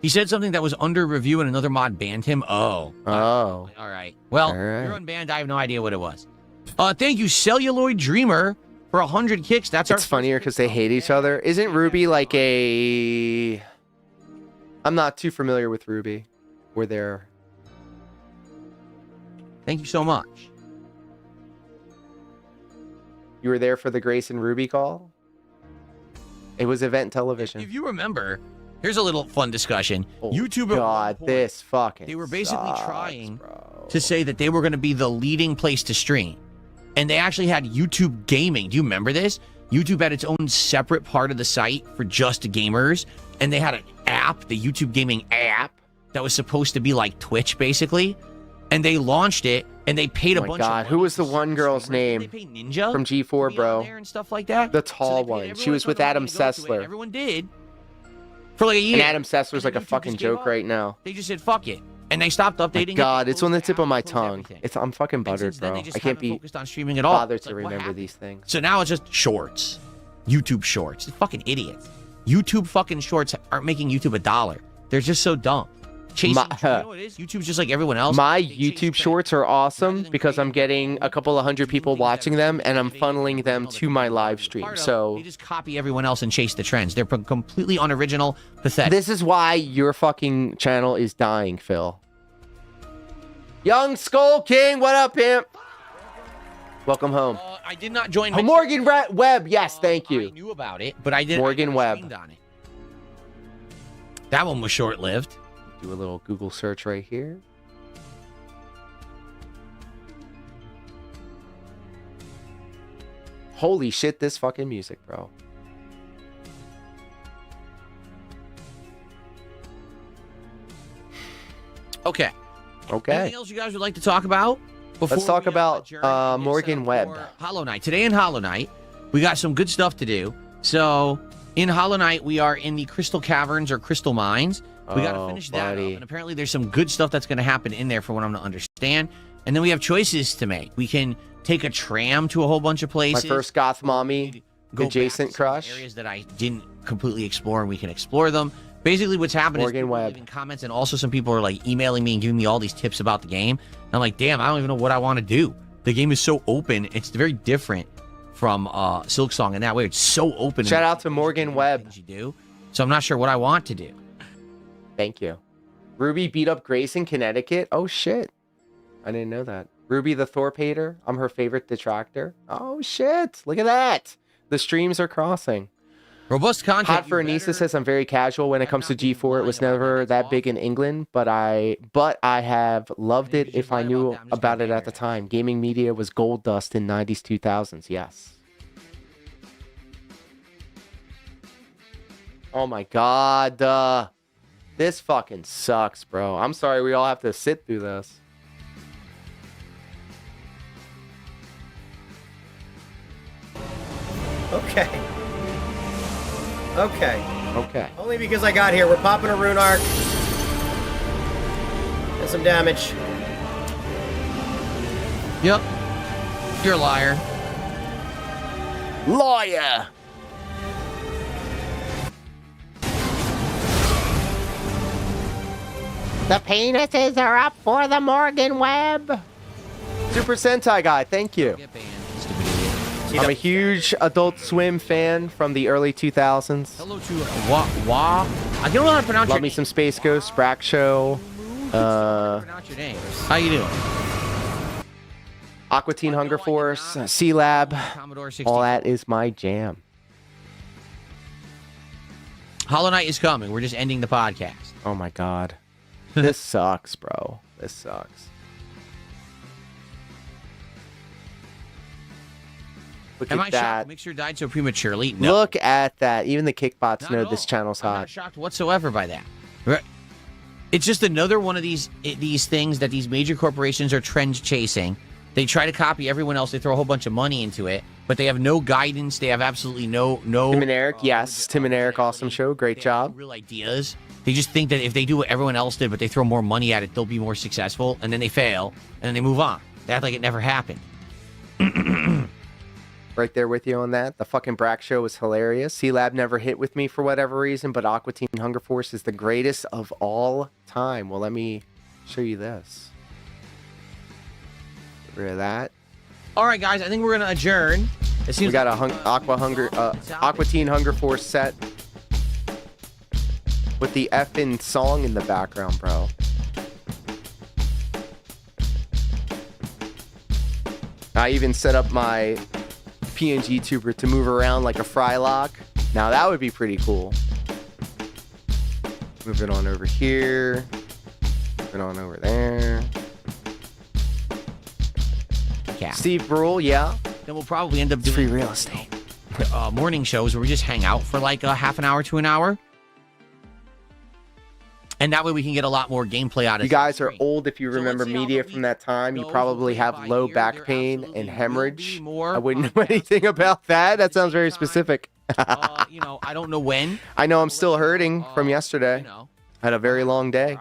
He said something that was under review and another mod banned him. Oh. Oh. All right. Well, you're unbanned. I have no idea what it was. Thank you, Celluloid Dreamer, for 100 kicks. That's It's funnier because they hate each other. Isn't Ruby like a... I'm not too familiar with Ruby. We're there. Thank you so much. You were there for the Grace and Ruby call? It was event television. If you remember... Here's a little fun discussion. Oh, YouTube. God, this fucking. They were basically sucks, trying bro. to say that they were going to be the leading place to stream. And they actually had YouTube Gaming. Do you remember this? YouTube had its own separate part of the site for just gamers. And they had an app, the YouTube Gaming app, that was supposed to be like Twitch, basically. And they launched it, and they paid a bunch of money. Who was the one girl's name Ninja from G4, bro? And stuff like that. The tall one. She was with Adam Sessler. Everyone did. For like a year. And Adam Sessler's like a fucking joke right now. They just said, fuck it. And they stopped updating God, it's on the tip of my tongue. I'm fucking buttered, bro. I can't be focused on streaming at all. bothered to remember these things. So now it's just shorts. YouTube shorts. It's fucking idiots. YouTube fucking shorts aren't making YouTube $1. They're just so dumb. Chasing, you know what it is? YouTube's just like everyone else. My YouTube shorts are awesome because I'm getting a couple of hundred people watching them, and I'm funneling them to my live stream. So they just copy everyone else and chase the trends. They're completely unoriginal, pathetic. This is why your fucking channel is dying, Phil. Young Skull King, what up, pimp? Welcome home. I did not join. Morgan Webb, yes, thank you. I knew about it, but I didn't. Morgan Webb. On it. That one was short-lived. Do a little Google search right here. Holy shit, this fucking music, bro. Okay. Okay. Anything else you guys would like to talk about? Let's talk about Morgan Webb. Hollow Knight. Today in Hollow Knight, we got some good stuff to do. So, in Hollow Knight, we are in the Crystal Caverns or Crystal Mines. We got to finish that up. And apparently there's some good stuff that's going to happen in there for what I'm to understand. And then we have choices to make. We can take a tram to a whole bunch of places. My first goth mommy adjacent crush. Areas that I didn't completely explore, and we can explore them. Basically, what's happening is people leaving comments, and also some people are like emailing me and giving me all these tips about the game. And I'm like, damn, I don't even know what I want to do. The game is so open. It's very different from Silksong in that way. It's so open. Shout out to Morgan Webb. You do. So I'm not sure what I want to do. Thank you. Ruby beat up Grace in Connecticut. Oh shit, I didn't know that. Ruby the Thorpe hater. I'm her favorite detractor. Oh shit, look at that. The streams are crossing. Robust content. Hot for Anissa says I'm very casual when it comes to G4. It was never that big in England, but I have loved it if I knew about it at the time. Gaming media was gold dust in 90s, 2000s. Yes. Oh my god. This fucking sucks, bro. I'm sorry we all have to sit through this. Okay. Okay. Okay. Only because I got here. We're popping a rune arc. And some damage. Yep. You're a liar. Lawyer. The penises are up for the Morgan Webb. Super Sentai guy, thank you. I'm a huge Adult Swim fan from the early 2000s. Hello to Wah. I don't know how to pronounce your Love me some Space Ghost, Sprack Show. Pronounce your name. How you doing? Aqua Teen Hunger Force, C Lab. All that is my jam. Hollow Knight is coming. We're just ending the podcast. Oh my god. This sucks, bro. This sucks. Look Am at I that. shocked Mixer died so prematurely? No. Look at that. Even the kickbots know this channel's I'm hot. not shocked whatsoever by that. It's just another one of these things that these major corporations are trend chasing. They try to copy everyone else. They throw a whole bunch of money into it, but they have no guidance. They have absolutely no. Tim and Eric, yes. Tim and Eric, awesome show. Great job. Real ideas. They just think that if they do what everyone else did, but they throw more money at it, they'll be more successful, and then they fail, and then they move on. They act like it never happened. Right there with you on that. The fucking Brack show was hilarious. C-Lab never hit with me for whatever reason, but Aqua Teen Hunger Force is the greatest of all time. Well, let me show you this. Get rid of that. All right, guys, I think we're going to adjourn. We got a Aqua Teen Hunger Force set with the effing song in the background, bro. I even set up my PNG tuber to move around like a Frylock. Now that would be pretty cool. Move it on over here. Move it on over there. podcast. Steve Brule, yeah. Then we'll probably end up doing free real estate. Morning shows where we just hang out for like a half an hour to an hour. And that way we can get a lot more gameplay out of it. You guys are old if you remember media from that time. You probably have low back pain and hemorrhage. I wouldn't know anything about that. That sounds very specific. You know, I don't know when. I know I'm still hurting from yesterday. I had a very long day.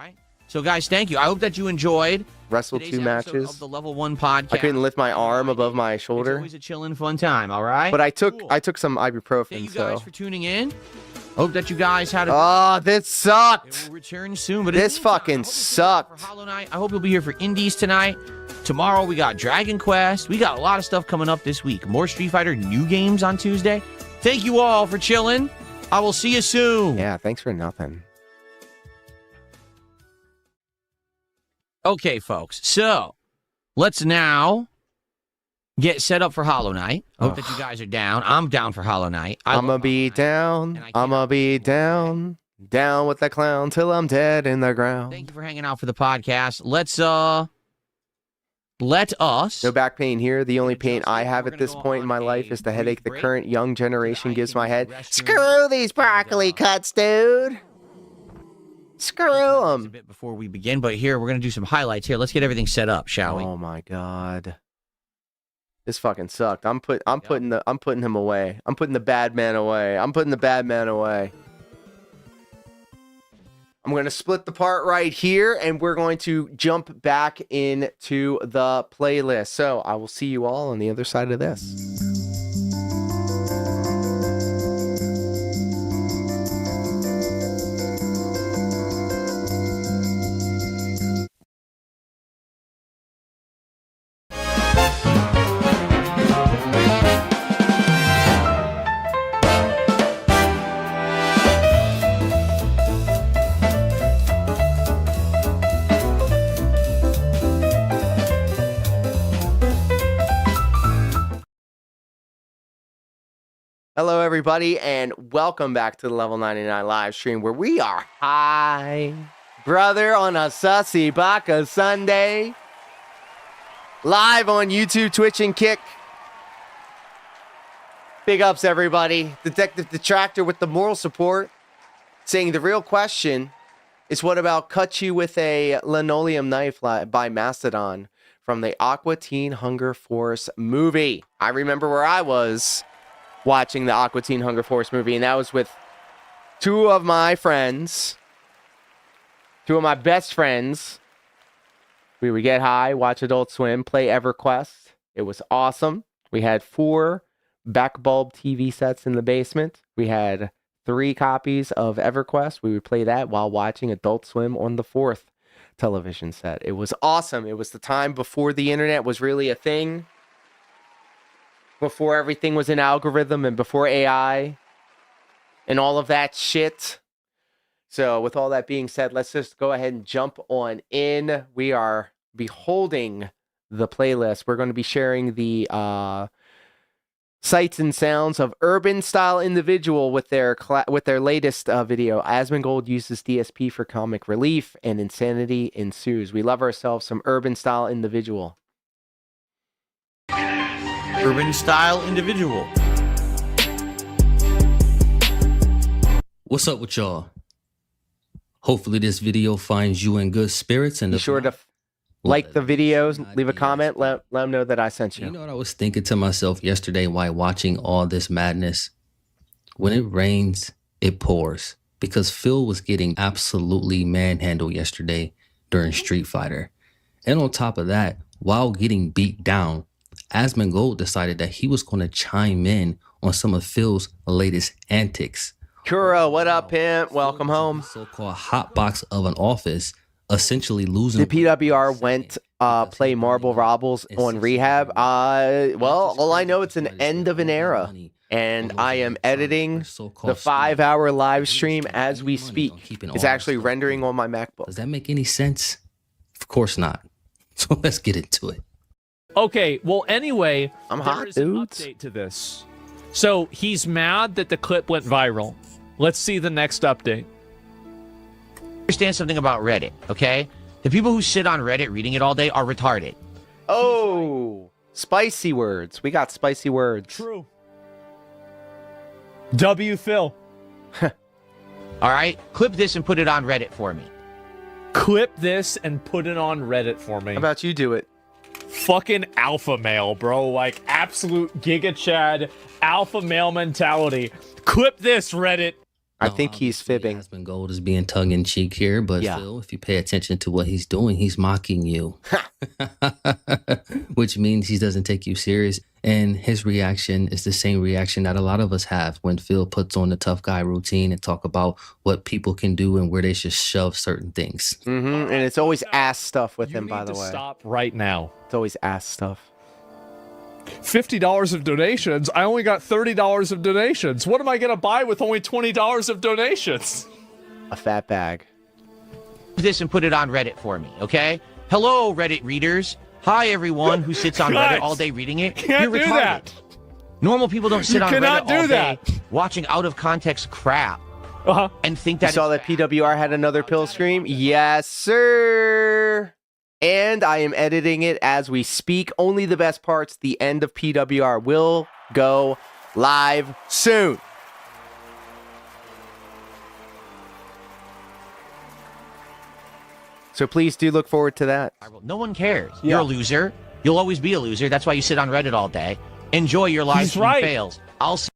So, guys, thank you. I hope that you enjoyed. Wrestled 2 matches. Of the Level 1 podcast. I couldn't lift my arm above my shoulder. It's always a chilling, fun time, all right? But I took some ibuprofen. Thank you guys for tuning in. Hope that you guys had a... Oh, this sucked. It will return soon, but this fucking sucked. For Hollow Knight. I hope you'll be here for Indies tonight. Tomorrow we got Dragon Quest. We got a lot of stuff coming up this week. More Street Fighter new games on Tuesday. Thank you all for chilling. I will see you soon. Yeah, thanks for nothing. Okay, folks. So, let's now get set up for Hollow Knight. Hope that you guys are down. I'm down for Hollow Knight. I'm gonna be down. I'm gonna be down. Down with the clown till I'm dead in the ground. Thank you for hanging out for the podcast. Let us... No back pain here. The only pain I have at this point in my life is the headache the current young generation gives my head. Screw these broccoli cuts, dude. Screw them. A bit before we begin, but here we're gonna do some highlights here. Let's get everything set up, shall we? Oh my god, this fucking sucked. I'm putting him away. I'm putting the bad man away. I'm putting the bad man away. I'm gonna split the part right here, and we're going to jump back into the playlist. So I will see you all on the other side of this. Hello, everybody, and welcome back to the Level 99 live stream where we are high, brother, on a Sussy Baka Sunday. Live on YouTube, Twitch, and Kick. Big ups, everybody. Detective Detractor with the moral support saying the real question is what about Cut You With a Linoleum Knife by Mastodon from the Aqua Teen Hunger Force movie. I remember where I was watching the Aqua Teen Hunger Force movie, and that was with 2 of my friends, 2 of my best friends. We would get high, watch Adult Swim, play EverQuest. It was awesome. We had 4 backbulb TV sets in the basement. We had 3 copies of EverQuest. We would play that while watching Adult Swim on the 4th television set. It was awesome. It was the time before the internet was really a thing. Before everything was an algorithm and before AI and all of that shit. So with all that being said, let's just go ahead and jump on in. We are beholding the playlist. We're going to be sharing the sights and sounds of Urban Style Individual with their latest video. Asmongold uses DSP for comic relief and insanity ensues. We love ourselves some Urban Style Individual. Urban Style Individual. What's up with y'all? Hopefully this video finds you in good spirits. And be sure to like the videos, leave a comment, let them know that I sent you. You know what I was thinking to myself yesterday while watching all this madness? When it rains, it pours. Because Phil was getting absolutely manhandled yesterday during Street Fighter. And on top of that, while getting beat down, Asmongold decided that he was going to chime in on some of Phil's latest antics. Kuro, what up, pimp? Welcome home. So-called hotbox of an office, essentially losing. The PWR went play Marble Robbles on Rehab. Well, all I know, it's an end of an era. And I am editing the 5-hour live stream as we speak. It's actually rendering on my MacBook. Does that make any sense? Of course not. So let's get into it. Okay, well, anyway, I'm hot, dudes. Update to this. So he's mad that the clip went viral. Let's see the next update. Understand something about Reddit, okay? The people who sit on Reddit reading it all day are retarded. Oh, Spicy words. We got spicy words. True. W Phil. All right, clip this and put it on Reddit for me. Clip this and put it on Reddit for me. How about you do it? Fucking alpha male, bro. Like, absolute Giga Chad alpha male mentality. Clip this, Reddit. I think he's fibbing. Aspen Gold is being tongue in cheek here, but Yeah. Phil, if you pay attention to what he's doing, he's mocking you, which means he doesn't take you serious. And his reaction is the same reaction that a lot of us have when Phil puts on the tough guy routine and talk about what people can do and where they should shove certain things. And it's always ass stuff with him, by the You need to way. stop right now. It's always ass stuff. $50 of donations. I only got $30 of donations. What am I going to buy with only $20 of donations? A fat bag. This and put it on Reddit for me, okay? Hello, Reddit readers. Hi, everyone who sits on Reddit all day reading it. Can't You're do retarded. that. Normal people don't sit You on cannot Reddit all do day that. watching out of context crap and think You that saw that PWR had another pill stream? Yes, sir. And I am editing it as we speak. Only the best parts, the end of PWR, will go live soon. So please do look forward to that. no one cares. You're a loser. You'll always be a loser. That's why you sit on Reddit all day. Enjoy your live stream fails. I'll see.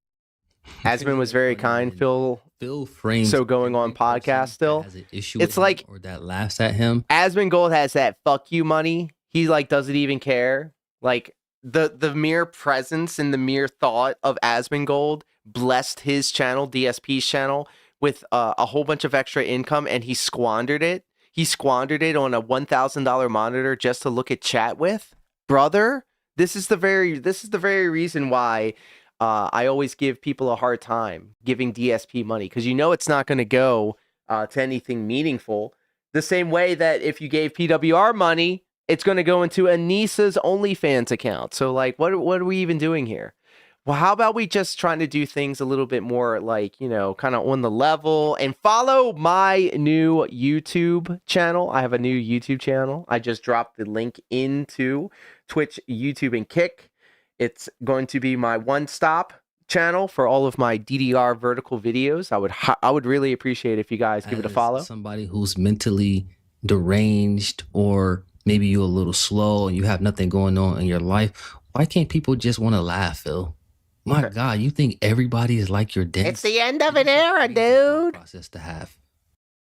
Asman was very kind. Phil frames so going on podcast still. It's like or that laughs at him. Asman Gold has that fuck you money. He like doesn't even care. Like the mere presence and the mere thought of Asman Gold blessed his channel, DSP's channel, with a whole bunch of extra income, and he squandered it. He squandered it on a $1,000 monitor just to look at chat with. Brother, this is the very reason why I always give people a hard time giving DSP money, because you know it's not going to go to anything meaningful. The same way that if you gave PWR money, it's going to go into Anissa's OnlyFans account. So like, what are we even doing here? Well, how about we just trying to do things a little bit more like, you know, kind of on the level, and follow my new YouTube channel. I have a new YouTube channel. I just dropped the link into Twitch, YouTube, and Kick. It's going to be my one-stop channel for all of my DDR vertical videos. I would really appreciate if you guys give it a follow. Somebody who's mentally deranged, or maybe you're a little slow and you have nothing going on in your life. Why can't people just want to laugh, Phil? My God, you think everybody is like your dentist? It's the end of an era, dude. Process to have.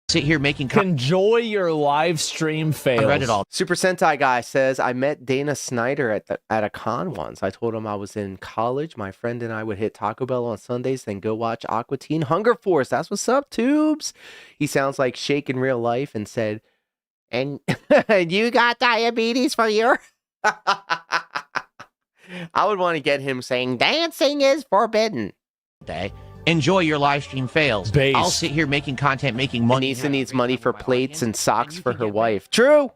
Sit here making enjoy your live stream fails. I read it all. Super Sentai guy says, I met Dana Snyder at a con once. I told him I was in college. My friend and I would hit Taco Bell on Sundays, then go watch Aqua Teen Hunger Force. That's what's up, tubes. He sounds like Shake in real life, and said, and you got diabetes for your... I would want to get him saying, dancing is forbidden. Enjoy your live stream fails. Based. I'll sit here making content, making money. Anissa needs money for plates and socks for her wife. True.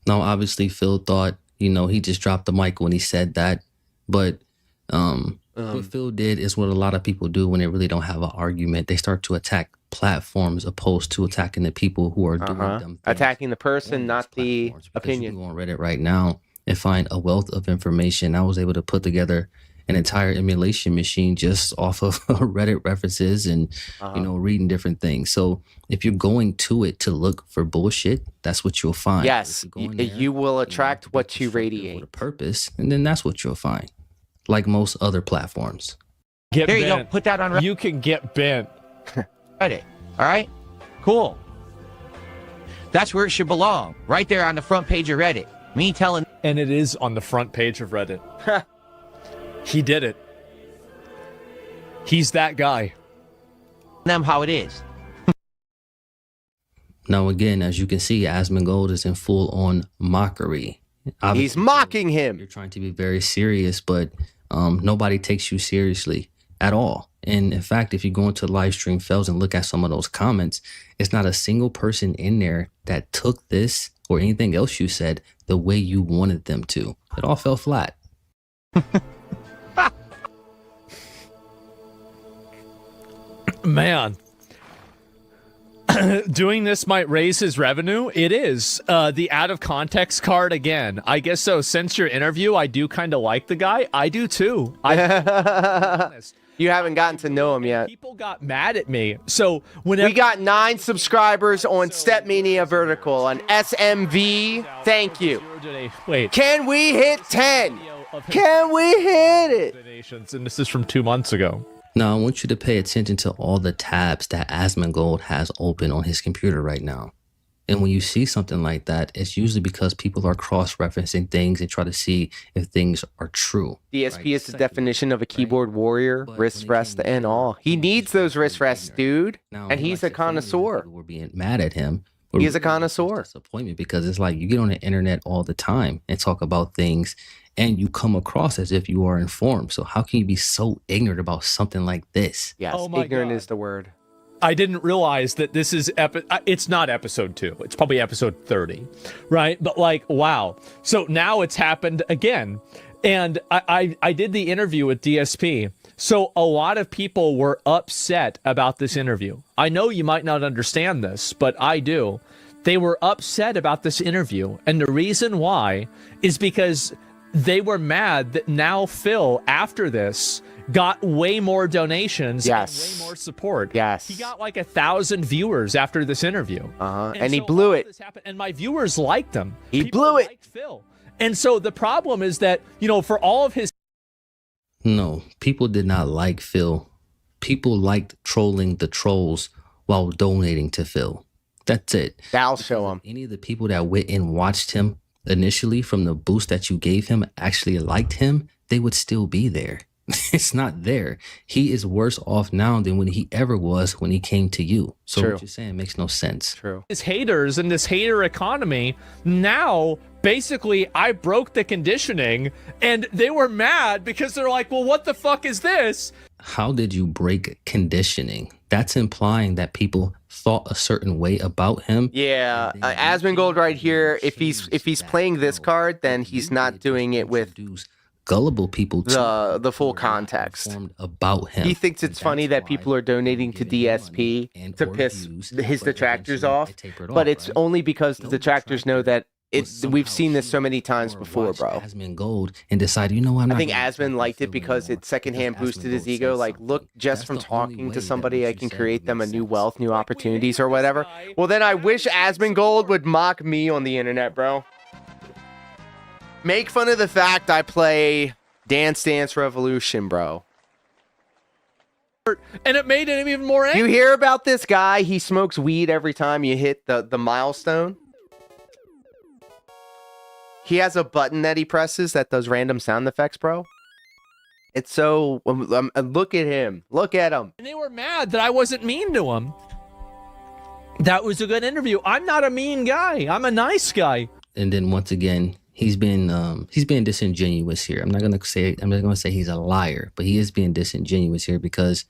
Now, obviously, Phil thought, you know, he just dropped the mic when he said that. But what Phil did is what a lot of people do when they really don't have an argument. They start to attack platforms opposed to attacking the people who are doing dumb things. Attacking the person, not the opinion. You can go on Reddit right now and find a wealth of information. I was able to put together an entire emulation machine just off of Reddit references and, you know, reading different things. So if you're going to it to look for bullshit, that's what you'll find. Yes, you will attract what you radiate. With a purpose, and then that's what you'll find, like most other platforms. Get There you bent. go. Put that on Reddit. You can get bent. Reddit. All right? Cool. That's where it should belong. Right there on the front page of Reddit. Me telling... And it is on the front page of Reddit. He did it. He's that guy. Them how it is. Now, again, as you can see, Asmongold is in full-on mockery. He's mocking him. You're trying to be very serious, but nobody takes you seriously at all. And in fact, if you go into live stream fails and look at some of those comments, it's not a single person in there that took this or anything else you said the way you wanted them to. It all fell flat. Man. doing this might raise his revenue. It is. The out of context card again. I guess so. Since your interview, I do kind of like the guy. I do too. You haven't gotten to know him yet. People got mad at me. So whenever we got 9 subscribers on StepMANIA Vertical on SMV. Thank you. Wait. Can we hit 10? Can we hit it? Donations, and this is from 2 months ago. Now, I want you to pay attention to all the tabs that Asmongold has open on his computer right now. And when you see something like that, it's usually because people are cross-referencing things and try to see if things are true. DSP is the definition of a keyboard warrior, wrist rest and all. He needs those wrist rests, dude. And he's a connoisseur. We're being mad at him. He is a connoisseur. Disappointment, because it's like you get on the internet all the time and talk about things and you come across as if you are informed. So how can you be so ignorant about something like this? Yes, ignorant is the word. I didn't realize that this is it's not episode 2. It's probably episode 30, right? But like, wow. So now it's happened again. And I did the interview with DSP. So a lot of people were upset about this interview. I know you might not understand this, but I do. They were upset about this interview. And the reason why is because they were mad that now Phil, after this, got way more donations and way more support. Yes. He got like 1,000 viewers after this interview. And he blew it. And my viewers liked him. He blew it. Liked Phil. And so the problem is that, you know, for all of his... No, people did not like Phil. People liked trolling the trolls while donating to Phil. That's it. That'll show him. Any of the people that went and watched him initially from the boost that you gave him actually liked him, they would still be there. It's not there. He is worse off now than when he ever was when he came to you. So what you're saying makes no sense. True. His haters and this hater economy, now basically I broke the conditioning and they were mad because they're like, well, what the fuck is this? How did you break conditioning? That's implying that people thought a certain way about him. Yeah, Asmongold right here. If he's playing this card, then he's not doing it with gullible people. The full context about him. He thinks it's funny that people are donating to DSP to piss his detractors off, but it's only because the detractors know that we've seen this so many times before, bro. Asmongold and decided, you know what? I think Asmon liked it because it secondhand boosted his ego. Like, look, just from talking to somebody, I can create them a new wealth, new opportunities, or whatever. Well, then I wish Asmongold would mock me on the internet, bro. Make fun of the fact I play Dance Dance Revolution, bro. And it made him even more angry. You hear about this guy? He smokes weed every time you hit the milestone. He has a button that he presses that does random sound effects, bro. It's so... look at him. Look at him. And they were mad that I wasn't mean to him. That was a good interview. I'm not a mean guy. I'm a nice guy. And then once again, he's being disingenuous here. I'm not gonna say he's a liar, but he is being disingenuous here because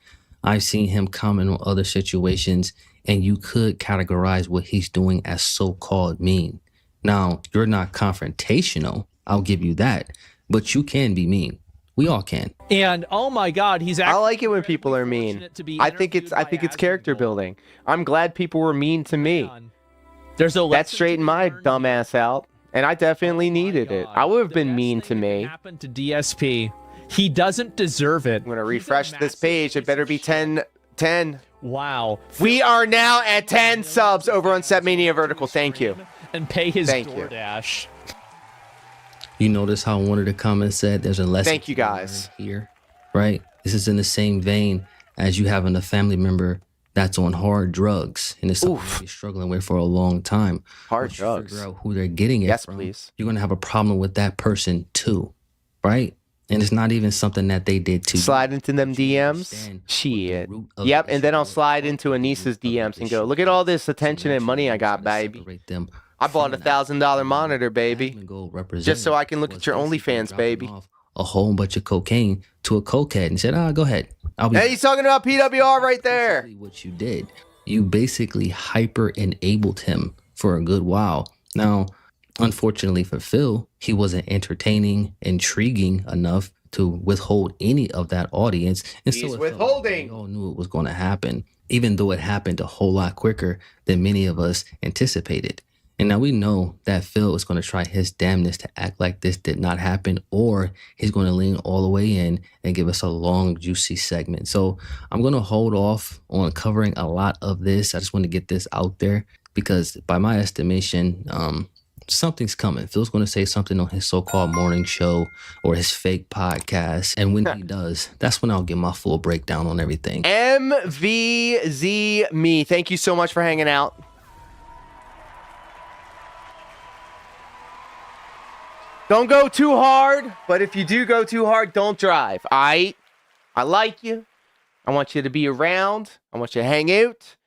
I've seen him comment on other situations, and you could categorize what he's doing as so-called mean. Now, you're not confrontational, I'll give you that, but you can be mean. We all can. And oh my God, I like it when people are mean. I think it's character building. I'm glad people were mean to me. That straightened my dumbass out, and I definitely needed it. I would have been mean to me. Happened to DSP. He doesn't deserve it. I'm gonna refresh this page. It better be 10. Wow. We are now at 10 subs over on StepMANIA Vertical. Thank you. And pay his DoorDash. You notice how one of the comments said there's a lesson. Thank you guys. Here, right? This is in the same vein as you having a family member that's on hard drugs, and it's something you're struggling with for a long time. Hard drugs. Figure out who they're getting it from. Please. You're gonna have a problem with that person too, right? And it's not even something that they did to slide into them DMs. Shit. Yep, and then I'll slide into Anissa's DMs and go, look at all this attention and money I got, baby. I bought a $1,000 monitor, baby, just so I can look at your OnlyFans, baby. A whole bunch of cocaine to a cokehead and said, go ahead. Hey, he's talking about PWR right there. What you did, you basically hyper enabled him for a good while. Now, unfortunately for Phil, he wasn't entertaining, intriguing enough to withhold any of that audience. And he's withholding. We all knew it was going to happen. even though it happened a whole lot quicker than many of us anticipated. And now we know that Phil is going to try his damnness to act like this did not happen, or he's going to lean all the way in and give us a long, juicy segment. So I'm going to hold off on covering a lot of this. I just want to get this out there because by my estimation, something's coming. Phil's going to say something on his so-called morning show or his fake podcast. And when he does, that's when I'll give my full breakdown on everything. MVZ me. Thank you so much for hanging out. Don't go too hard, but if you do go too hard, don't drive. All right? I like you. I want you to be around. I want you to hang out.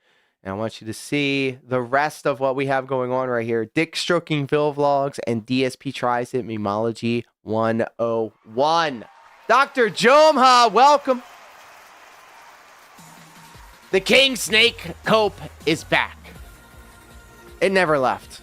And I want you to see the rest of what we have going on right here. Dick Stroking Phil Vlogs and DSP Tries It Memology 101. Dr. Jomha, welcome. The King Snake Cope is back. It never left.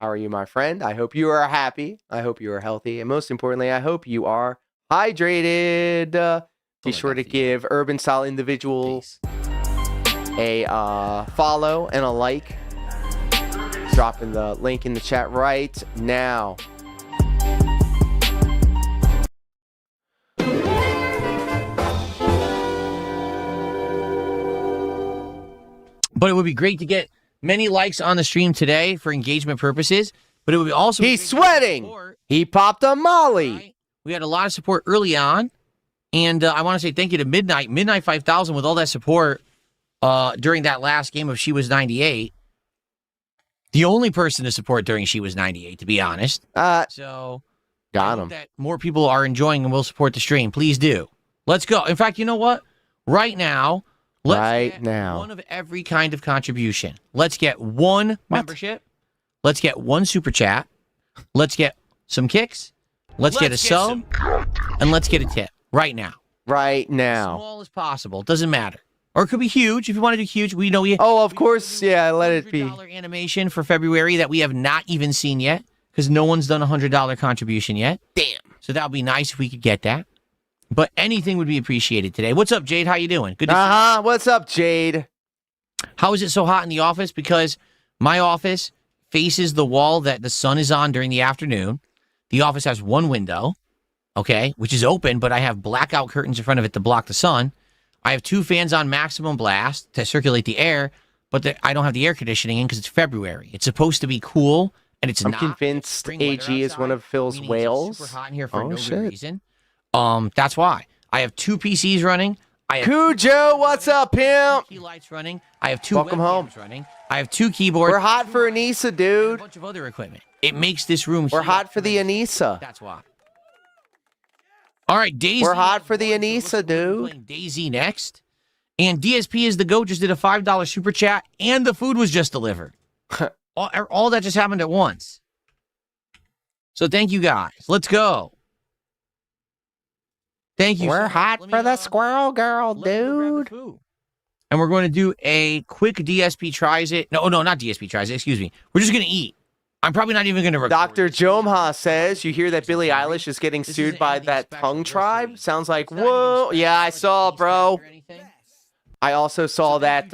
How are you, my friend? I hope you are happy. I hope you are healthy. And most importantly, I hope you are hydrated. Be sure to give Urban Style Individual a follow and a like. Dropping the link in the chat right now. But it would be great to get many likes on the stream today for engagement purposes. But it would be also... He's sweating. He popped a molly. Right. We had a lot of support early on. And I want to say thank you to Midnight 5000 with all that support during that last game of She Was 98. The only person to support during She Was 98, to be honest. So got him. That more people are enjoying and will support the stream. Please do. Let's go. In fact, you know what? Right now, let's get one of every kind of contribution. Let's get one membership. Let's get one super chat. Let's get some kicks. Let's get a sub. And let's get a tip. Right now. Right now. As small as possible. Doesn't matter. Or it could be huge. If you want to do huge, we know we... Oh, of course. Yeah, let it be. $100 animation for February that we have not even seen yet because no one's done a $100 contribution yet. Damn. So that would be nice if we could get that. But anything would be appreciated today. What's up, Jade? How you doing? Good to see you. What's up, Jade? How is it so hot in the office? Because my office faces the wall that the sun is on during the afternoon. The office has one window, okay, which is open, but I have blackout curtains in front of it to block the sun. I have two fans on maximum blast to circulate the air, but I don't have the air conditioning in because it's February. It's supposed to be cool, and it's not. I'm convinced AG is one of Phil's whales. It's super hot in here for no good reason. That's why. I have two PCs running. Cujo, what's up, pimp? Key lights running. I have two Welcome home. running. I have two keyboards. We're hot for Anissa, dude. And a bunch of other equipment. It makes this room. We're hot for the Anissa. That's why. All right, Daisy. We're hot for the Anissa, dude. Playing Daisy next. And DSP is the GOAT just did a $5 super chat, and the food was just delivered. all that just happened at once. So thank you guys. Let's go. Thank you. We're hot for the squirrel girl, dude. And we're going to do a quick DSP tries it. No, not DSP tries it. Excuse me. We're just going to eat. I'm probably not even going to record. Dr. Jomha says, you hear that Billie Eilish is getting sued by that tongue tribe? Sounds like, whoa. Yeah, I saw, bro. I also saw that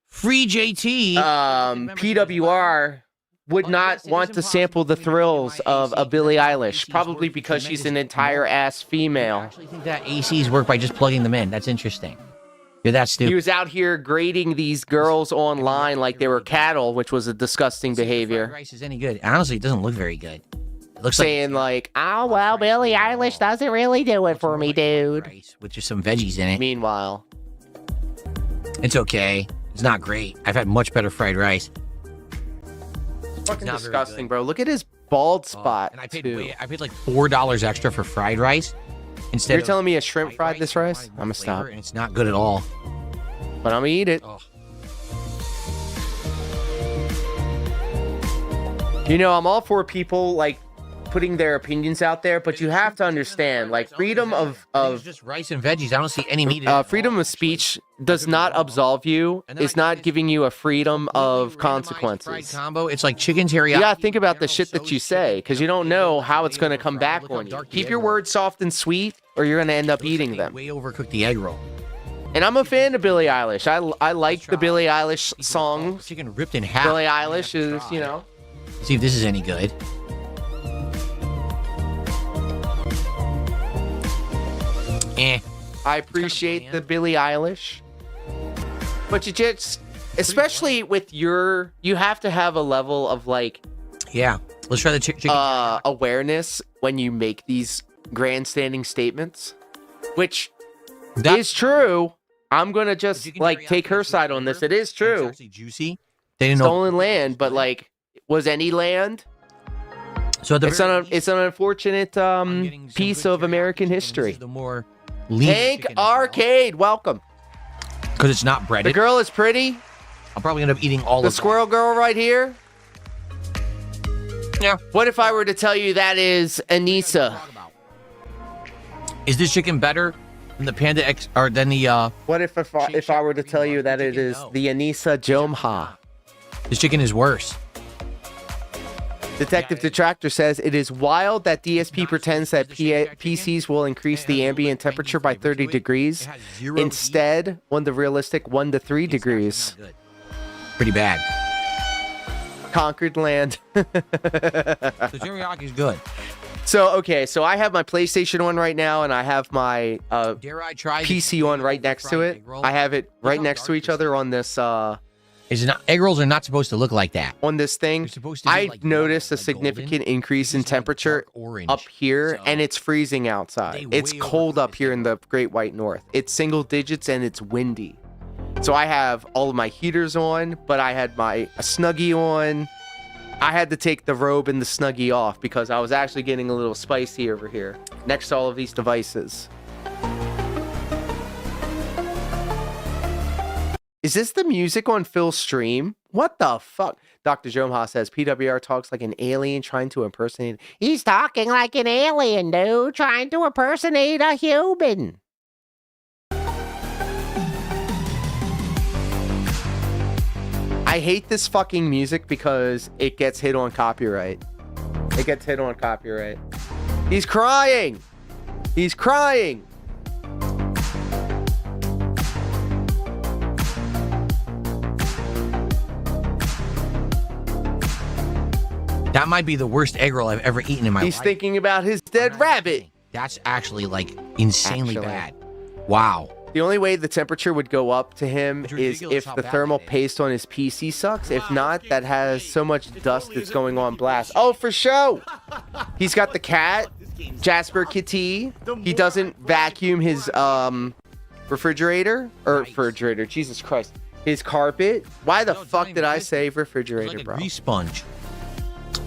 Free JT PWR would not want to sample the thrills of a Billie Eilish, probably because she's an entire ass female. I actually think that ACs work by just plugging them in. That's interesting. You're that stupid. He was out here grading these girls online like they were cattle, which was a disgusting behavior. Rice is any good? Honestly, it doesn't look very good. It looks saying like, oh well, Billie Eilish doesn't really do it for me, dude. Rice with just some veggies in it. Meanwhile, it's okay. It's not great. I've had much better fried rice. It's fucking disgusting, bro. Look at his bald spot. And I paid like $4 extra for fried rice. Instead You're telling me a shrimp fried this rice? I'm gonna stop. And it's not good at all. But I'm gonna eat it. Oh. You know, I'm all for people like putting their opinions out there, but you have to understand, like, freedom of just rice and veggies. I don't see any meat. freedom of speech does not absolve you. It's not giving you a freedom of consequences. Combo. It's like chicken teriyaki. You gotta think about the shit that you say, because you don't know how it's gonna come back on you. Keep your words soft and sweet, or you're gonna end up eating them. Way overcooked the egg roll. And I'm a fan of Billie Eilish. I like the Billie Eilish songs. Chicken ripped in half. Billie Eilish is, you know. See if this is any good. I appreciate the Billie Eilish. But you just, especially with you have to have a level of like, yeah. Let's try the chicken. Awareness when you make these grandstanding statements, which is true. I'm gonna just like take her side on this. It is true. It's actually juicy. They didn't Stolen land, but like, was any land? So it's an unfortunate piece of American history. The more Hank Arcade, welcome. Because it's not breaded. The girl is pretty. I'll probably end up eating all of the squirrel girl right here. Yeah. What if I were to tell you that is Anissa? Is this chicken better than the Panda X or than the? What if I were to tell you that it is the Anissa Jomha? This chicken is worse. Detective Detractor says it is wild that DSP pretends that PCs will increase the ambient temperature by 30 degrees. Instead, on the realistic 1 to 3 degrees. Pretty bad. Conquered land. The teriyaki is good. So, okay, so I have my PlayStation on right now, and I have my PC on right next to it. I have it right next to each other on this... egg rolls are not supposed to look like that. On this thing, I noticed a significant increase in temperature up here, and it's freezing outside. It's cold up here in the Great White North. It's single digits, and it's windy. So I have all of my heaters on, but I had my Snuggie on. I had to take the robe and the Snuggie off because I was actually getting a little spicy over here next to all of these devices. Is this the music on Phil's stream? What the fuck? Dr. Jomha says PWR talks like an alien trying to impersonate. He's talking like an alien, dude, trying to impersonate a human. I hate this fucking music because it gets hit on copyright. It gets hit on copyright. He's crying. He's crying. That might be the worst egg roll I've ever eaten in my life. He's thinking about his dead rabbit. That's actually like insanely bad. Wow. The only way the temperature would go up to him is if the thermal paste on his PC sucks. If not, that has so much dust that's going on blast. Oh, for show. He's got the cat, Jasper Kitty. He doesn't vacuum his refrigerator. Jesus Christ. His carpet. Why the fuck did I say refrigerator, like bro? Grease sponge.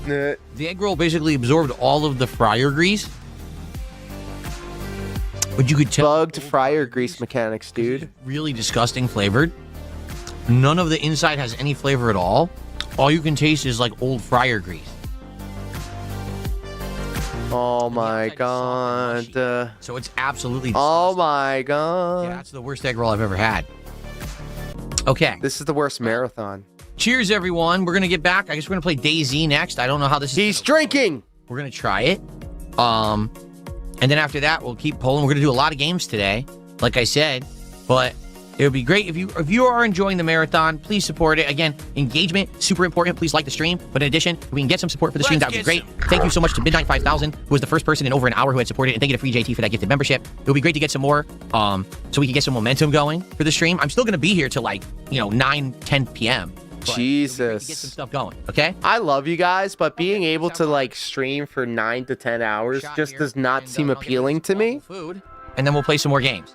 The egg roll basically absorbed all of the fryer grease. But you could tell bugged fryer grease mechanics, dude. Really disgusting flavored. None of the inside has any flavor at all. All you can taste is like old fryer grease. Oh my god. So it's absolutely disgusting. Oh my god. Yeah, that's the worst egg roll I've ever had. Okay. This is the worst marathon. Cheers, everyone. We're going to get back. I guess we're going to play DayZ next. I don't know how this is. He's drinking. We're going to try it. And then after that, we'll keep polling. We're going to do a lot of games today, like I said. But it would be great if you are enjoying the marathon, please support it. Again, engagement, super important. Please like the stream. But in addition, if we can get some support for the stream, that would be great. Thank you so much to Midnight 5000, who was the first person in over an hour who had supported. And thank you to Free JT for that gifted membership. It would be great to get some more, so we can get some momentum going for the stream. I'm still going to be here till like, 9, 10 p.m. Jesus. Get some stuff going, okay? I love you guys, but being able to like stream for 9 to 10 hours just does not seem appealing to me. Food, and then we'll play some more games.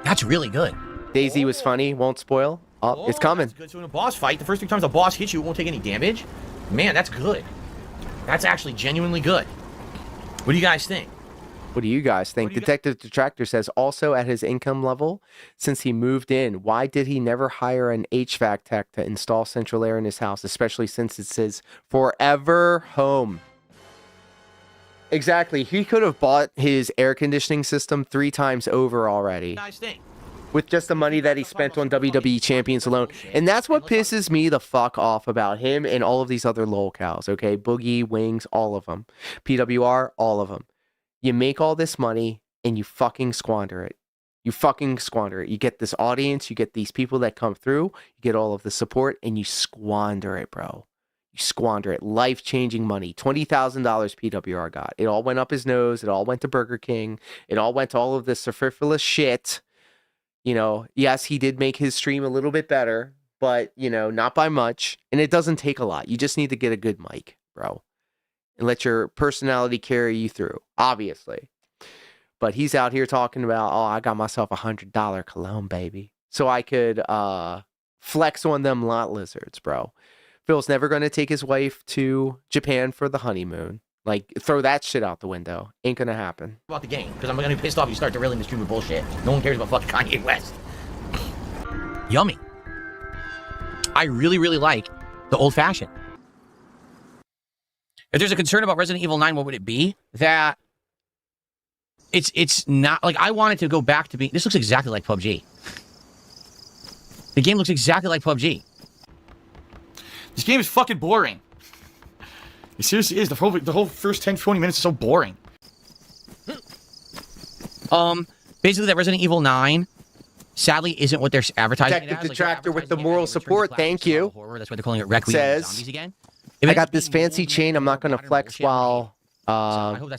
That's really good. DayZ was funny. Won't spoil. Oh, it's coming. That's good. So in a boss fight, the first 3 times a boss hits you, it won't take any damage. Man, that's good. That's actually genuinely good. What do you guys think? What do you guys think? Detective Detractor says, also at his income level, since he moved in, why did he never hire an HVAC tech to install central air in his house, especially since it says forever home? Exactly. He could have bought his air conditioning system 3 times over already. Nice thing. With just the money that he spent on WWE champions alone. And that's what pisses me the fuck off about him and all of these other lolcows, okay? Boogie, Wings, all of them. PWR, all of them. You make all this money and you fucking squander it. You fucking squander it. You get this audience, you get these people that come through, you get all of the support, and you squander it, bro. You squander it. Life-changing money. $20,000 PWR got. It all went up his nose. It all went to Burger King. It all went to all of this superfluous shit. You know, yes, he did make his stream a little bit better, but, you know, not by much. And it doesn't take a lot. You just need to get a good mic, bro. And let your personality carry you through, obviously. But he's out here talking about, oh, I got myself $100 cologne, baby. So I could flex on them lot lizards, bro. Phil's never going to take his wife to Japan for the honeymoon. Like, throw that shit out the window. Ain't going to happen. About the game, because I'm going to be pissed off if you start derailing the stream with bullshit. No one cares about fucking Kanye West. Yummy. I really, really like the old-fashioned. If there's a concern about Resident Evil 9, what would it be? That it's not, like, I want it to go back to being, this looks exactly like PUBG. The game looks exactly like PUBG. This game is fucking boring. It seriously is. The whole first 10, 20 minutes is so boring. Basically, that Resident Evil 9, sadly, isn't what they're advertising Detective Detractor with the moral support. Thank you. Horror. That's why they're calling it Requiem says, Zombies again. I got this fancy chain. I'm not going to flex while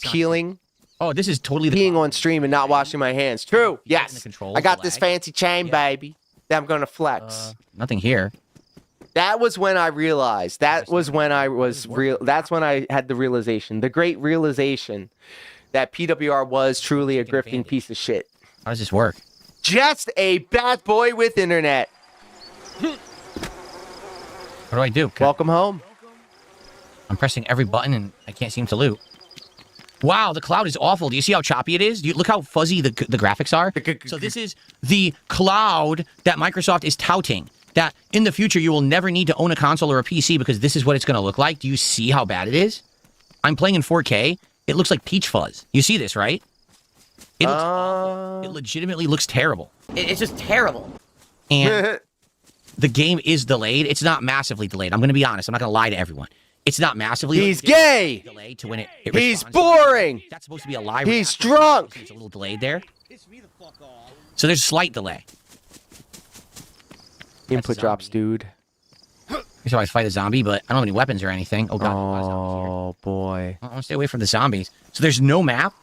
peeling. Oh, this is totally being on stream and not washing my hands. True. Yes. I got this fancy chain, baby, that I'm going to flex. Nothing here. That was when I realized. That was when I was real. That's when I had the realization, the great realization, that PWR was truly a grifting piece of shit. How does this work? Just a bad boy with internet. What do I do? Welcome home. I'm pressing every button and I can't seem to loot. Wow, the cloud is awful. Do you see how choppy it is? Look how fuzzy the graphics are. So this is the cloud that Microsoft is touting. That in the future, you will never need to own a console or a PC because this is what it's going to look like. Do you see how bad it is? I'm playing in 4K. It looks like peach fuzz. You see this, right? It looks awful. It legitimately looks terrible. It's just terrible. And the game is delayed. It's not massively delayed. I'm going to be honest. I'm not going to lie to everyone. It's not massively He's gay. delayed to when it He's boring. That's supposed to be a live He's reaction. drunk. It's a little delayed there. So there's a slight delay. Input drops, dude. So I fight a zombie, but I don't have any weapons or anything. Oh, God. Oh, boy. I want to stay away from the zombies. So there's no map.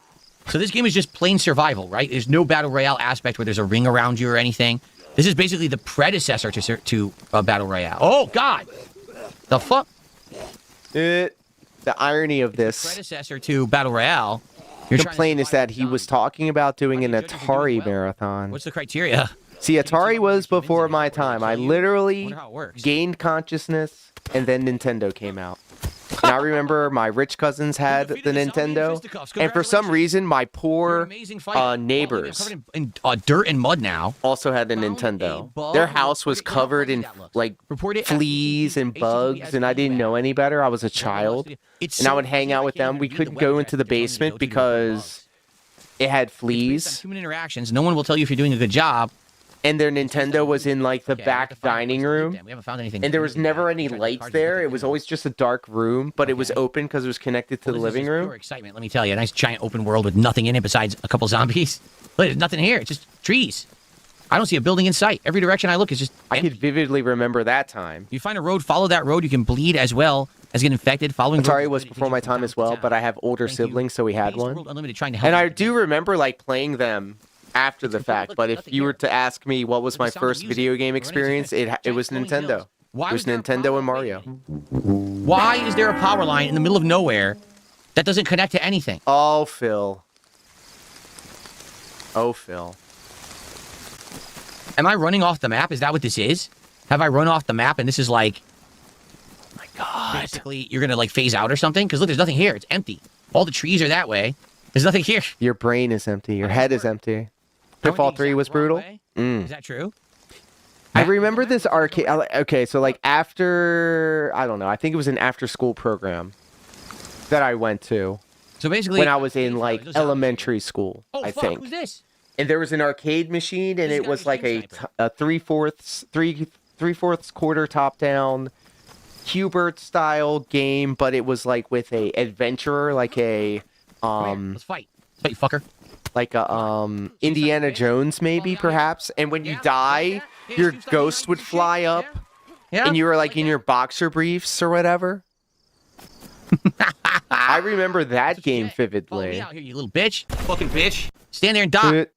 So this game is just plain survival, right? There's no Battle Royale aspect where there's a ring around you or anything. This is basically the predecessor to Battle Royale. Oh, God. The fuck? The irony of this. Predecessor to Battle Royale. The complaint is that he was talking about doing an Atari marathon. What's the criteria? See, Atari was before my time. I literally gained consciousness, and then Nintendo came out. And I remember my rich cousins had the Nintendo, and for some reason, my poor neighbors in dirt and mud now also had a Nintendo. Their house was covered in like fleas and bugs, and I didn't know any better. I was a child, and I would hang out with them. We couldn't go into the basement because it had fleas. Human interactions. No one will tell you if you're doing a good job. And their Nintendo was in like the back dining room. We haven't found anything. And there was never any lights there. It was always just a dark room, but it was open because it was connected to the living room. Pure excitement, let me tell you. A nice giant open world with nothing in it besides a couple zombies. Look, there's nothing here. It's just trees. I don't see a building in sight. Every direction I look is just I could vividly remember that time. You find a road, follow that road. You can bleed as well as get infected. Following Atari was before my time as well, but I have older siblings, so we had one. And I do remember like playing them after the fact, but if you were to ask me what was my first video game experience, it was Nintendo. It was Nintendo and Mario. Why is there a power line in the middle of nowhere that doesn't connect to anything? Oh, Phil. Oh, Phil. Am I running off the map? Is that what this is? Have I run off the map and this is like... Oh my God. Basically, you're going to like phase out or something? Because look, there's nothing here. It's empty. All the trees are that way. There's nothing here. Your brain is empty. Your head is empty. Pitfall 3 was brutal. Is that true? I remember this arcade. Okay, so like after, I don't know, I think it was an after-school program that I went to. So basically, when I was in like elementary school, I think. Who's this? And there was an arcade machine, and it was like a 3/4 quarter top-down Hubert style game, but it was like with a adventurer, like a let's fight, you fucker. Like a Indiana Jones maybe perhaps. And when you die, your ghost would fly up, and you were like in your boxer briefs or whatever. I remember that game vividly. Out here, you little bitch, fucking bitch. Stand there and die.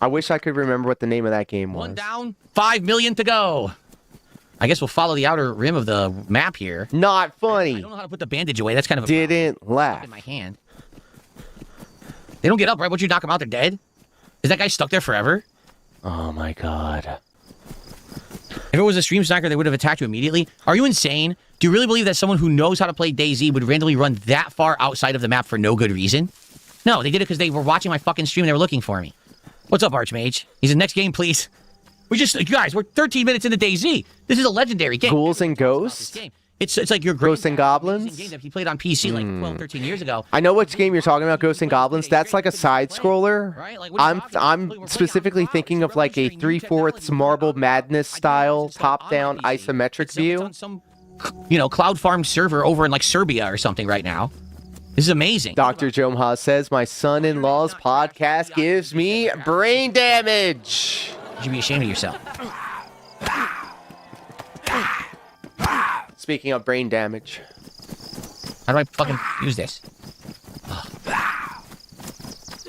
I wish I could remember what the name of that game was. 1 down, 5 million to go. I guess we'll follow the outer rim of the map here. Not funny. I don't know how to put the bandage away. That's kind of a didn't laugh in my hand. They don't get up, right? Once you knock them out, they're dead. Is that guy stuck there forever? Oh my god. If it was a stream sniper, they would have attacked you immediately. Are you insane? Do you really believe that someone who knows how to play DayZ would randomly run that far outside of the map for no good reason? No, they did it because they were watching my fucking stream and they were looking for me. What's up, Archmage? He's in next game, please. Guys, we're 13 minutes into DayZ. This is a legendary game. Ghouls and Ghosts? It's like your Ghosts and Goblins? Game that he played on PC like 12, 13 years ago. I know which game you're talking about, Ghosts and Goblins. That's like a side scroller. I'm specifically thinking of like a 3/4 Marble Madness style top-down isometric view. You know, cloud farm server over in like Serbia or something right now. This is amazing. Dr. Jomha says my son-in-law's podcast gives me brain damage. You should be ashamed of yourself. Speaking of brain damage. How do I fucking use this?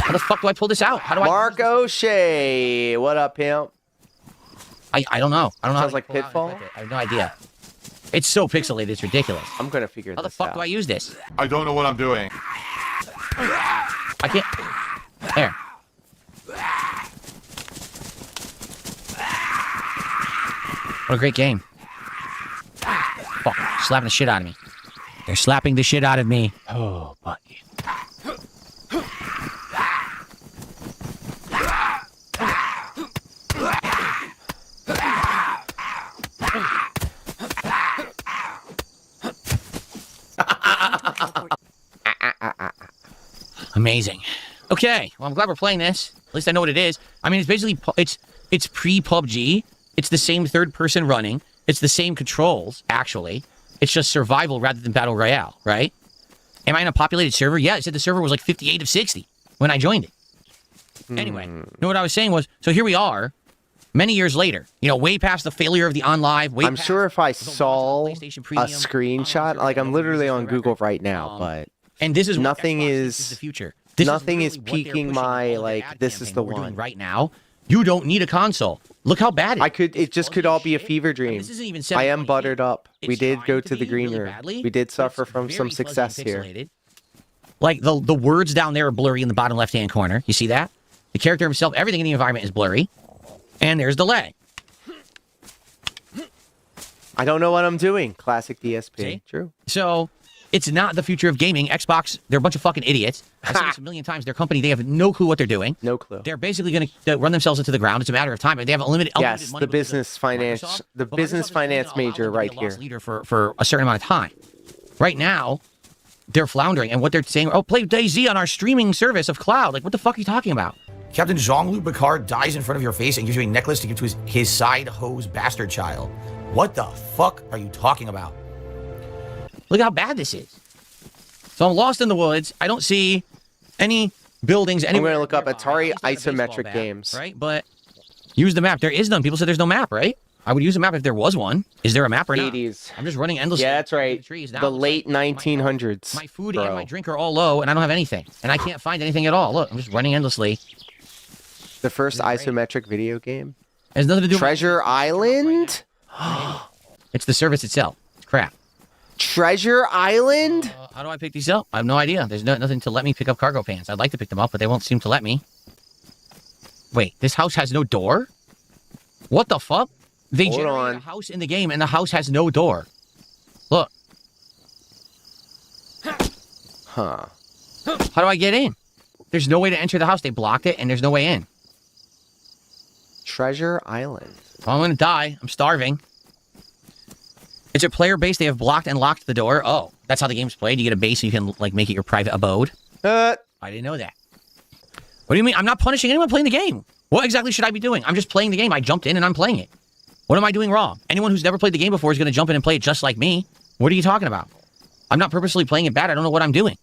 How the fuck do I pull this out? How do Mark O'Shea. What up, pimp? I don't know. I don't know. Sounds like Pitfall? I have no idea. It's so pixelated, it's ridiculous. I'm gonna figure this out. How the fuck do I use this? I don't know what I'm doing. I can't. There. What a great game. Fuck, slapping the shit out of me. They're slapping the shit out of me. Oh, buddy. Amazing. Okay, well, I'm glad we're playing this. At least I know what it is. I mean, it's basically, it's pre-PUBG. It's the same third person running. It's the same controls, actually. It's just survival rather than battle royale, right? Am I in a populated server? Yeah, it said the server was like 58 of 60 when I joined it. Anyway, you know what I was saying was, so here we are, many years later, you know, way past the failure of the OnLive. I'm sure if I saw a screenshot, like I'm literally on Google right now, but and this is nothing is the future. Nothing is piquing my like. This is the one right now. You don't need a console. Look how bad it is. It just could all be a fever dream. This isn't even I am buttered up. We did go to the green room. We did suffer from some success here. Like the words down there are blurry in the bottom left hand corner. You see that? The character himself, everything in the environment is blurry. And there's the lag. I don't know what I'm doing. Classic DSP. See? True. So it's not the future of gaming. Xbox, they're a bunch of fucking idiots. I've said this a million times. Their company, they have no clue what they're doing. No clue. They're basically going to run themselves into the ground. It's a matter of time. They have unlimited yes, money. The business finance major right here. Leader for a certain amount of time. Right now, they're floundering, and what they're saying, oh, play DayZ on our streaming service of cloud. Like, what the fuck are you talking about? Captain Jean-Luc Picard dies in front of your face and gives you a necklace to give to his side hose bastard child. What the fuck are you talking about? Look how bad this is. So I'm lost in the woods. I don't see any buildings anywhere. I'm going to look up Atari isometric games. Right, but use the map. There is none. People said there's no map, right? I would use a map if there was one. Is there a map or not? 80s. I'm just running endlessly. Yeah, that's right. The late 1900s. My food and my drink are all low, and I don't have anything. And I can't find anything at all. Look, I'm just running endlessly. The first isometric video game? It has nothing to do with Treasure Island? It's the service itself. It's crap. Treasure Island? How do I pick these up? I have no idea. There's nothing to let me pick up cargo pants. I'd like to pick them up, but they won't seem to let me. Wait, this house has no door? What the fuck? They generated a house in the game, and the house has no door. Look. Huh. How do I get in? There's no way to enter the house. They blocked it, and there's no way in. Treasure Island. Well, I'm gonna die. I'm starving. It's a player base. They have blocked and locked the door. Oh, that's how the game's played. You get a base, so you can like make it your private abode. I didn't know that. What do you mean? I'm not punishing anyone playing the game. What exactly should I be doing? I'm just playing the game. I jumped in and I'm playing it. What am I doing wrong? Anyone who's never played the game before is going to jump in and play it just like me. What are you talking about? I'm not purposely playing it bad. I don't know what I'm doing.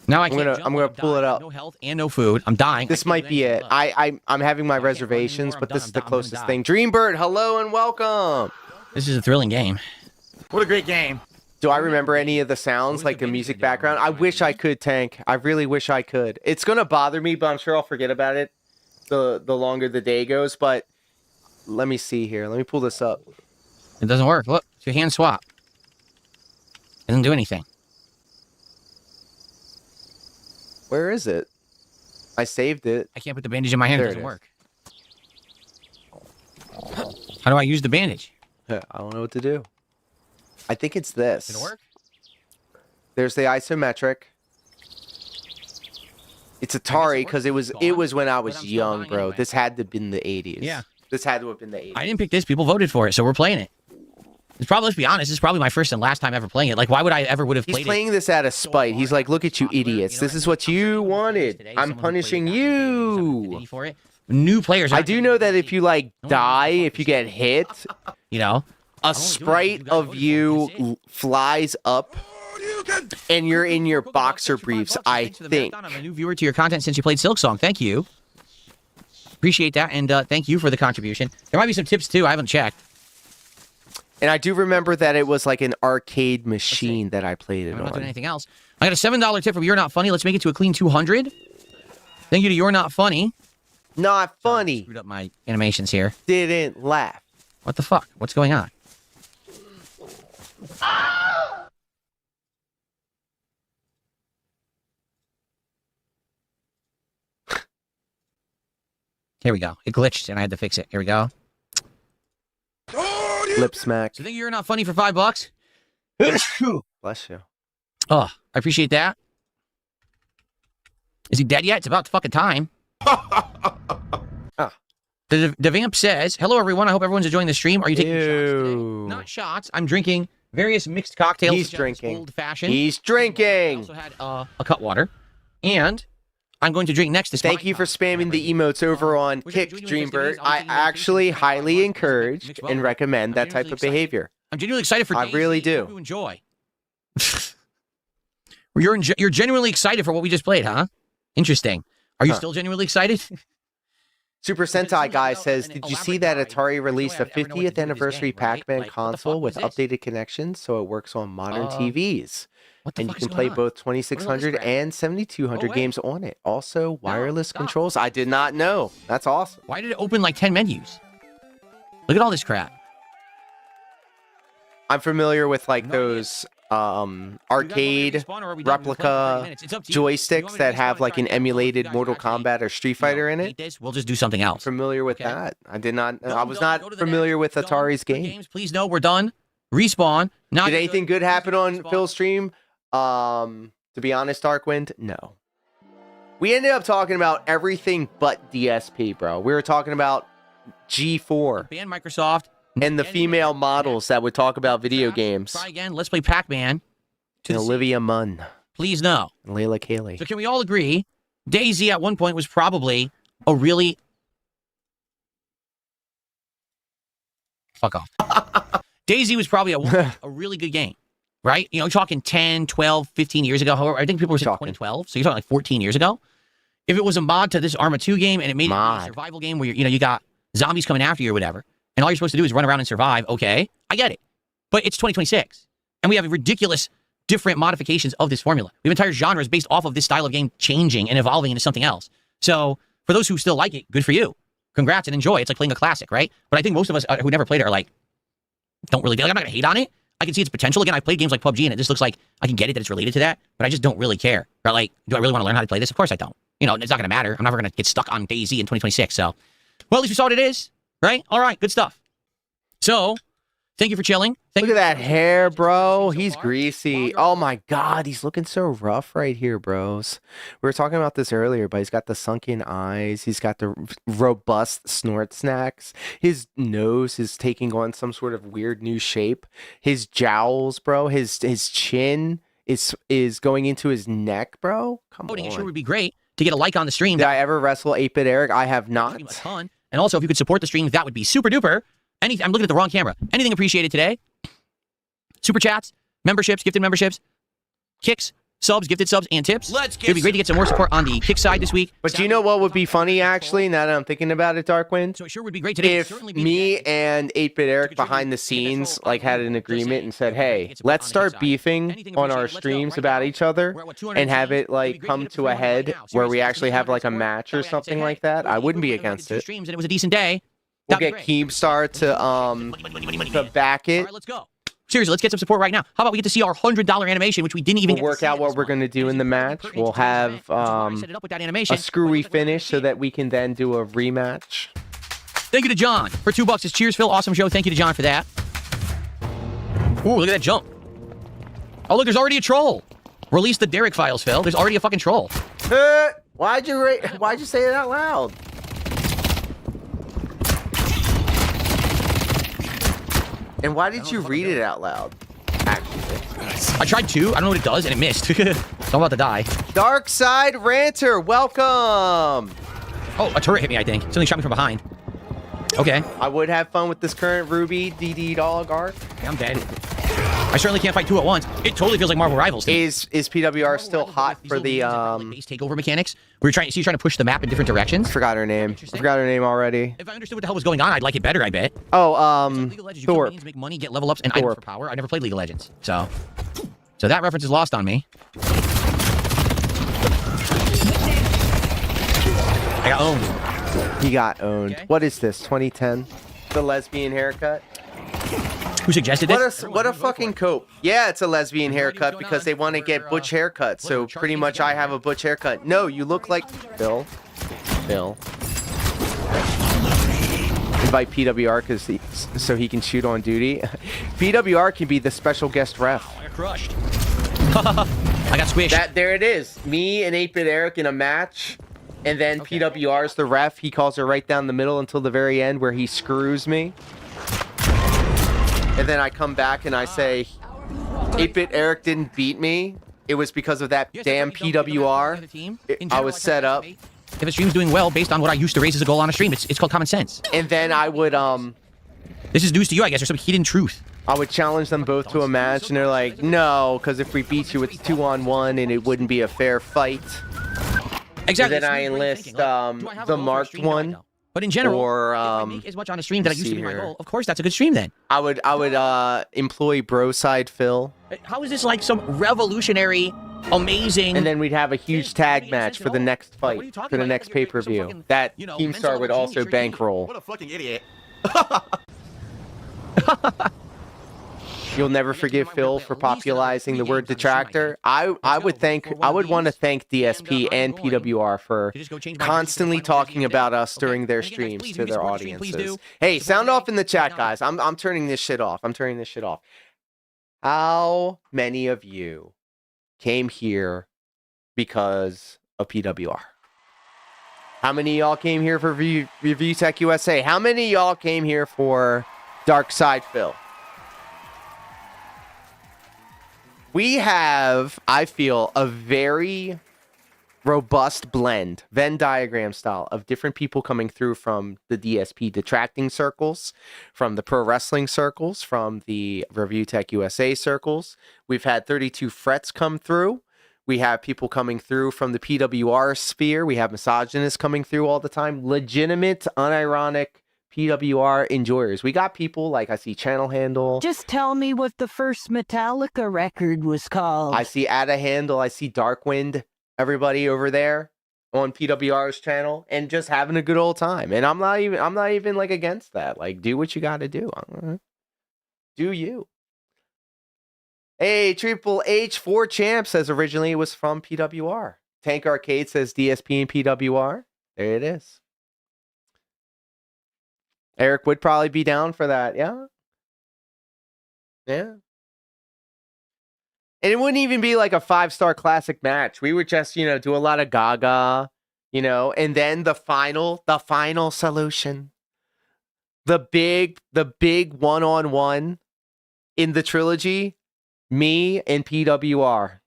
Now I'm gonna pull it up. No health and no food. I'm dying. This might be it. I'm having my reservations, but this is the closest thing. Dreambird, hello and welcome. This is a thrilling game. What a great game. Do I remember any of the sounds, like the music background? I wish I could, Tank. I really wish I could. It's gonna bother me, but I'm sure I'll forget about it the longer the day goes. But let me see here. Let me pull this up. It doesn't work. Look, it's your hand swap. It doesn't do anything. Where is it? I saved it. I can't put the bandage in my hand. It doesn't work. How do I use the bandage? I don't know what to do. I think it's this. Did it work? There's the isometric. It's Atari because it was when I was young, bro. Anyway. This had to have been the 80s. Yeah. This had to have been the 80s. I didn't pick this. People voted for it, so we're playing it. It's probably, let's be honest, this is probably my first and last time ever playing it. Like, why would I ever would have played it? He's playing this out of spite. He's like, look at you idiots. This is what you wanted. I'm punishing you. For it. New players. I do know that if you like die, if you get hit, you know, a sprite of you flies up and you're in your boxer briefs, I think. I'm a new viewer to your content since you played Silk Song. Thank you. Appreciate that, and thank you for the contribution. There might be some tips, too. I haven't checked. And I do remember that it was like an arcade machine that I played it on. I'm not doing anything else. I got a $7 tip from You're Not Funny. Let's make it to a clean 200. Thank you to You're Not Funny. Not funny. Screwed up my animations here. Didn't laugh. What the fuck? What's going on? Here we go. It glitched and I had to fix it. Here we go. Lip smack. So think You're Not Funny for $5? Bless you. Oh, I appreciate that. Is he dead yet? It's about fucking time. The Vamp says, hello, everyone. I hope everyone's enjoying the stream. Are you taking shots today? Not shots. I'm drinking various mixed cocktails. He's drinking. Old-fashioned. He's drinking. I also had a cut water. And I'm going to drink next to Thank you for spamming the emotes over on Kick Dreambird. I actually highly encourage and recommend that type of behavior. I'm genuinely excited for I really do. You enjoy. You're genuinely excited for what we just played, huh? Interesting. Are you still genuinely excited? Super Sentai guy says, did you see that Atari released a 50th anniversary Pac-Man console with updated connections so it works on modern TVs? And you can play both 2600 and 7200 games on it. Also, wireless controls. I did not know. That's awesome. Why did it open like 10 menus? Look at all this crap. I'm familiar with like those arcade replica joysticks that have like an emulated Mortal Kombat or Street Fighter in it. We'll just do something else. Familiar with that? I did not. I was not familiar with Atari's games. Please no, we're done. Respawn. Did anything good happen on Phil's stream? To be honest, Darkwind, no. We ended up talking about everything but DSP, bro. We were talking about G4 ban Microsoft and the female models that would talk about video games. Try again. Let's play Pac-Man. And Olivia Munn. Please no. And Layla Kaylee. So can we all agree DayZ at one point was probably a really... Fuck off. DayZ was probably a really good game, right? You know, you're talking 10, 12, 15 years ago. However, I think people were saying 2012, so you're talking like 14 years ago. If it was a mod to this Arma 2 game and it made it a survival game where, you got zombies coming after you or whatever, and all you're supposed to do is run around and survive, okay, I get it. But it's 2026, and we have ridiculous different modifications of this formula. We have entire genres based off of this style of game changing and evolving into something else. So for those who still like it, good for you. Congrats and enjoy. It's like playing a classic, right? But I think most of us who never played it are like, don't really, like, I'm not going to hate on it. I can see its potential. Again, I played games like PUBG, and it just looks like I can get it that it's related to that, but I just don't really care. But like, do I really want to learn how to play this? Of course I don't. You know, it's not going to matter. I'm never going to get stuck on DayZ in 2026. So, well, at least we saw what it is, right? All right, good stuff. So, Thank you for chilling. Look at that hair, bro. He's greasy. Oh my God, he's looking so rough right here, bros. We were talking about this earlier, but he's got the sunken eyes. He's got the robust snort snacks. His nose is taking on some sort of weird new shape. His jowls, bro. His chin is going into his neck, bro. Come on. It sure would be great to get a like on the stream. Did I ever wrestle 8-Bit Eric? I have not. A ton. And also, if you could support the stream, that would be super duper. I'm looking at the wrong camera. Anything appreciated today. Super chats, memberships, gifted memberships, kicks, subs, gifted subs, and tips. It'd be great to get some more support on the kick side this week. But do you know what would be funny, actually, now that I'm thinking about it, Darkwind? So it sure would be great today. If me and 8-Bit Eric behind the scenes like had an agreement and said, hey, let's start beefing on our streams about each other and have it like come to a head where we actually have like a match or something like that, I wouldn't be against it. And it was a decent day. We'll get Keemstar to back it. All right, let's go. Seriously, let's get some support right now. How about we get to see our $100 animation, which we didn't even work out what we're going to do in the match. We'll have a screwy finish so that we can then do a rematch. Thank you to John for $2. It's cheers, Phil. Awesome show. Thank you to John for that. Ooh, look at that jump. Oh, look, there's already a troll. Release the Derek files, Phil. There's already a fucking troll. Why'd you say it out loud? And why did you read it out loud? Actually, I tried to. I don't know what it does, and it missed. So I'm about to die. Dark Side Ranter, welcome. Oh, a turret hit me, I think. Something shot me from behind. Okay. I would have fun with this current Ruby DD dog arc. I'm dead. I certainly can't fight two at once. It totally feels like Marvel Rivals. Is PWR still hot for the base takeover mechanics? You're trying to push the map in different directions. I forgot her name. I forgot her name already. If I understood what the hell was going on, I'd like it better, I bet. Oh, Thor. Make money, get level ups, and items for power. I never played League of Legends, so that reference is lost on me. I got owned. He got owned. Okay. What is this? 2010? The lesbian haircut. Who suggested this? What a fucking cope. Yeah, it's a lesbian haircut because they want to get butch haircuts. So pretty much I have a butch haircut. No, you look like Phil. Invite PWR so he can shoot on duty. PWR can be the special guest ref. I got crushed. I got squished. There it is. Me and 8-Bit Eric in a match. And then PWR's the ref. He calls her right down the middle until the very end where he screws me. And then I come back and I say, 8-Bit Eric didn't beat me. It was because of that damn PWR. I was set up. If a stream's doing well based on what I used to raise as a goal on a stream, it's called common sense. And then I would, This is news to you, I guess, or some hidden truth. I would challenge them both to a match, and they're like, no, because if we beat you, it's 2-on-1, and it wouldn't be a fair fight. Exactly. And then I enlist the marked one. But in general, or, if I make as much on a stream that I used to be my goal, of course that's a good stream then. I would employ Broside Phil. How is this like some revolutionary, amazing... And then we'd have a huge tag match for the next fight, for the next pay-per-view. That Keemstar would also bankroll. What a fucking idiot. You'll never forgive Phil for popularizing the word detractor. I would want to thank DSP and PWR for constantly talking about us during their streams to their audiences. Hey, sound off in the chat, guys. I'm turning this shit off. How many of you came here because of PWR? How many of y'all came here for Review Tech USA? How many of y'all came here for Dark Side Phil? We have, I feel, a very robust blend, Venn diagram style, of different people coming through from the DSP detracting circles, from the pro wrestling circles, from the Review Tech USA circles. We've had 32 Frets come through. We have people coming through from the PWR sphere. We have misogynists coming through all the time. Legitimate, unironic PWR enjoyers. We got people like I see Channel Handle. Just tell me what the first Metallica record was called. I see Ada Handle. I see Darkwind. Everybody over there on PWR's channel and just having a good old time. And I'm not even like against that. Like, do what you got to do. Do you? Hey, Triple H4 Champ says originally it was from PWR. Tank Arcade says DSP and PWR. There it is. Eric would probably be down for that, yeah? Yeah. And it wouldn't even be like a 5-star classic match. We would just, do a lot of gaga, and then the final solution. The big one-on-one in the trilogy, me and PWR.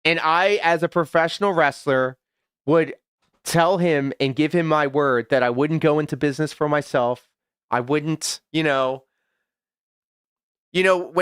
And I, as a professional wrestler, would tell him and give him my word that I wouldn't go into business for myself. I wouldn't, when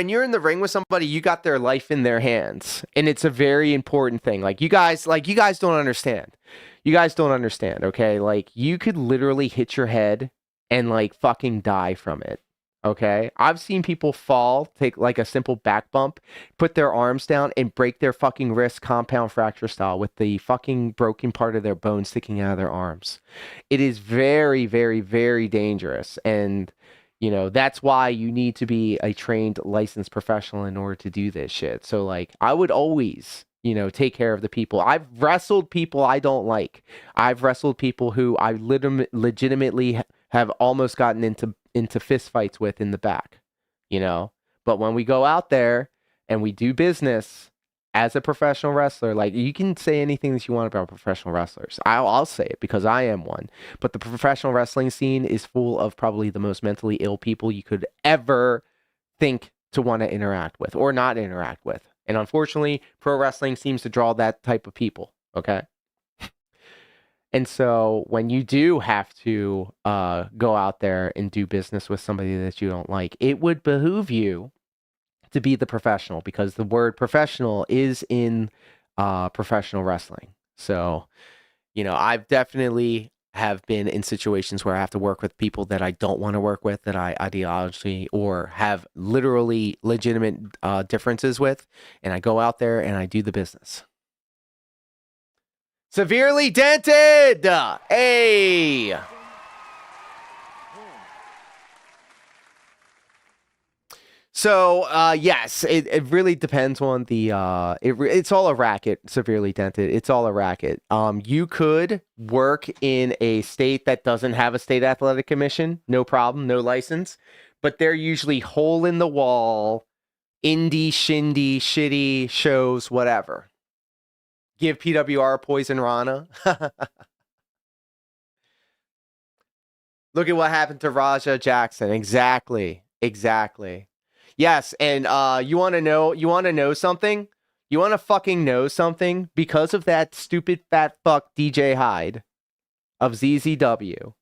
you're in the ring with somebody, you got their life in their hands. And it's a very important thing. You guys don't understand. You guys don't understand, okay? You could literally hit your head and fucking die from it. Okay, I've seen people fall, take a simple back bump, put their arms down, and break their fucking wrist compound fracture style with the fucking broken part of their bone sticking out of their arms. It is very, very, very dangerous. And, that's why you need to be a trained, licensed professional in order to do this shit. So, I would always, take care of the people. I've wrestled people I don't like. I've wrestled people who I legitimately have almost gotten into fist fights with in the back, but when we go out there and we do business as a professional wrestler, you can say anything that you want about professional wrestlers. I'll say it because I am one, but the professional wrestling scene is full of probably the most mentally ill people you could ever think to want to interact with or not interact with. And unfortunately, pro wrestling seems to draw that type of people. Okay. And so when you do have to go out there and do business with somebody that you don't like, it would behoove you to be the professional, because the word professional is in professional wrestling. So, I've definitely have been in situations where I have to work with people that I don't want to work with, that I ideologically or have literally legitimate differences with. And I go out there and I do the business. Severely dented. Hey. So, yes, it really depends on the, it's all a racket, severely dented. It's all a racket. You could work in a state that doesn't have a state athletic commission. No problem. No license. But they're usually hole in the wall, indie, shindy, shitty shows, whatever. Give PWR Poison Rana. Look at what happened to Raja Jackson. Exactly. Yes, and you want to know something? You want to fucking know something? Because of that stupid fat fuck DJ Hyde of ZZW,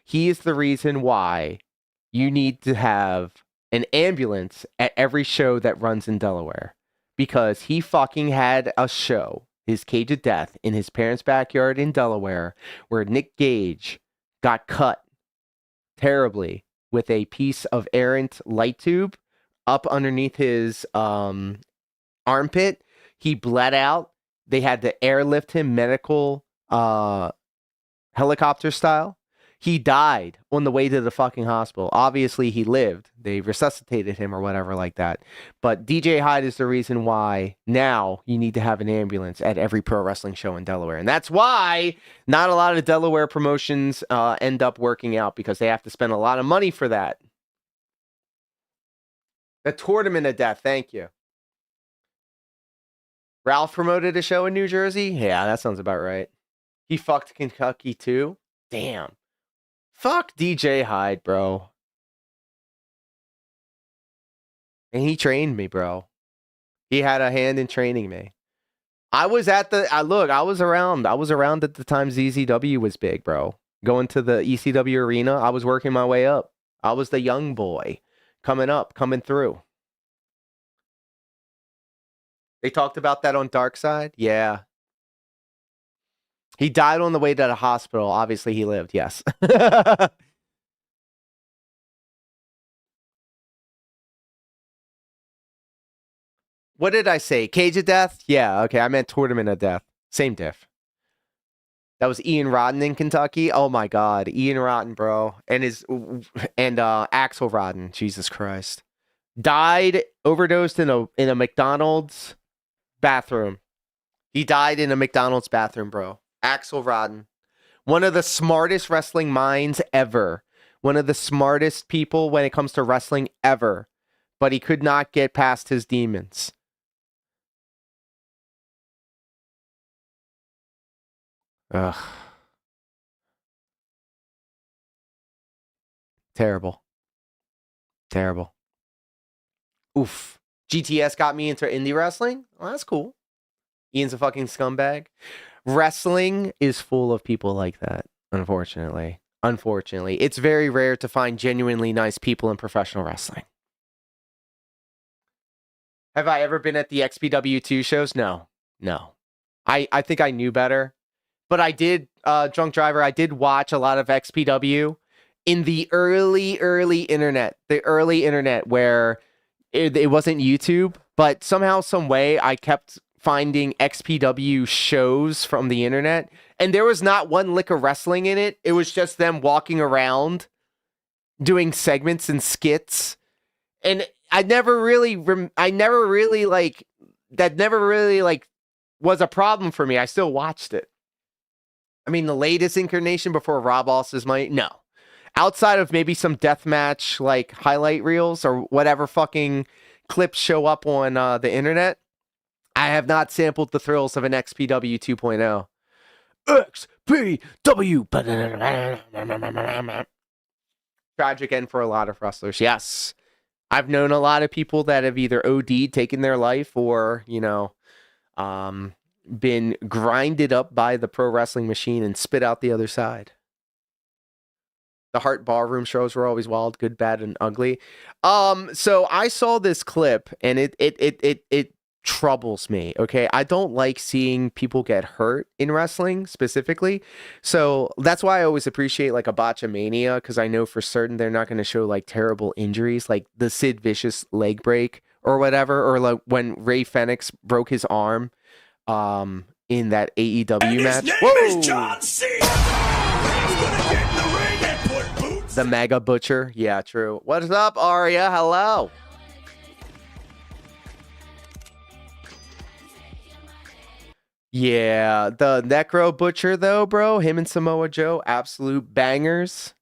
he is the reason why you need to have an ambulance at every show that runs in Delaware. Because he fucking had a show, his Cage of Death, in his parents' backyard in Delaware, where Nick Gage got cut terribly with a piece of errant light tube up underneath his armpit. He bled out. They had to airlift him medical helicopter style. He died on the way to the fucking hospital. Obviously, he lived. They resuscitated him or whatever like that. But DJ Hyde is the reason why now you need to have an ambulance at every pro wrestling show in Delaware. And that's why not a lot of Delaware promotions end up working out, because they have to spend a lot of money for that. The Tournament of Death, thank you. Ralph promoted a show in New Jersey? Yeah, that sounds about right. He fucked Kentucky too? Damn. Fuck DJ Hyde, bro. And he trained me, bro. He had a hand in training me. I was at the, I was around at the time ZZW was big, bro. Going to the ECW arena, I was working my way up. I was the young boy coming through. They talked about that on Dark Side? Yeah. He died on the way to the hospital. Obviously, he lived. Yes. What did I say? Cage of Death? Yeah. Okay. I meant Tournament of Death. Same diff. That was Ian Rotten in Kentucky. Oh my God. Ian Rotten, bro. And Axel Rotten. Jesus Christ. Died, overdosed in a McDonald's bathroom. He died in a McDonald's bathroom, bro. Axel Rotten, one of the smartest wrestling minds ever. One of the smartest people when it comes to wrestling ever. but he could not get past his demons. Ugh. Terrible. Terrible. Oof. GTS got me into indie wrestling. Well, that's cool. Ian's a fucking scumbag. Wrestling is full of people like that, unfortunately. Unfortunately. It's very rare to find genuinely nice people in professional wrestling. Have I ever been at the XPW2 shows? No. No. I think I knew better. But I did, Drunk Driver, I did watch a lot of XPW in the early internet. The early internet where it wasn't YouTube, but somehow, some way, I kept finding XPW shows from the internet, and there was not one lick of wrestling in it. It was just them walking around doing segments and skits, and that never really was a problem for me. I still watched it. I mean, the latest incarnation before Rob Als's might, no. Outside of maybe some deathmatch like highlight reels or whatever fucking clips show up on the internet, I have not sampled the thrills of an XPW 2.0. XPW. Tragic end for a lot of wrestlers. Yes. I've known a lot of people that have either OD'd, taken their life, or, been grinded up by the pro wrestling machine and spit out the other side. The Heart Ballroom shows were always wild, good, bad, and ugly. So I saw this clip, and it troubles me. Okay, I don't like seeing people get hurt in wrestling specifically. So that's why I always appreciate like a Botchamania, because I know for certain they're not going to show like terrible injuries, like the Sid Vicious leg break or whatever, or like when Ray Fenix broke his arm in that AEW match. Whoa! John Cena. The Mega Butcher. Yeah, true. What's up, Arya? Hello. Yeah, the Necro Butcher, though, bro. Him and Samoa Joe, absolute bangers,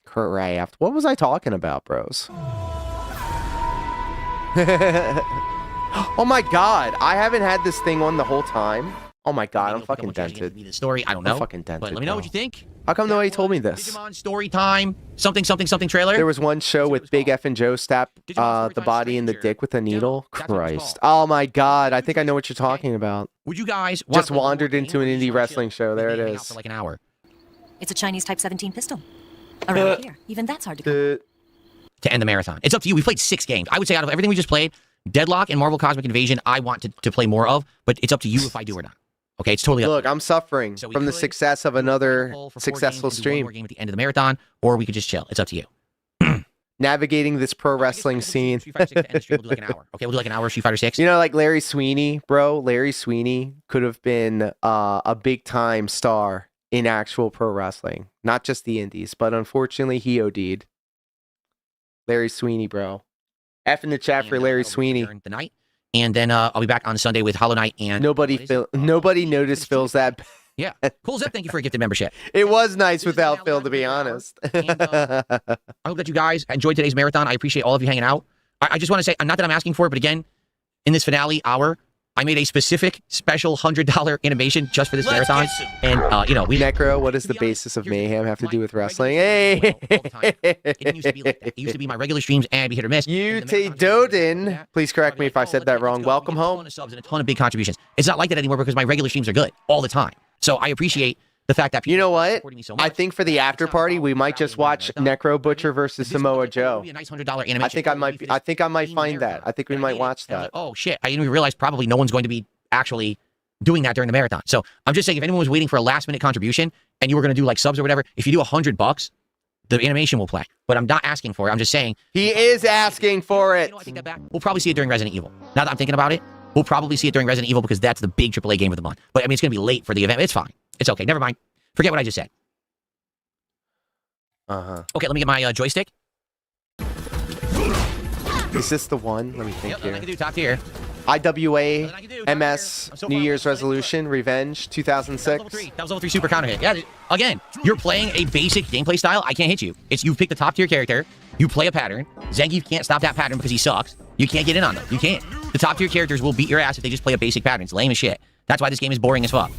Kurt Raft. What was I talking about, bros? Oh my god, I haven't had this thing on the whole time. Oh my god, I'm fucking dented. The story, I don't know. I'm fucking dented. But let me know what you think. How come nobody told me this? Digimon story time. Something trailer. There was one show with Big F and Joe stab the body in the dick with a needle. Christ. Oh my god, I think I know what you're talking about. Would you guys just wandered into an indie wrestling show? There it is. For like an hour. It's a Chinese Type 17 pistol. Around here, even that's hard to come. To end the marathon. It's up to you. We played 6 games. I would say out of everything we just played, Deadlock and Marvel Cosmic Invasion, I want to play more of, but it's up to you if I do or not. Okay, it's totally up. Look, I'm suffering from the success of another successful stream. One more game at the end of the marathon, or we could just chill. It's up to you. Navigating this pro wrestling scene. Street Fighter 6 to end the stream, we'll do like an hour. Okay, we'll do like an hour of Street Fighter 6. Like Larry Sweeney, bro. Larry Sweeney could have been a big time star in actual pro wrestling, not just the indies, but unfortunately he OD'd. Larry Sweeney, bro. F in the chat for Larry Sweeney. The night. And then I'll be back on Sunday with Hollow Knight and... Nobody noticed Phil's that... Yeah. Cool Zep, thank you for a gifted membership. It was nice without Phil, to be honest. And, I hope that you guys enjoyed today's marathon. I appreciate all of you hanging out. I just want to say, not that I'm asking for it, but again, in this finale hour, I made a specific special $100 animation just for this marathon. And, Necro, what does the basis of mayhem have to do with wrestling? Hey! It didn't used to be like that. It used to be my regular streams and I'd be hit or miss. Doden. Please correct me if I said that wrong. Welcome home. A ton of subs and a ton of big contributions. It's not like that anymore because my regular streams are good all the time. So I appreciate the fact that people you know what? supporting me so much. I think for the after party, we might just watch Necro Butcher versus Samoa Joe. A nice $100 animation. I think I might find that. I think we might watch that. Like, oh shit! I didn't even realize probably no one's going to be actually doing that during the marathon. So I'm just saying, if anyone was waiting for a last minute contribution and you were going to do like subs or whatever, if you do $100, the animation will play. But I'm not asking for it. I'm just saying he is asking for it. I take that back. We'll probably see it during Resident Evil. Now that I'm thinking about it, we'll probably see it during Resident Evil because that's the big AAA game of the month. But I mean, it's going to be late for the event. It's fine. It's okay. Never mind. Forget what I just said. Okay, let me get my joystick. Is this the one? Let me think here. I can do top tier. IWA MS New Year's resolution revenge 2006. That was level 3 super counter hit. Yeah, again, you're playing a basic gameplay style. I can't hit you. It's you pick the top tier character. You play a pattern. Zangief can't stop that pattern because he sucks. You can't get in on them. You can't. The top tier characters will beat your ass if they just play a basic pattern. It's lame as shit. That's why this game is boring as fuck.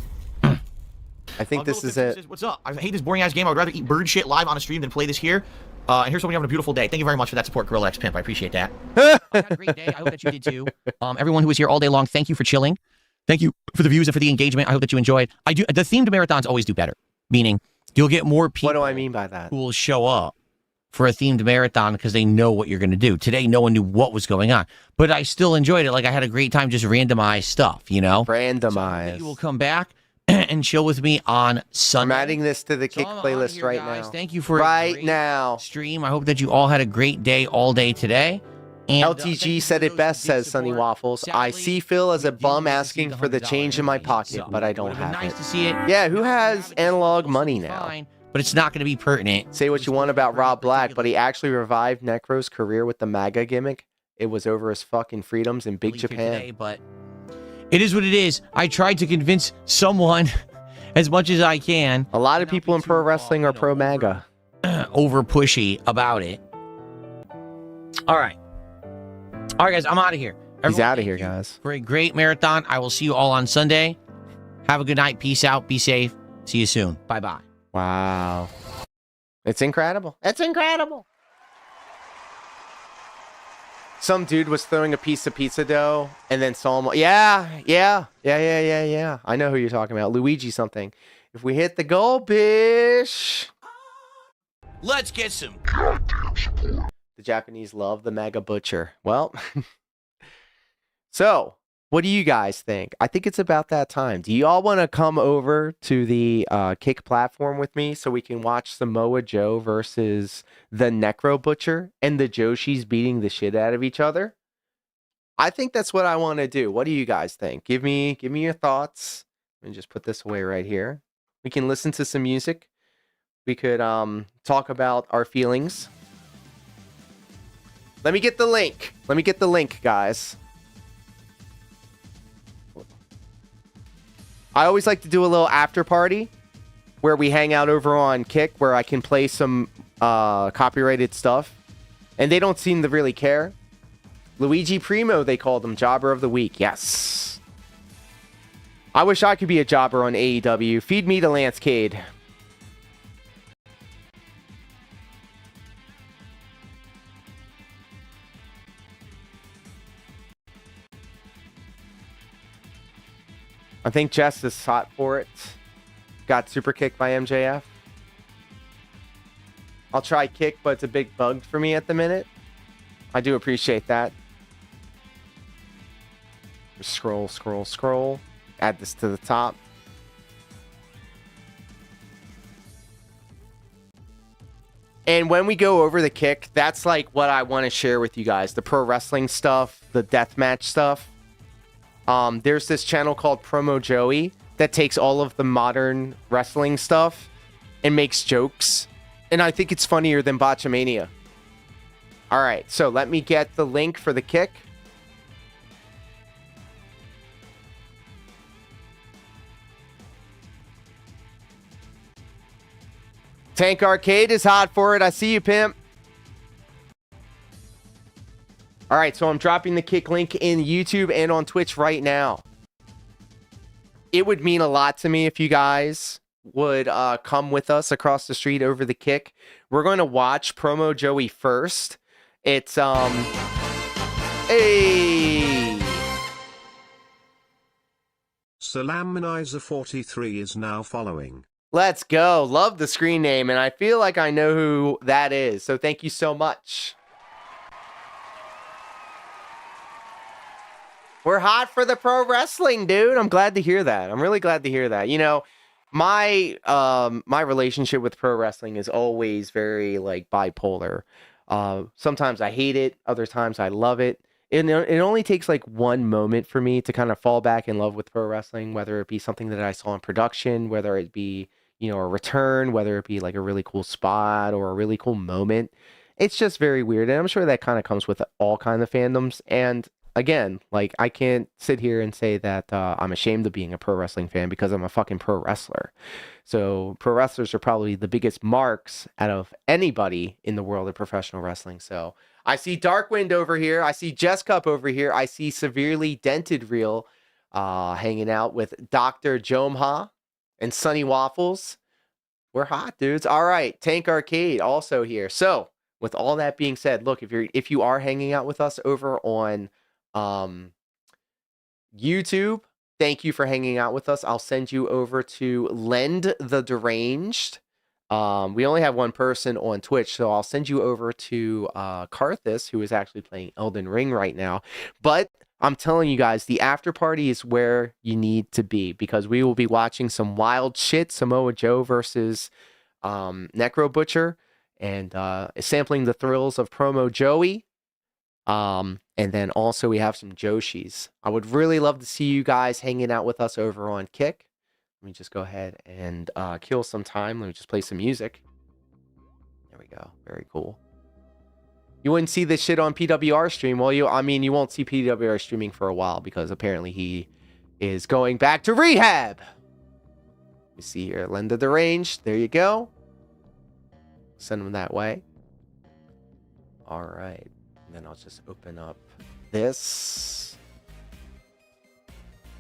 I think this is it. What's up? I hate this boring ass game. I would rather eat bird shit live on a stream than play this here. And here's somebody having a beautiful day. Thank you very much for that support, Krill X Pimp. I appreciate that. I had a great day. I hope that you did too. Everyone who was here all day long, thank you for chilling. Thank you for the views and for the engagement. I hope that you enjoyed. The themed marathons always do better, meaning you'll get more people. What do I mean by that? Who will show up for a themed marathon because they know what you're going to do. Today, no one knew what was going on, but I still enjoyed it. Like I had a great time just randomized stuff, you know? Randomized. So you will come back and chill with me on Sunday. I'm adding this to the Kick playlist right now. Thank you for a great stream. I hope that you all had a great day all day today. And, LTG said it best, says Sunny Waffles. I see Phil as a bum asking for the change in my pocket, but I don't have it. To see it. Yeah, who has analog money now? But it's not going to be pertinent. Say what you want about Rob Black, but he actually revived Necro's career with the MAGA gimmick. It was over his fucking freedoms in Big Japan. Today, but it is what it is. I tried to convince someone as much as I can. A lot of people in pro wrestling are pro MAGA. Over pushy about it. All right. All right, guys, I'm out of here. He's out of here, guys. For a great marathon. I will see you all on Sunday. Have a good night. Peace out. Be safe. See you soon. Bye-bye. Wow. It's incredible. It's incredible. Some dude was throwing a piece of pizza dough and then saw him. Yeah. I know who you're talking about. Luigi something. If we hit the goal, bish. Let's get some goddamn support. The Japanese love the MAGA butcher. Well, so what do you guys think? I think it's about that time. Do you all want to come over to the Kick platform with me so we can watch Samoa Joe versus the Necro Butcher and the Joshis beating the shit out of each other? I think that's what I want to do. What do you guys think? Give me your thoughts. Let me just put this away right here. We can listen to some music. We could talk about our feelings. Let me get the link. Let me get the link, guys. I always like to do a little after party where we hang out over on Kick where I can play some copyrighted stuff. And they don't seem to really care. Luigi Primo, they called him Jobber of the Week. Yes. I wish I could be a jobber on AEW. Feed me to Lance Cade. I think Jess is hot for it. Got super kicked by MJF. I'll try Kick, but it's a big bug for me at the minute. I do appreciate that. Scroll. Add this to the top. And when we go over the Kick, that's like what I want to share with you guys. The pro wrestling stuff, the deathmatch stuff. There's this channel called Promo Joey that takes all of the modern wrestling stuff and makes jokes. And I think it's funnier than Botchamania. All right, so let me get the link for the Kick. Tank Arcade is hot for it. I see you, pimp. All right, so I'm dropping the Kick link in YouTube and on Twitch right now. It would mean a lot to me if you guys would come with us across the street over the Kick. We're going to watch Promo Joey first. It's, hey! StepMANIA43 is now following. Let's go. Love the screen name, and I feel like I know who that is. So thank you so much. We're hot for the pro wrestling, dude. I'm glad to hear that. I'm really glad to hear that. You know, my relationship with pro wrestling is always very like bipolar. Sometimes I hate it, other times I love it. It only takes like one moment for me to kind of fall back in love with pro wrestling, whether it be something that I saw in production, whether it be, you know, a return, whether it be like a really cool spot or a really cool moment. It's just very weird. And I'm sure that kind of comes with all kinds of fandoms. And again, like, I can't sit here and say that I'm ashamed of being a pro wrestling fan because I'm a fucking pro wrestler. So pro wrestlers are probably the biggest marks out of anybody in the world of professional wrestling. So I see Darkwind over here. I see Jess Cup over here. I see Severely Dented Real hanging out with Dr. Jomha and Sunny Waffles. We're hot, dudes. All right, Tank Arcade also here. So with all that being said, look, if you are hanging out with us over on YouTube, thank you for hanging out with us. I'll send you over to Lend the Deranged. We only have one person on Twitch, so I'll send you over to Karthus, who is actually playing Elden Ring right now. But I'm telling you guys, the after party is where you need to be, because we will be watching some wild shit, Samoa Joe versus Necro Butcher, and sampling the thrills of Promo Joey. And then also we have some Joshis. I would really love to see you guys hanging out with us over on Kick. Let me just go ahead and kill some time. Let me just play some music. There we go. Very cool. You wouldn't see this shit on PWR stream. Well, you won't see PWR streaming for a while because apparently he is going back to rehab. Let me see here. Lend the Deranged. There you go. Send him that way. All right. And then I'll just open up this.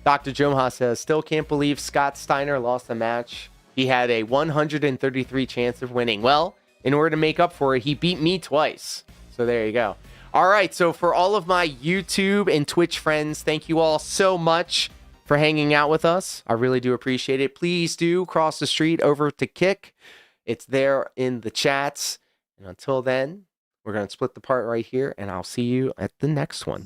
Dr. Jomha says, still can't believe Scott Steiner lost the match. He had a 133 chance of winning. Well, in order to make up for it, he beat me twice. So there you go. All right. So for all of my YouTube and Twitch friends, thank you all so much for hanging out with us. I really do appreciate it. Please do cross the street over to Kick. It's there in the chats. And until then, we're going to split the part right here, and I'll see you at the next one.